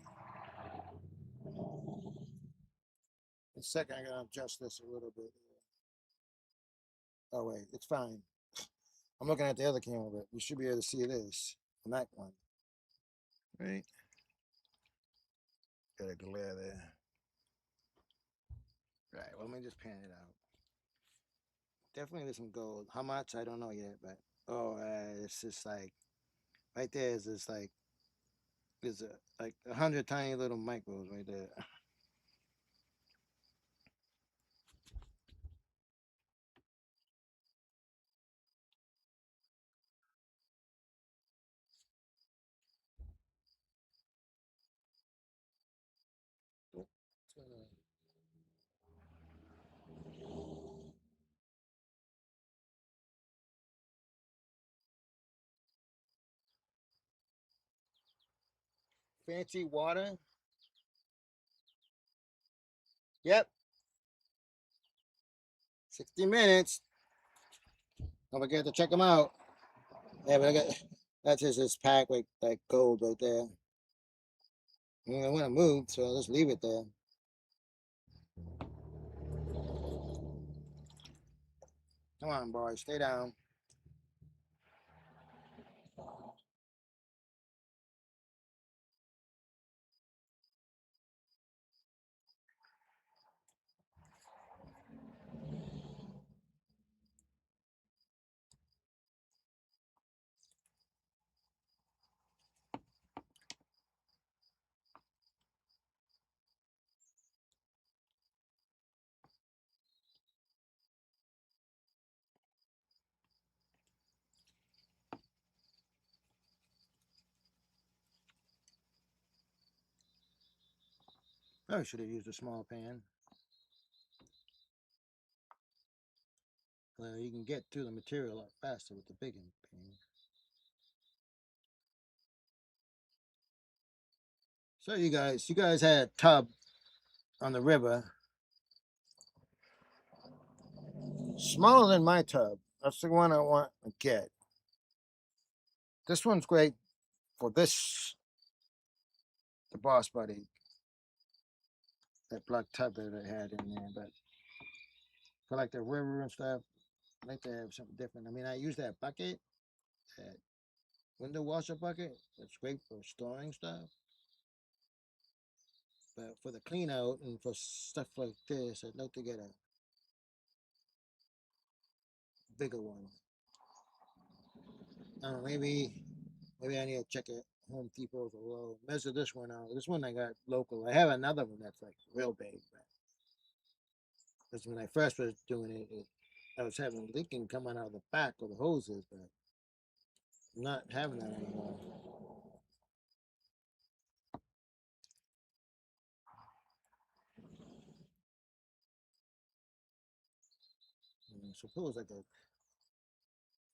In a second, I'm gonna adjust this a little bit. Oh wait, it's fine. I'm looking at the other camera, but you should be able to see this on that one. Right? Got a glare there. Right. Well, let me just pan it out. Definitely there's some gold. How much? I don't know yet, but oh, it's just like right there is just like there's like 100 tiny little micros right there. Fancy water. Yep, 60 minutes. Don't forget to check them out. Yeah, but I got that's just this pack with like gold right there. I want to move, so I'll just leave it there. Come on, boy, stay down. I should have used a small pan. Well, you can get through the material a lot faster with the big pan. So you guys had a tub on the river, smaller than my tub. That's the one I want to get. This one's great for this, the Boss Buddy, that black tub that I had in there. But for like the river and stuff, I like to have something different. I mean, I use that bucket, that window washer bucket. That's great for storing stuff. But for the clean out and for stuff like this, I'd like to get a bigger one. I don't know, maybe I need to check it. Home Depot or low. Measure this one out. This one I got local. I have another one that's like real big. Because when I first was doing it, I was having leaking coming out of the back of the hoses, but I'm not having that anymore. Suppose I could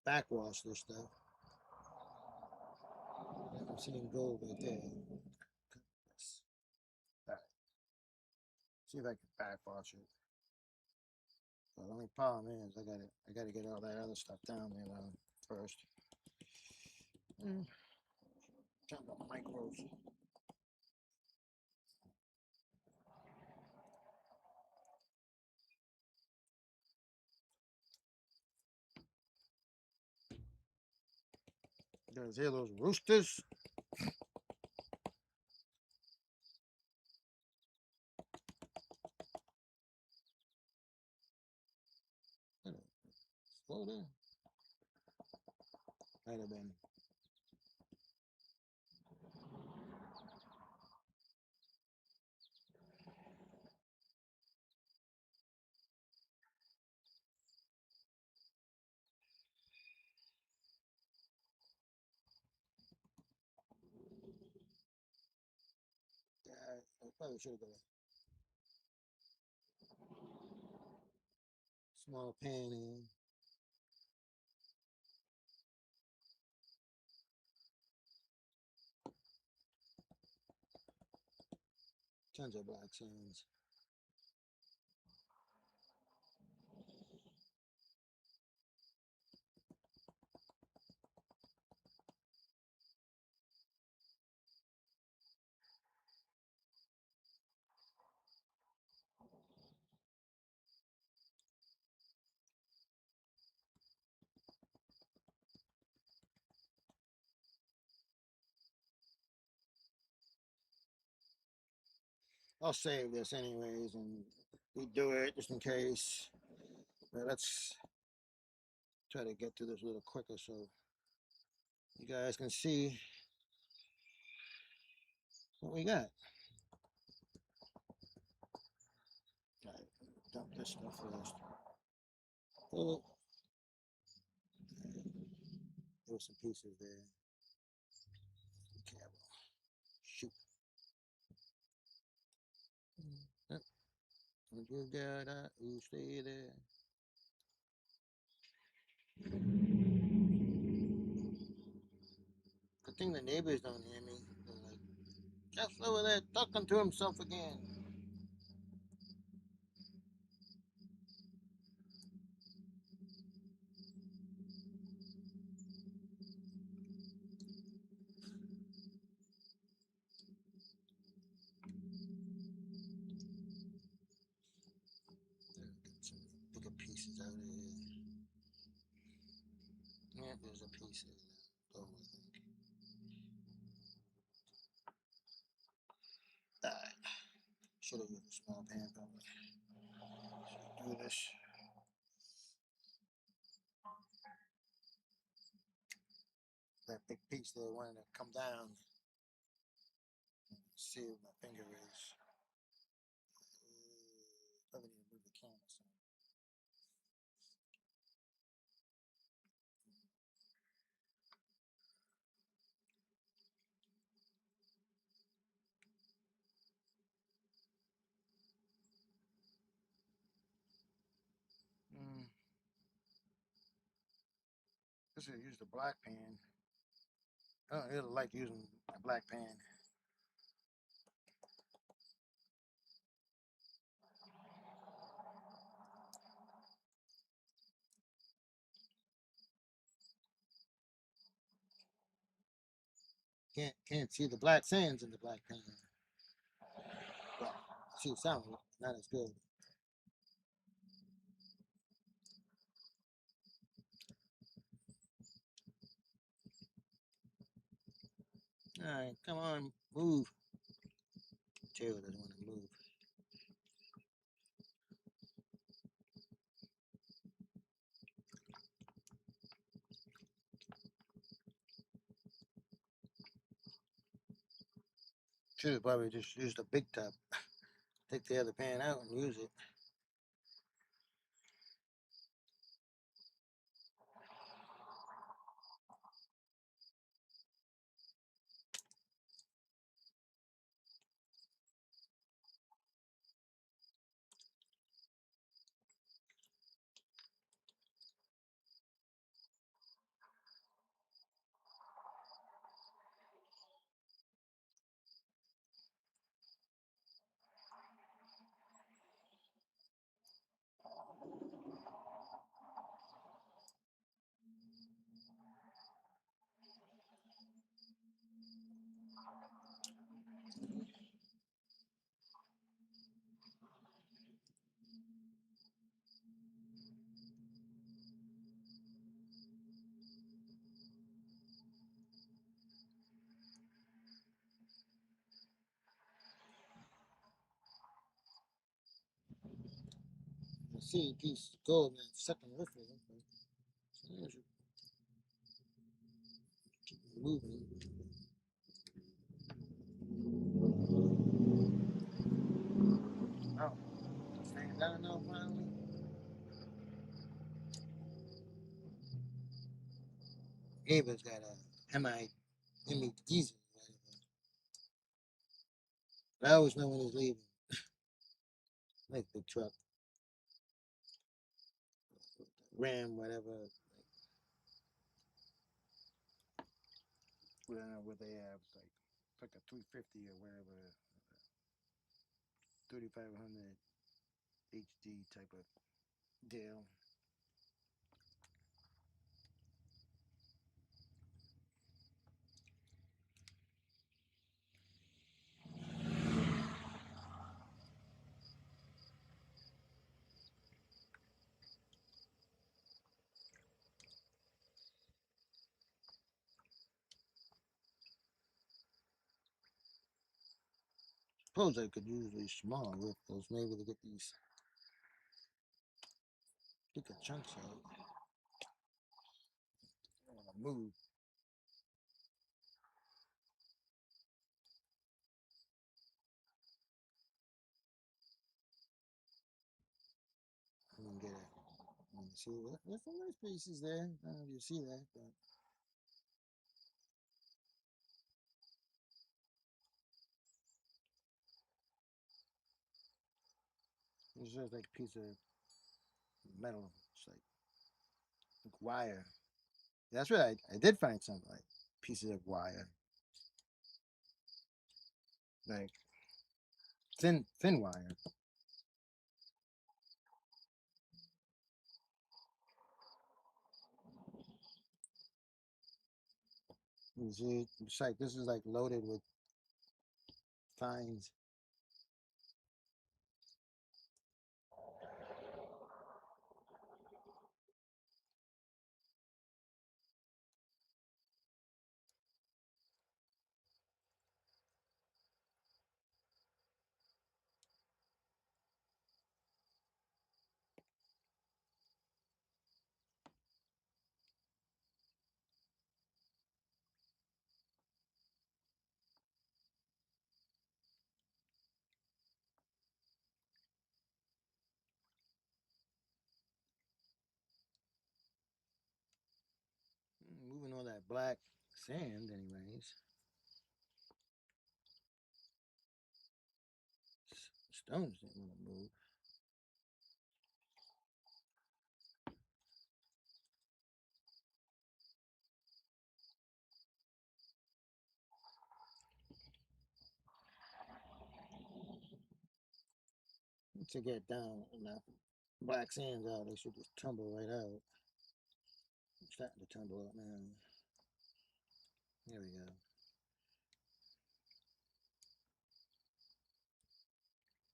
backwash this stuff. I'm seeing gold right there. All right, see if I can backwash it. The only problem is I gotta get all that other stuff down there first. Mm. Talking about micros. You guys hear those roosters? Slow down. Might have been. I probably should have got a small pan in. Tons of black sands. I'll save this anyways and redo it just in case. But let's try to get through this a little quicker so you guys can see what we got. All right, dump this stuff first. Oh, there were some pieces there. Okay, shoot. Yep. Don't you get that? You stay there. Good thing the neighbors don't hear me. They're like, Jeff's over there talking to himself again. Get some bigger pieces out of here. Yeah, there's a piece of gold, I think. Alright. Should have used a small pan probably. So do this. That big piece there wanted to come down. See what my finger is. Probably need to move the camera some. This is use the black pan. I don't really like using a black pan. Can't see the black sands in the black pan. But see some, not as good. Alright, come on, move. Tail doesn't want to move. Should have probably just used a big tub. Take the other pan out and use it. You see a piece of gold in that second lift. So I should keep moving. Oh, staying down now finally. Ava's got a MI diesel. But I always know when he's leaving. Like the truck, Ram, whatever. I don't know what they have. It's like a 350 or whatever, 3500 HD type of deal. suppose I could use these small ripples maybe to get these thicker chunks out. I want to move. And get it. You see, there's some nice pieces there. I don't know if you see that, but it's just like a piece of metal. It's like wire. That's what I did find some like pieces of wire, like thin wire. You see, it's like this is like loaded with fines. Moving all that black sand, anyways. Stones didn't want to move. To get down enough black sands out, they should just tumble right out. It's starting to tumble out now. There we go.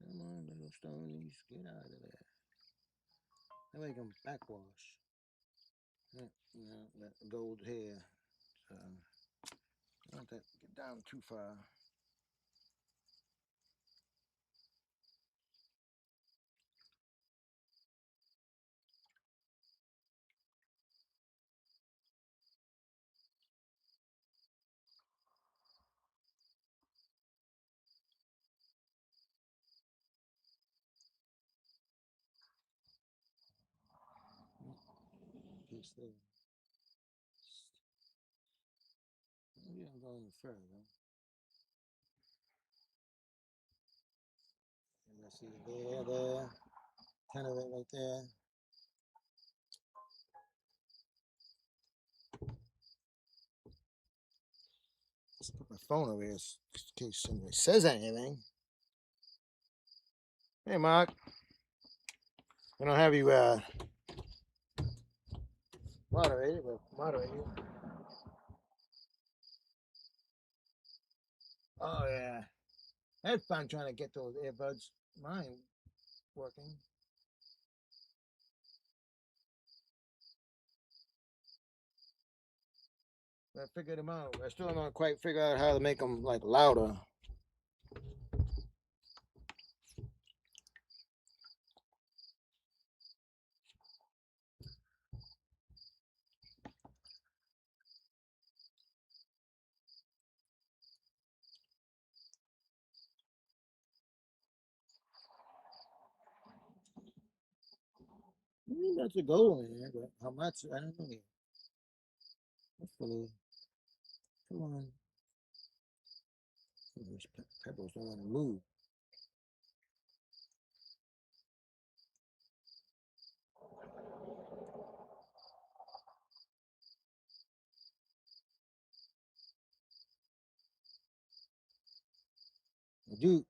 Come on, little stonies, get out of there. That way you can backwash. That gold here. So, I don't want that to get down too far. Piece there. Maybe I'm going further. Let's see, there. 10 of it right there. Let's put my phone over here just in case somebody says anything. Hey, Mark. I don't have you moderated, but moderate you. Oh, yeah. I had fun trying to get those earbuds, mine working. I figured them out. I still don't quite figure out how to make them like louder. That's a goal in there, but how much? I don't know yet. Hopefully, come on. These pebbles don't want to move. I do,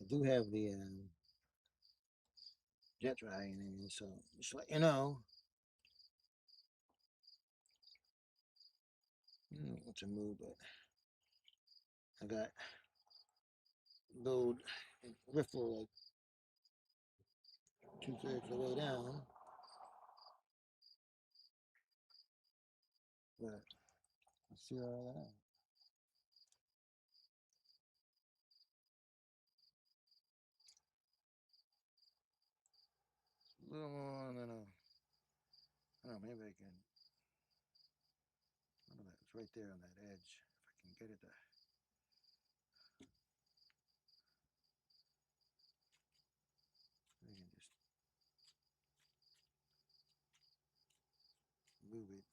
I do have the jet drying in there, so just let you know. I don't know what to move, but I got load riffle like 2/3 of the way down. But let's see all that. little more, and then I don't know, maybe I can. Look at that, it's right there on that edge. If I can get it to. I can just move it.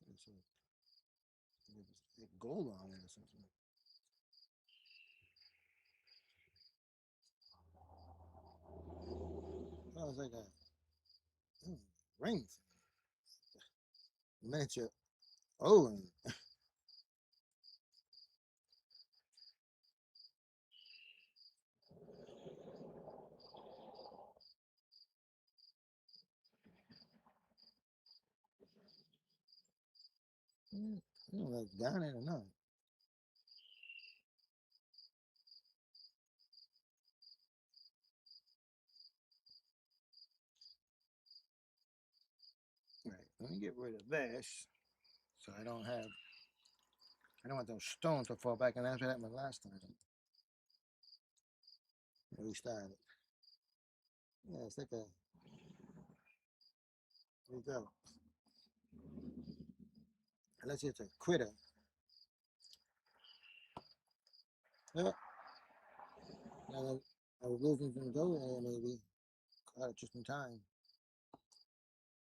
Okay. It's a gold on it or something. Oh, it's like a ring, miniature. Oh, I don't know if it's got it or not. All right, let me get rid of this so I don't have. I don't want those stones to fall back, and that's what happened last time. We started. Yeah, it's like a. There you go. Unless it's a critter. Yeah. I was losing some dough there, maybe. Caught it just in time.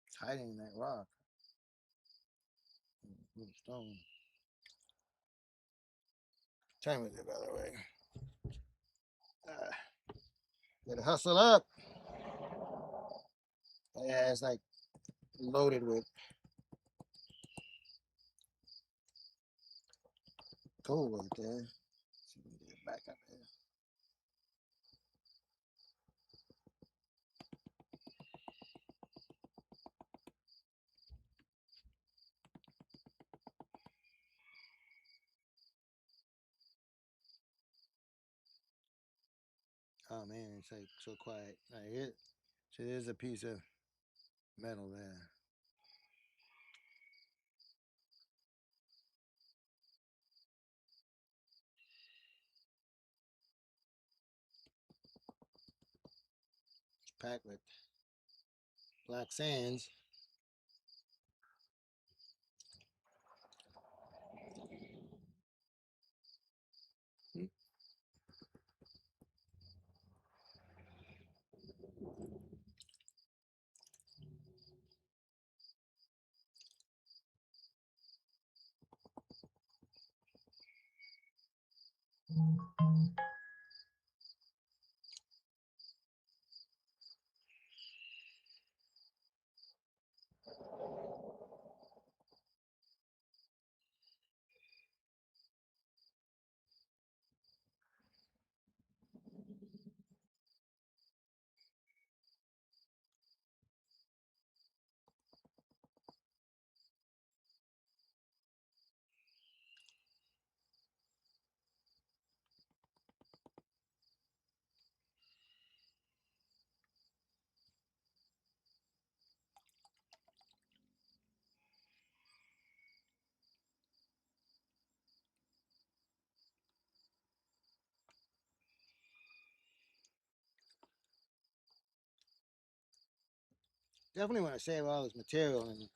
It's hiding in that rock. Little stone. Time is it, by the way? Gotta hustle up. Yeah, it's like loaded with gold right there. See if we can get it back up there. Oh man, it's like so quiet. I hear it. So there's a piece of metal there. It's packed with black sands. Definitely want to save all this material and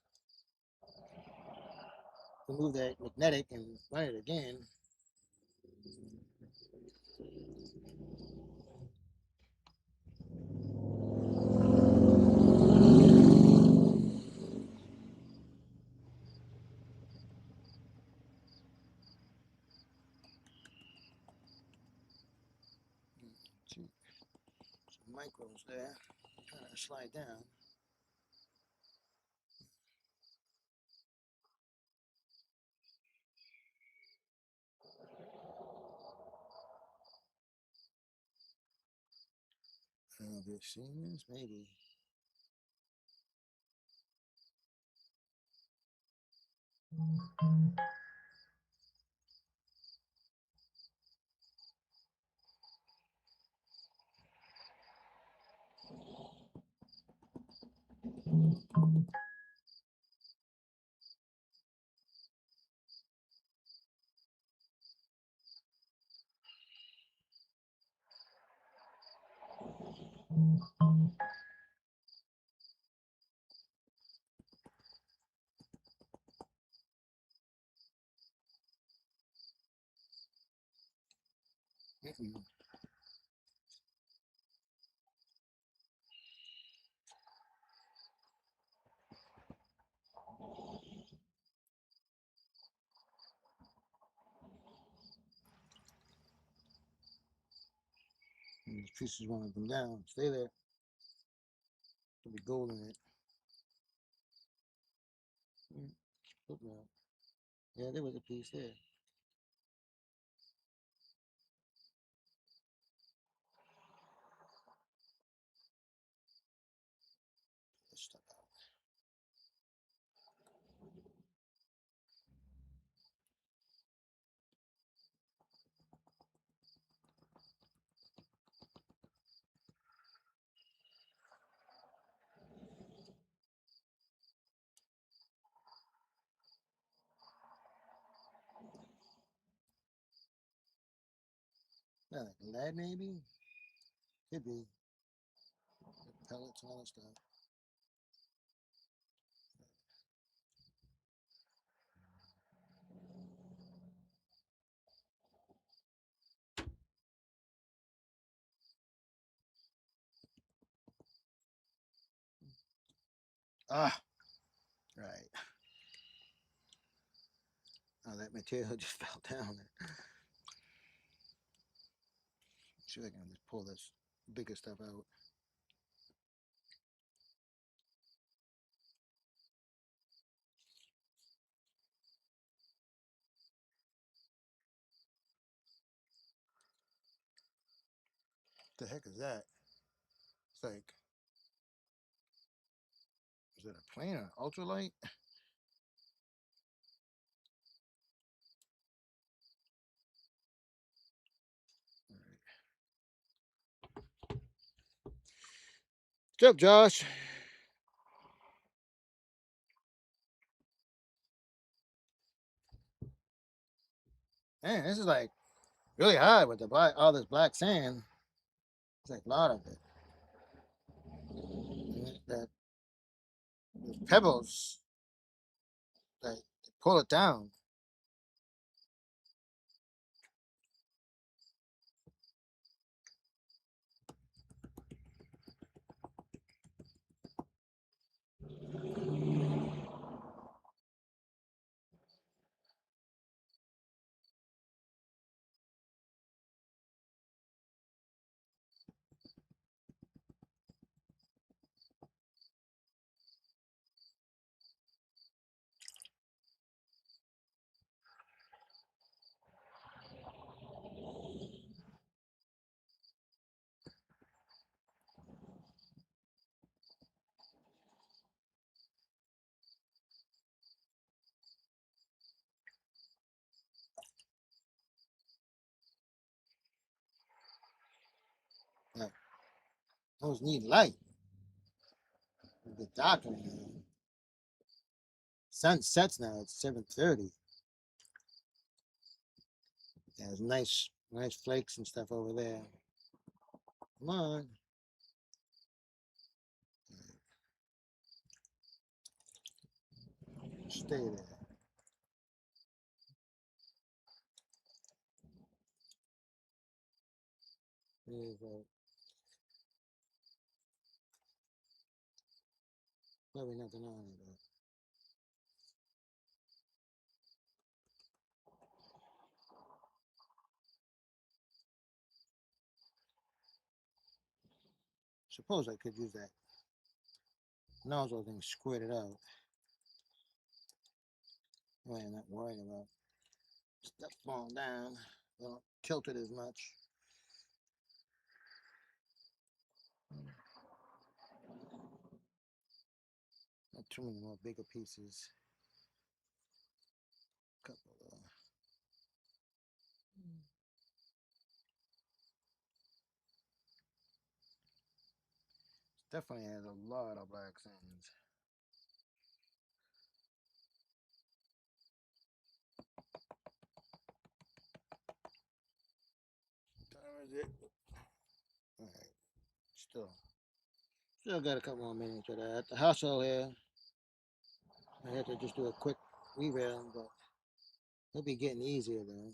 remove that magnetic and run it again. Some micros there. Trying to slide down. Have you seen this? Maybe. These pieces want to come down. Stay there. There'll be gold in it. Look now. Yeah, there was a piece there. Let's stop out. Yeah, like lead maybe? Could be. Pellets and all that stuff. Ah, right. Oh, that material just fell down. See if I can just pull this bigger stuff out. What the heck is that? It's like, is it a plane or ultralight? What's up, Josh? Man, this is like really hard with the black, all this black sand. It's like a lot of it. That those pebbles, like pull it down. Like, those need light. It get darker now. Sun sets now. It's 7:30. There's nice flakes and stuff over there. Come on. Stay there. There you go. Probably nothing on it, but suppose I could use that nozzle thing, squirt it out. Well, I'm not worried about stuff falling down. Don't tilt it as much. Not too many more bigger pieces. Couple of. Definitely has a lot of black sands. Time is it? All right. Still got a couple more minutes of that. The hustle here. I have to just do a quick reveal, but it'll be getting easier though.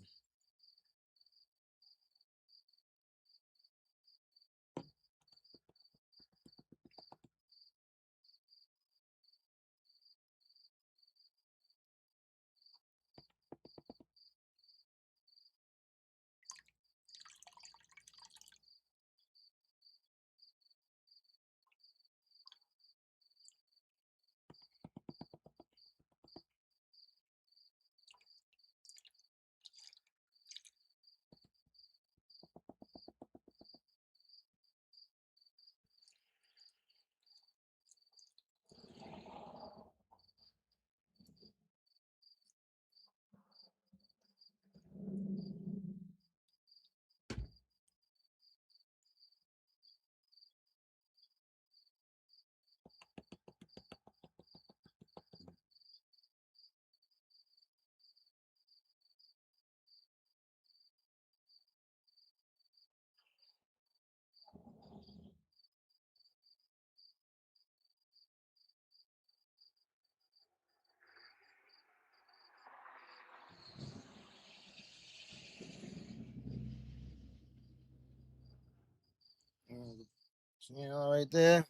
See it all right there?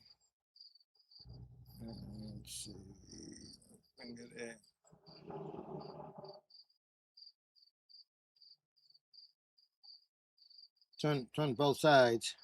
Let's see. Bring it in. Turn both sides.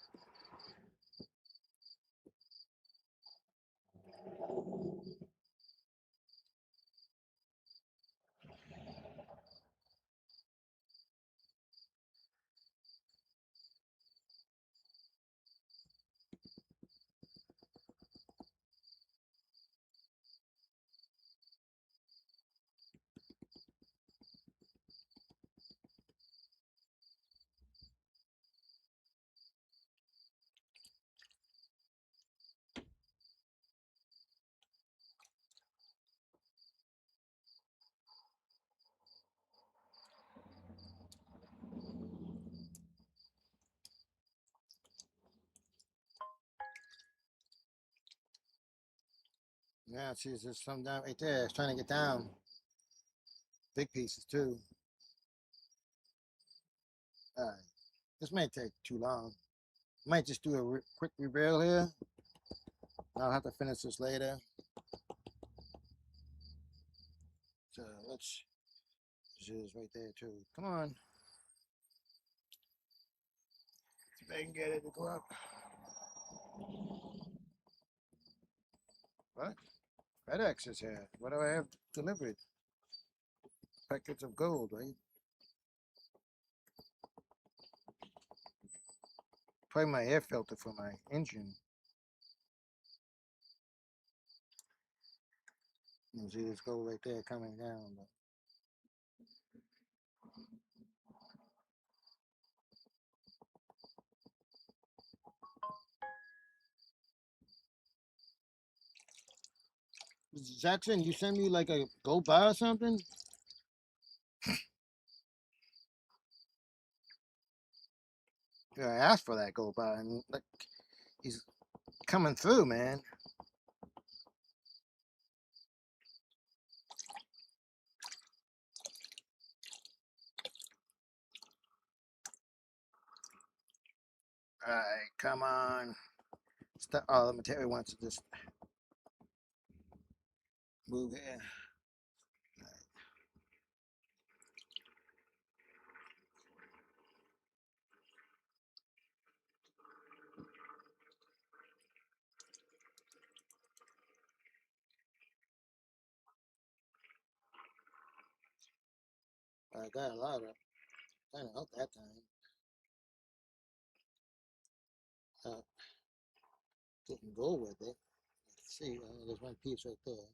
Yeah, see, there's some down right there. It's trying to get down. Big pieces too. All right. This may take too long. Might just do a quick reveal here. I'll have to finish this later. So let's just right there too. Come on. See if I can get it to go up. What? FedEx is here. What do I have delivered? Packets of gold, right? Probably my air filter for my engine. You see this gold right there coming down. But Jackson, you send me like a gold bar or something? Yeah, I asked for that gold bar, and like he's coming through, man. All right, come on. Oh, the material wants to just move here. I got a lot of kind of out that time. Didn't go with it. Let's see, there's one piece right there.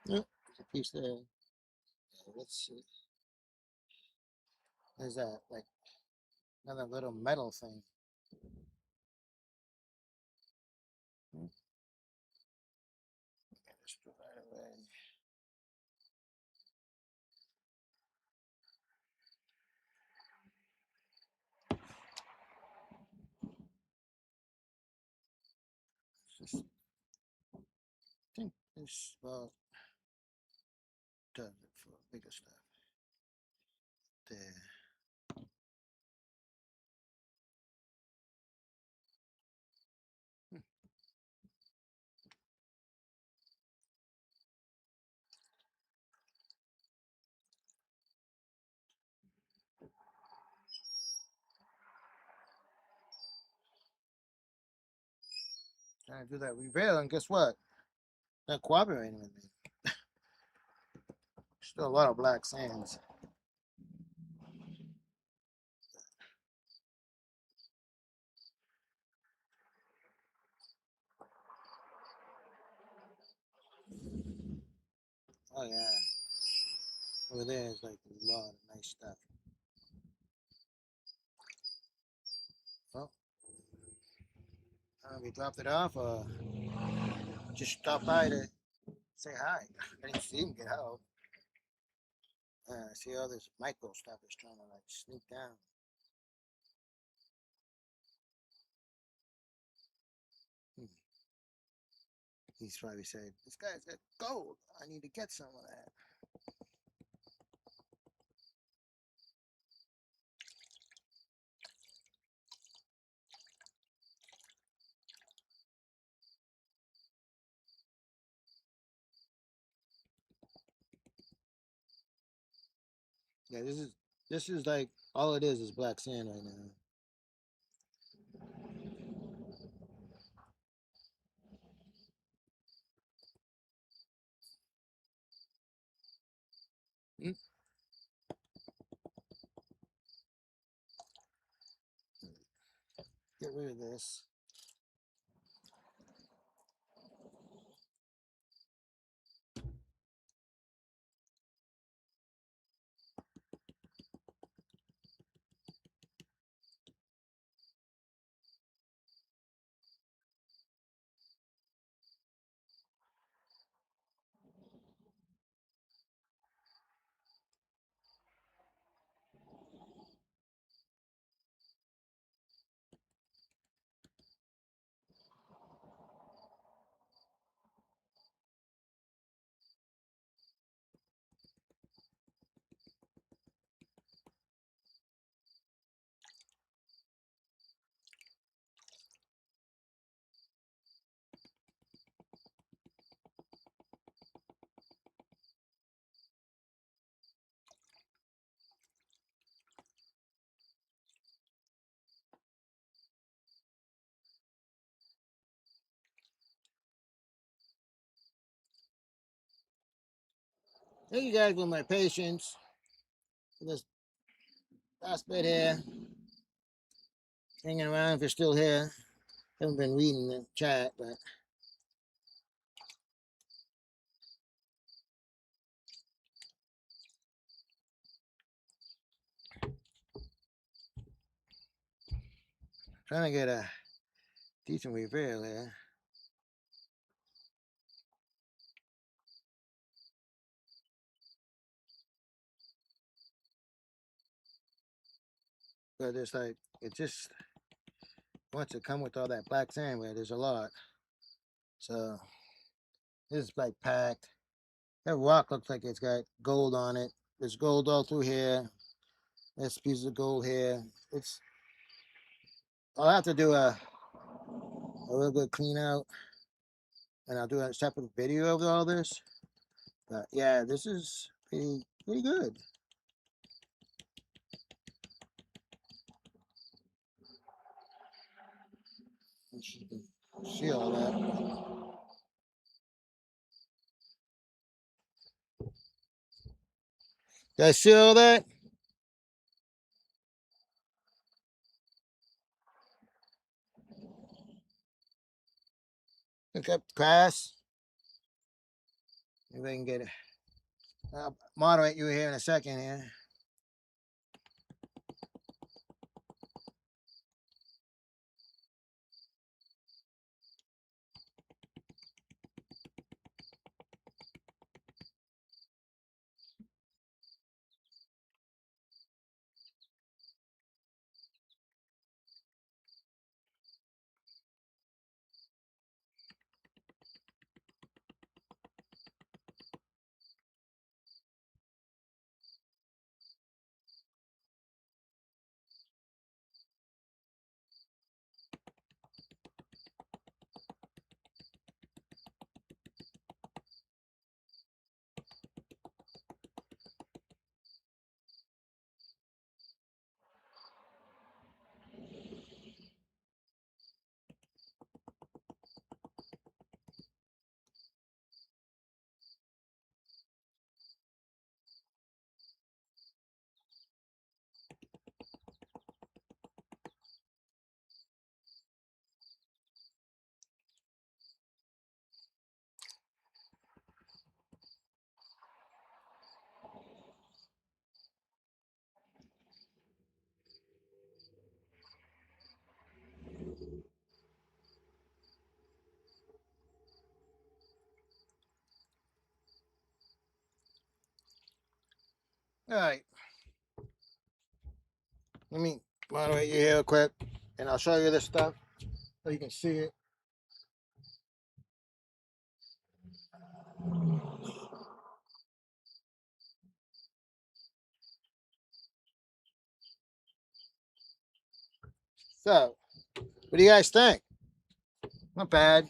Yep, there's a piece there. Yeah, let's see. There's that, like another little metal thing. Hmm, get this right away. Just think this about does it for bigger stuff. There. Hmm. Trying to do that reveal, and guess what? Not cooperating with me. Still a lot of black sands. Oh yeah, over there is like a lot of nice stuff. Well, we dropped it off. Just stopped by to say hi. I didn't see him get out. See all this micro stuff is trying to like sneak down. Hmm. He's probably said, "This guy's got gold. I need to get some of that." Yeah, this is like all it is black sand right now. Mm. Get rid of this. Thank you guys for my patience. This last bit here, hanging around if you're still here. Haven't been reading the chat, but trying to get a decent reveal here. But it's like it just wants to come with all that black sand where there's a lot. So this is like packed. That rock looks like it's got gold on it. There's gold all through here. This piece of gold here. It's I'll have to do a little good clean out, and I'll do a separate video of all this. But yeah, this is pretty good. You can see all that. You guys see all that? Look up grass. Maybe I can get it. I'll moderate you here in a second here. All right. Let me moderate you here real quick, and I'll show you this stuff so you can see it. So, what do you guys think? Not bad.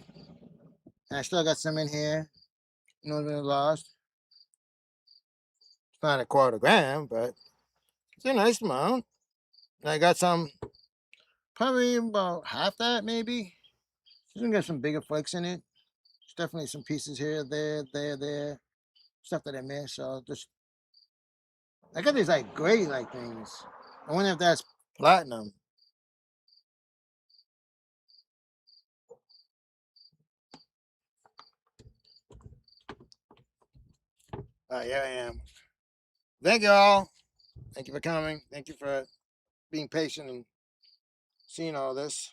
And I still got some in here. No been lost. It's not a quarter gram, but it's a nice amount. And I got some, probably about half that, maybe. You're gonna get some bigger flakes in it. There's definitely some pieces here, there. Stuff that I missed. So just, I got these like gray like things. I wonder if that's platinum. Here I am. Thank you all. Thank you for coming. Thank you for being patient and seeing all this.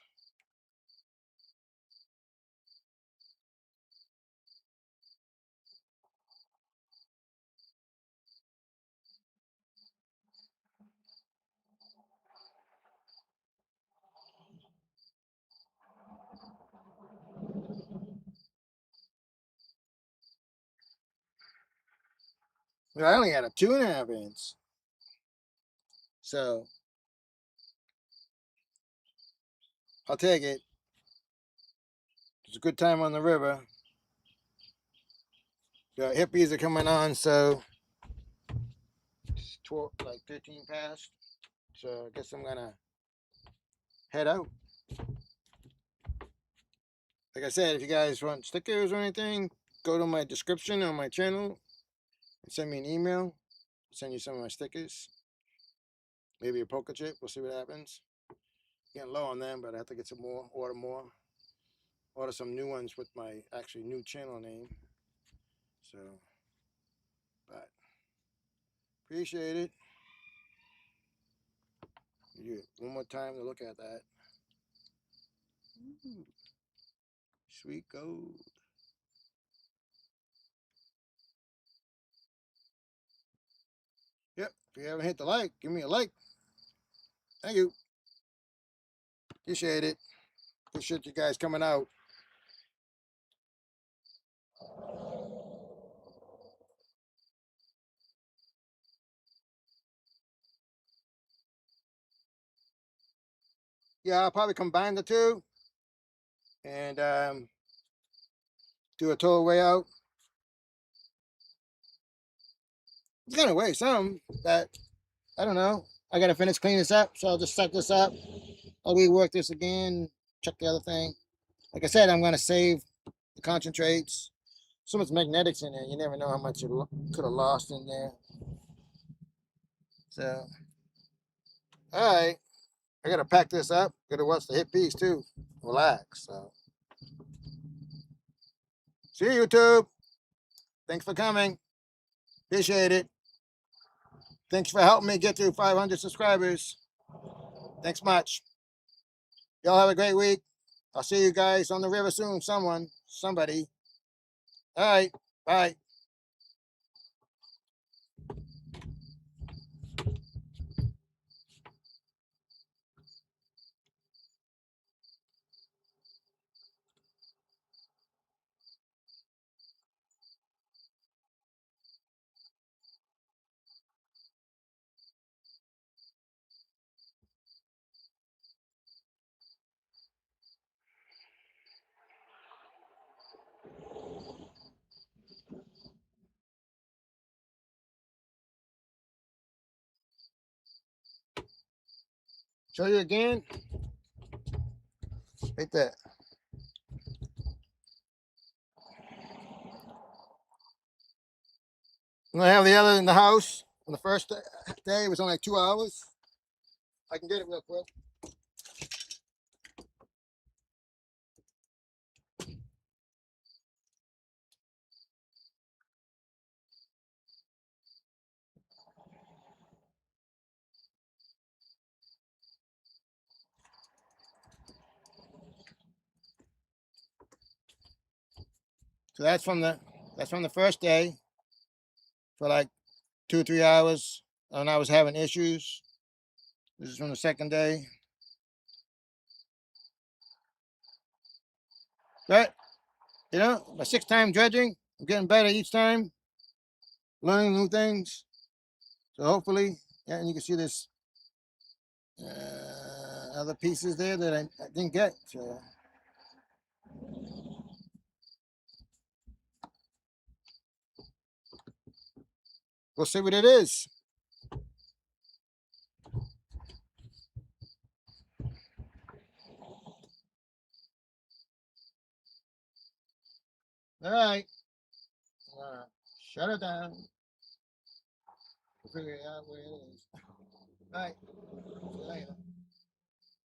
I only had a 2.5 inch. So I'll take it. It's a good time on the river. The hippies are coming on, so it's 12, like 13 past. So I guess I'm gonna head out. Like I said, if you guys want stickers or anything, go to my description on my channel and send me an email. I'll send you some of my stickers. Maybe a poker chip. We'll see what happens. Getting low on them, but I have to get some more. Order some new ones with my actually new channel name. So, but appreciate it. You one more time to look at that. Ooh, sweet gold. Yep. If you haven't hit the like, give me a like. Thank you. Appreciate it. Appreciate you guys coming out. Yeah, I'll probably combine the two and do a total way out. It's gonna weigh some, but I don't know. I gotta finish cleaning this up, so I'll just set this up. I'll rework this again, check the other thing. Like I said, I'm gonna save the concentrates. So much magnetics in there, you never know how much you could have lost in there. So, all right, I gotta pack this up. Gotta watch the hit piece too. Relax. So, see you, YouTube. Thanks for coming. Appreciate it. Thanks for helping me get to 500 subscribers. Thanks much. Y'all have a great week. I'll see you guys on the river soon. Somebody. All right. Bye. Show you again. Right there. I'm gonna have the other in the house. On the first day, it was only like 2 hours. I can get it real quick. So that's from the first day for like 2 or 3 hours. and I was having issues. This is from the second day. But, you know, my 6th time dredging, I'm getting better each time, learning new things. So hopefully, yeah, and you can see this other pieces there that I didn't get. So we'll see what it is. All right. Shut it down. Figure out where it is. All right. See you later.